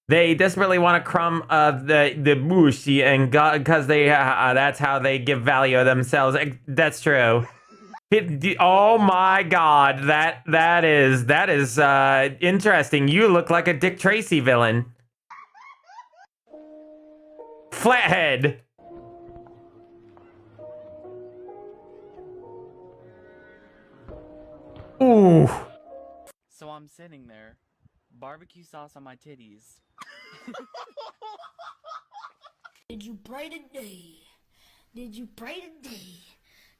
They desperately want to crumb the bushi and because they that's how they give value to themselves. That's true. Oh my God, that is interesting. You look like a Dick Tracy villain. Flathead. Ooh. So I'm sitting there, barbecue sauce on my titties. Did you pray today? Did you pray today?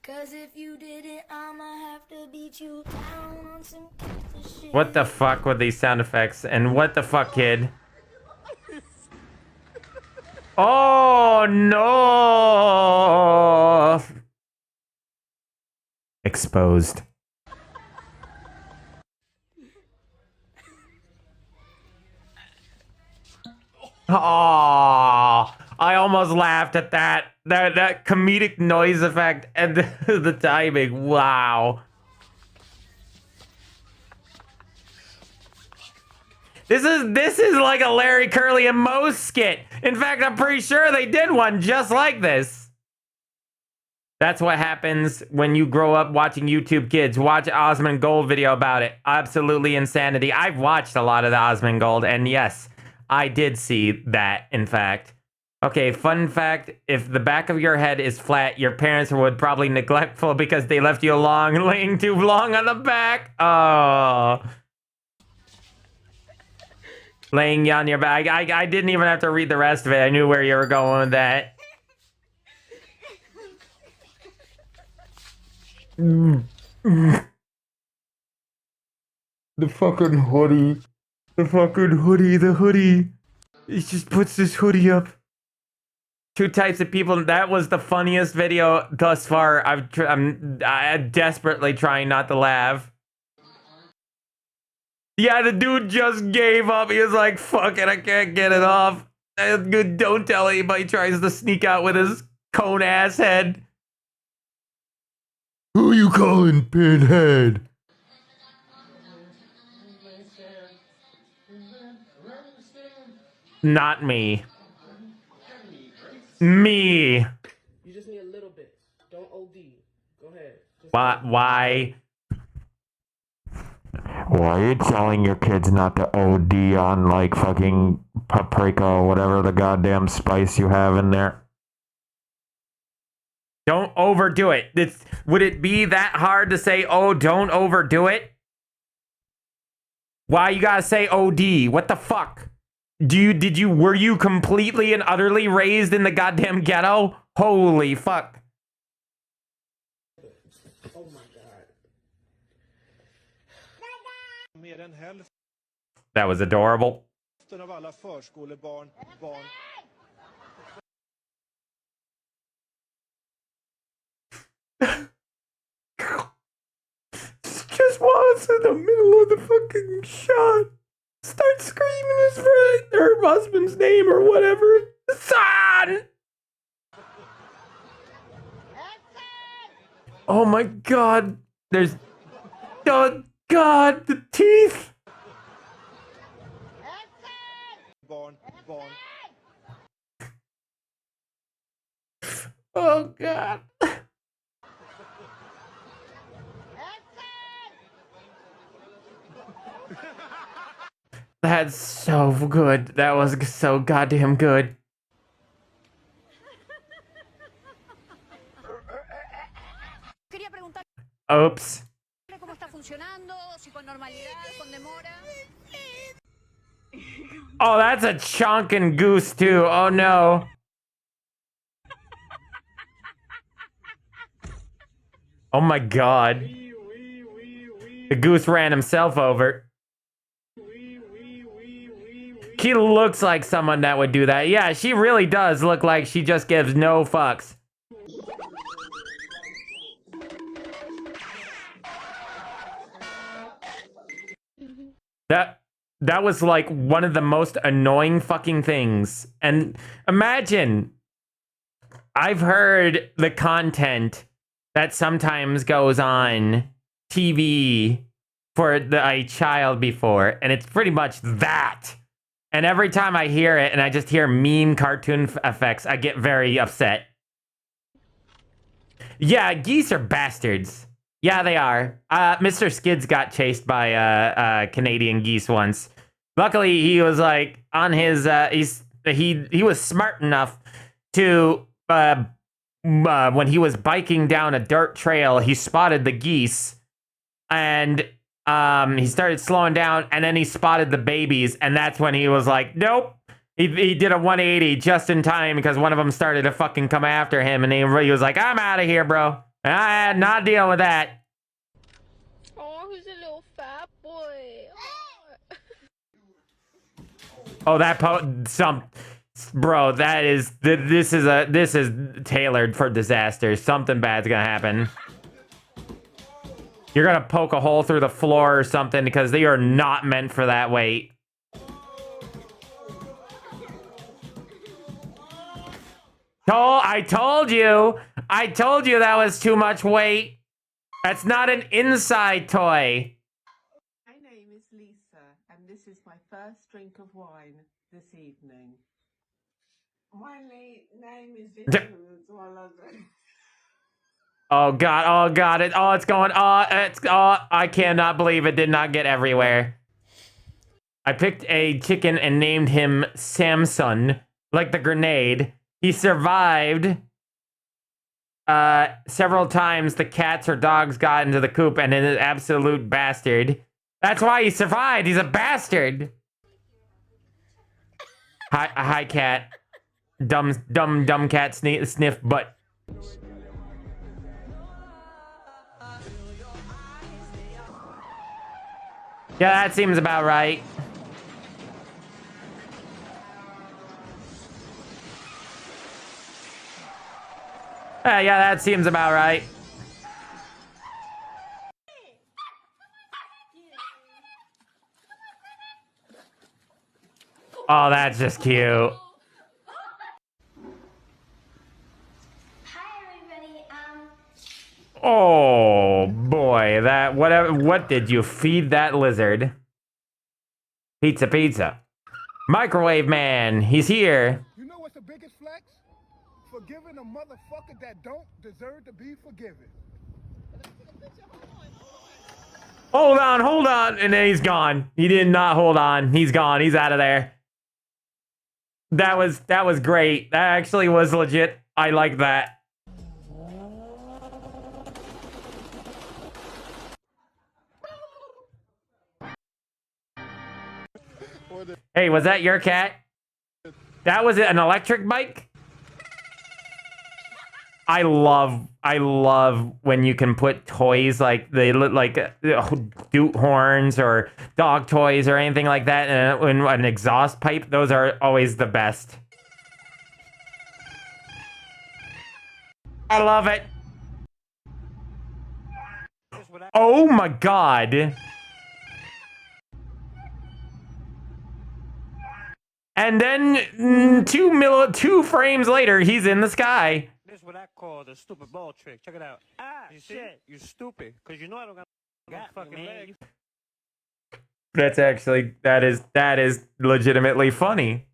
Cause if you didn't, I'ma have to beat you down on some shit. What the fuck with these sound effects? And what the fuck, kid? Oh no! Exposed. Oh, I almost laughed at that comedic noise effect and the timing. Wow. This is like a Larry, Curly, and Moe skit. In fact, I'm pretty sure they did one just like this. That's what happens when you grow up watching YouTube Kids. Watch Osmond Gold video about it. Absolutely insanity. I've watched a lot of the Osmond Gold, and yes, I did see that, in fact. Okay, fun fact, if the back of your head is flat, your parents would probably neglectful because they left you laying too long on the back. Oh. Laying on your back. I didn't even have to read the rest of it. I knew where you were going with that. The fucking hoodie. The hoodie. He just puts this hoodie up. Two types of people. That was the funniest video thus far. I'm desperately trying not to laugh. Yeah, the dude just gave up. He was like, fuck it, I can't get it off. And don't tell anybody tries to sneak out with his cone ass head. Who you calling Pinhead? Not me. Me. You just need a little bit. Don't OD. Go ahead. Why are you telling your kids not to OD on like fucking paprika or whatever the goddamn spice you have in there? Don't overdo it. Would it be that hard to say, oh, don't overdo it? Why you gotta say OD? What the fuck? Were you completely and utterly raised in the goddamn ghetto? Holy fuck. Oh my God. That was adorable. Just was in the middle of the fucking shot. Start screaming his friend, her husband's name or whatever. Son! Oh my God. There's... Oh God, the teeth! Oh God. That's so good. That was so goddamn good. Oops. ¿Cómo está funcionando? Si con normalidad, con demora. Oh, that's a chunk and goose too. Oh no. Oh my god. The goose ran himself over. She looks like someone that would do that. Yeah, she really does look like she just gives no fucks. That was like one of the most annoying fucking things. And imagine, I've heard the content that sometimes goes on TV for a child before, and it's pretty much that. And every time I hear it and I just hear meme cartoon effects, I get very upset. Yeah, geese are bastards. Yeah, they are. Mr. Skids got chased by Canadian geese once. Luckily, he was like on his. He was smart enough to when he was biking down a dirt trail, he spotted the geese, and he started slowing down, and then he spotted the babies, and that's when he was like, nope. He did a 180 just in time because one of them started to fucking come after him, and he was like, I'm out of here, bro. I'm not dealing with that. Oh, who's a little fat boy? Oh, that bro, that is this is tailored for disaster. Something bad's gonna happen. You're gonna poke a hole through the floor or something because they are not meant for that weight. I told you that was too much weight. That's not an inside toy. My name is Lisa, and this is my first drink of wine this evening. My name is Victor. Oh god, it's going, I cannot believe it did not get everywhere. I picked a chicken and named him Samson, like the grenade. He survived several times the cats or dogs got into the coop, and is an absolute bastard. That's why he survived. He's a bastard. Hi, cat. Dumb cat sniff butt. Yeah, that seems about right. Yeah, that seems about right. Oh, that's just cute. Oh boy, what did you feed that lizard? Pizza. Microwave man, he's here. You know what's the biggest flex? Forgiving a motherfucker that don't deserve to be forgiven. Hold on, and then he's gone. He did not hold on. He's gone. He's out of there. That was great. That actually was legit. I like that. Hey, was that your cat? That was an electric bike? I love when you can put toys like they look like doot horns or dog toys or anything like that, and an exhaust pipe. Those are always the best. I love it. Oh my god. And then 2 frames later, he's in the sky. This is what I call the stupid ball trick. Check it out. You shit. You stupid. Because you know I don't got fucking legs. That's actually, that is legitimately funny.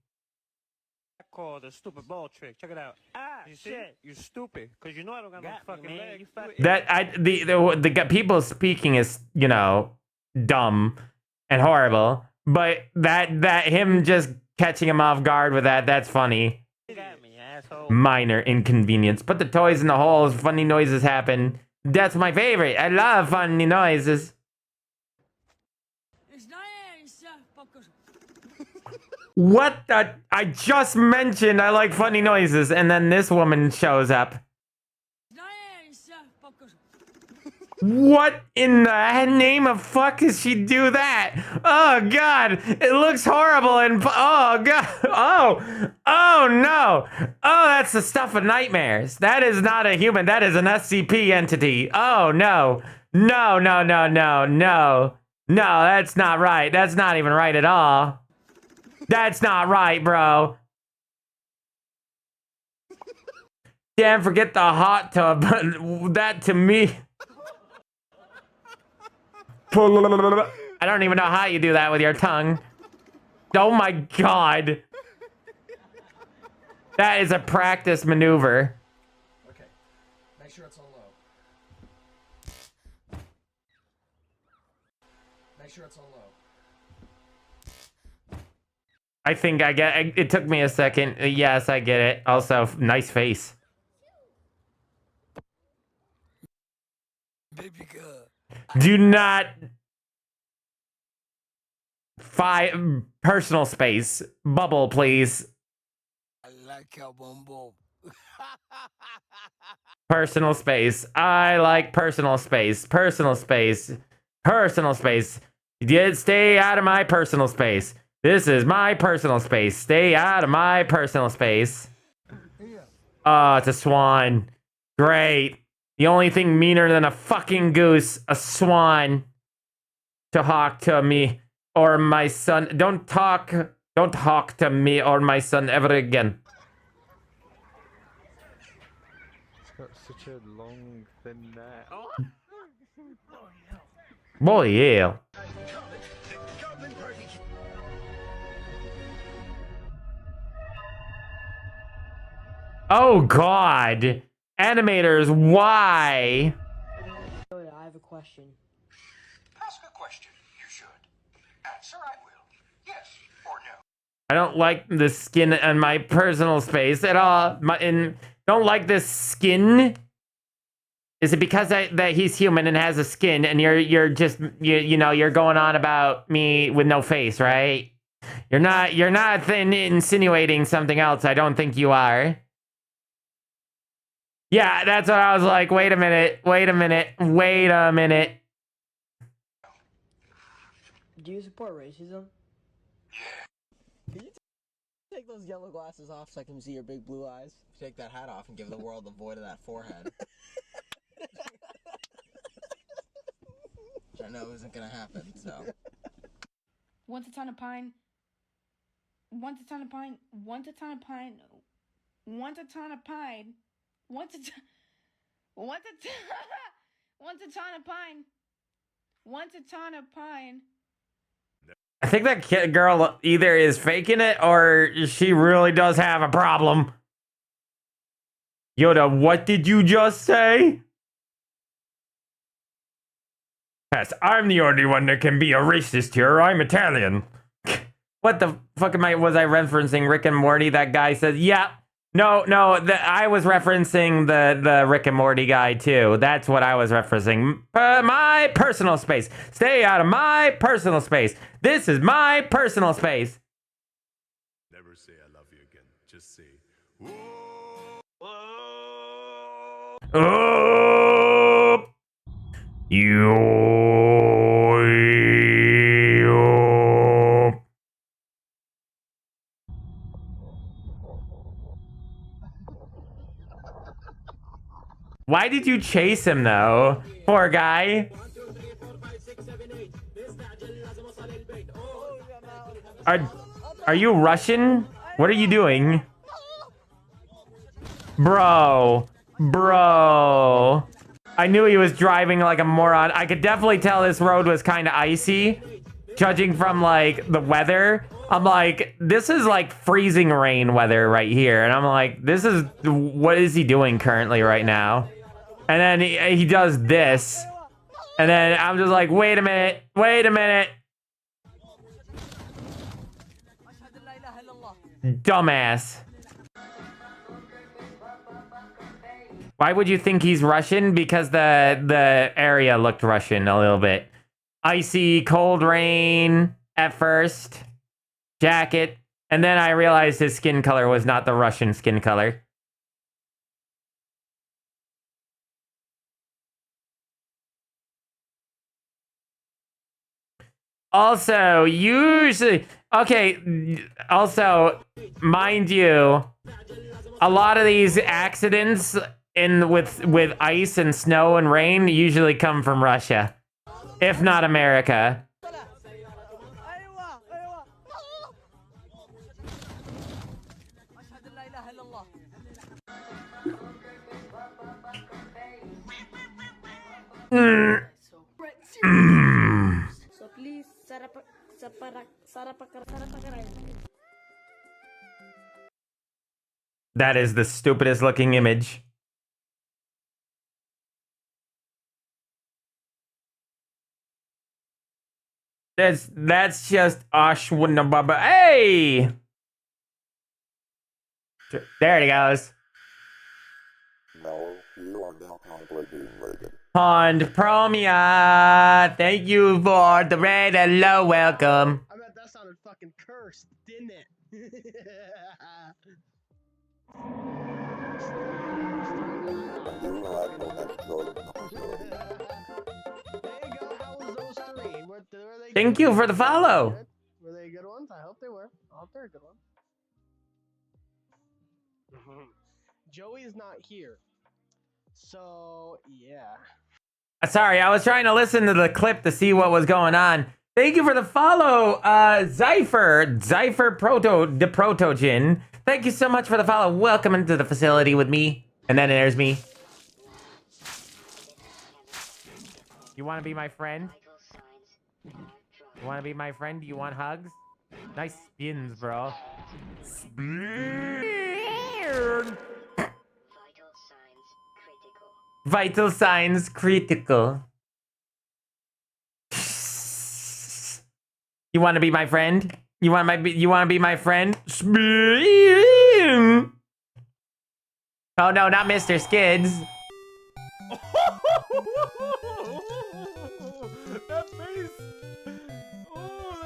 I call the stupid ball trick. Check it out. You shit. You stupid. Because you know I don't got fucking legs. The people speaking is, you know, dumb and horrible. But that him just catching him off guard with that's funny. Minor inconvenience. Put the toys in the holes, funny noises happen. That's my favorite. I love funny noises. What the? I just mentioned I like funny noises, and then this woman shows up. What in the name of fuck does she do that? Oh god, it looks horrible and oh god, oh no, oh that's the stuff of nightmares. That is not a human. That is an SCP entity. Oh no, no, no, no, no, no, no. That's not right. That's not even right at all. That's not right, bro. Damn, forget the hot tub. That to me. I don't even know how you do that with your tongue. Oh my god. That is a practice maneuver. Okay, make sure it's on low. Make sure it's on low. I think I get it. It took me a second. Yes, I get it. Also, nice face. Baby girl. Do not personal space. Bubble, please. I like your bumbo. Personal space. I like personal space. Personal space. Personal space. Stay out of my personal space. This is my personal space. Stay out of my personal space. Oh, it's a swan. Great. The only thing meaner than a fucking goose, a swan, to hawk to me or my son. Don't hawk to me or my son ever again. It's got such a long, thin neck. Oh. Boy, yeah. Oh god. Animators, why? I have a question. Ask a question. You should. Answer, I will. Yes or no. I don't like the skin on my personal space at all. Don't like this skin. Is it because that he's human and has a skin, and you're just you know you're going on about me with no face, right? You're not insinuating something else. I don't think you are. Yeah, that's what I was like. Wait a minute. Wait a minute. Wait a minute. Do you support racism? Can you take those yellow glasses off so I can see your big blue eyes? Take that hat off and give the world the void of that forehead. Which I know isn't gonna happen, so. Once a ton of pine. Once a ton of pine. Once a ton of pine. Once a ton of pine. Once a ton. Once a ton. Once a ton of pine. Once a ton of pine. I think that kid girl either is faking it or she really does have a problem. Yoda, what did you just say? Yes, I'm the only one that can be a racist here. I'm Italian. What the fuck was I referencing? Rick and Morty? That guy says, yeah. No, I was referencing the Rick and Morty guy too. That's what I was referencing. My personal space. Stay out of my personal space. This is my personal space. Never say I love you again. Just say, Oh, you. Why did you chase him though? Poor guy. Are you Russian? What are you doing? Bro. I knew he was driving like a moron. I could definitely tell this road was kind of icy. Judging from like the weather. I'm like, this is like freezing rain weather right here. And I'm like, what is he doing currently right now? And then he does this. And then I'm just like, wait a minute. Dumbass. Why would you think he's Russian? Because the area looked Russian a little bit. Icy, cold rain at first. Jacket. And then I realized his skin color was not the Russian skin color. Also, usually, okay, also, mind you, a lot of these accidents with ice and snow and rain usually come from Russia, if not America. So please, That is the stupidest looking image. That's just Ashwinababa. Hey! There it goes. No, you are now currently being rated. Pond Promia, thank you for the red hello welcome. I bet that sounded fucking cursed, didn't it? Thank you for the follow. Were they good ones? I hope they were. I hope they're a good one. Joey's not here. So, yeah. Sorry, I was trying to listen to the clip to see what was going on. Thank you for the follow, Zypher Protogen. Thank you so much for the follow. Welcome into the facility with me. And then there's me. You want to be my friend? You want to be my friend? Do you want hugs? Nice spins, bro. Vital signs critical. You want to be my friend? You want to be my friend? Oh no, not Mr. Skids. That face.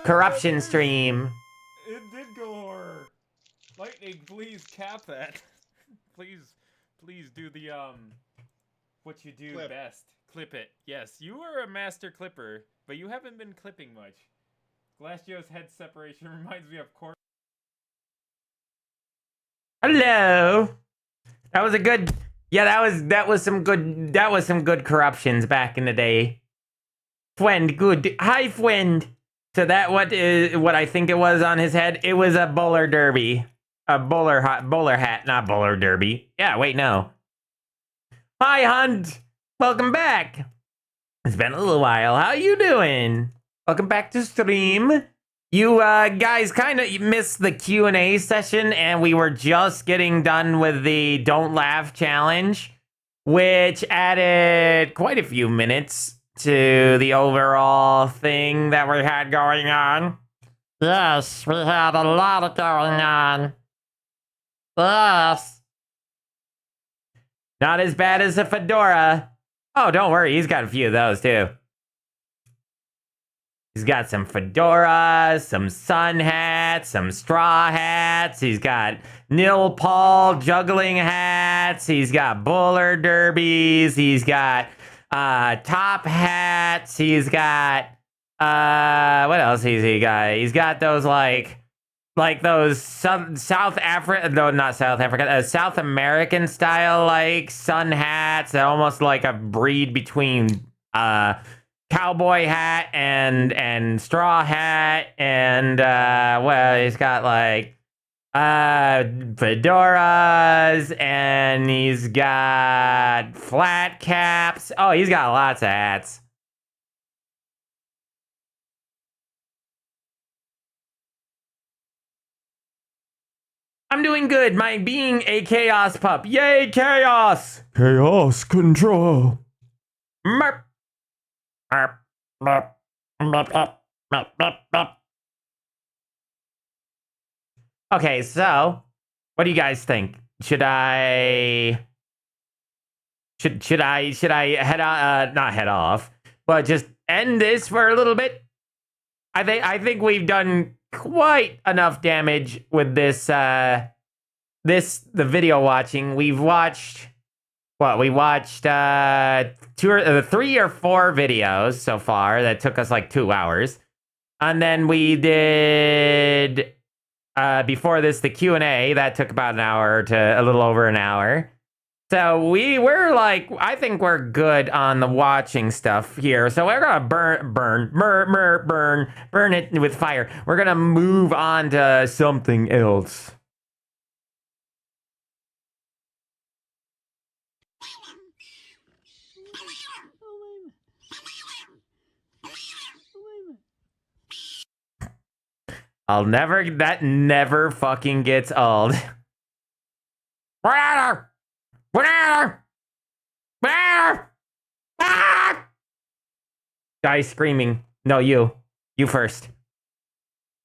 Corruption stream. It did go horror. Lightning, please cap that. please do the what you do best. Clip it. Yes, you are a master clipper, but you haven't been clipping much. Glastio's head separation reminds me of Court. Hello. That was a good. Yeah, that was some good corruptions back in the day. Friend, good. Hi, friend. So that what I think it was on his head? It was a bowler derby. A bowler hat, not bowler derby. Yeah, wait, no. Hi, Hunt. Welcome back. It's been a little while. How you doing? Welcome back to stream. You guys kind of missed the Q&A session, and we were just getting done with the Don't Laugh challenge, which added quite a few minutes to the overall thing that we had going on. Yes, we had a lot going on. Yes. Not as bad as a fedora. Oh, don't worry, he's got a few of those too. He's got some fedoras, some sun hats, some straw hats. He's got nil Paul juggling hats. He's got bowler derbies. He's got top hats. He's got what else has he got? He's got those like those South American style like sun hats. They're almost like a breed between cowboy hat and straw hat, and well, he's got like fedoras, and he's got flat caps. Oh, he's got lots of hats. I'm doing good. My being a chaos pup. Yay, chaos! Chaos control. Merp. Merp. Merp. Merp. Merp. Merp. Merp. Merp. Okay, so what do you guys think? Should I head not head off, but just end this for a little bit? I think we've done quite enough damage with this the video watching. We've watched what? We watched 3 or 4 videos so far that took us like 2 hours. And then we did before this the Q&A that took about an hour to a little over an hour. So we're like, I think we're good on the watching stuff here. So we're gonna burn it with fire. We're gonna move on to something else. That never fucking gets old. Banana! Banana! Banana! Ah! Guy screaming. No, you. You first.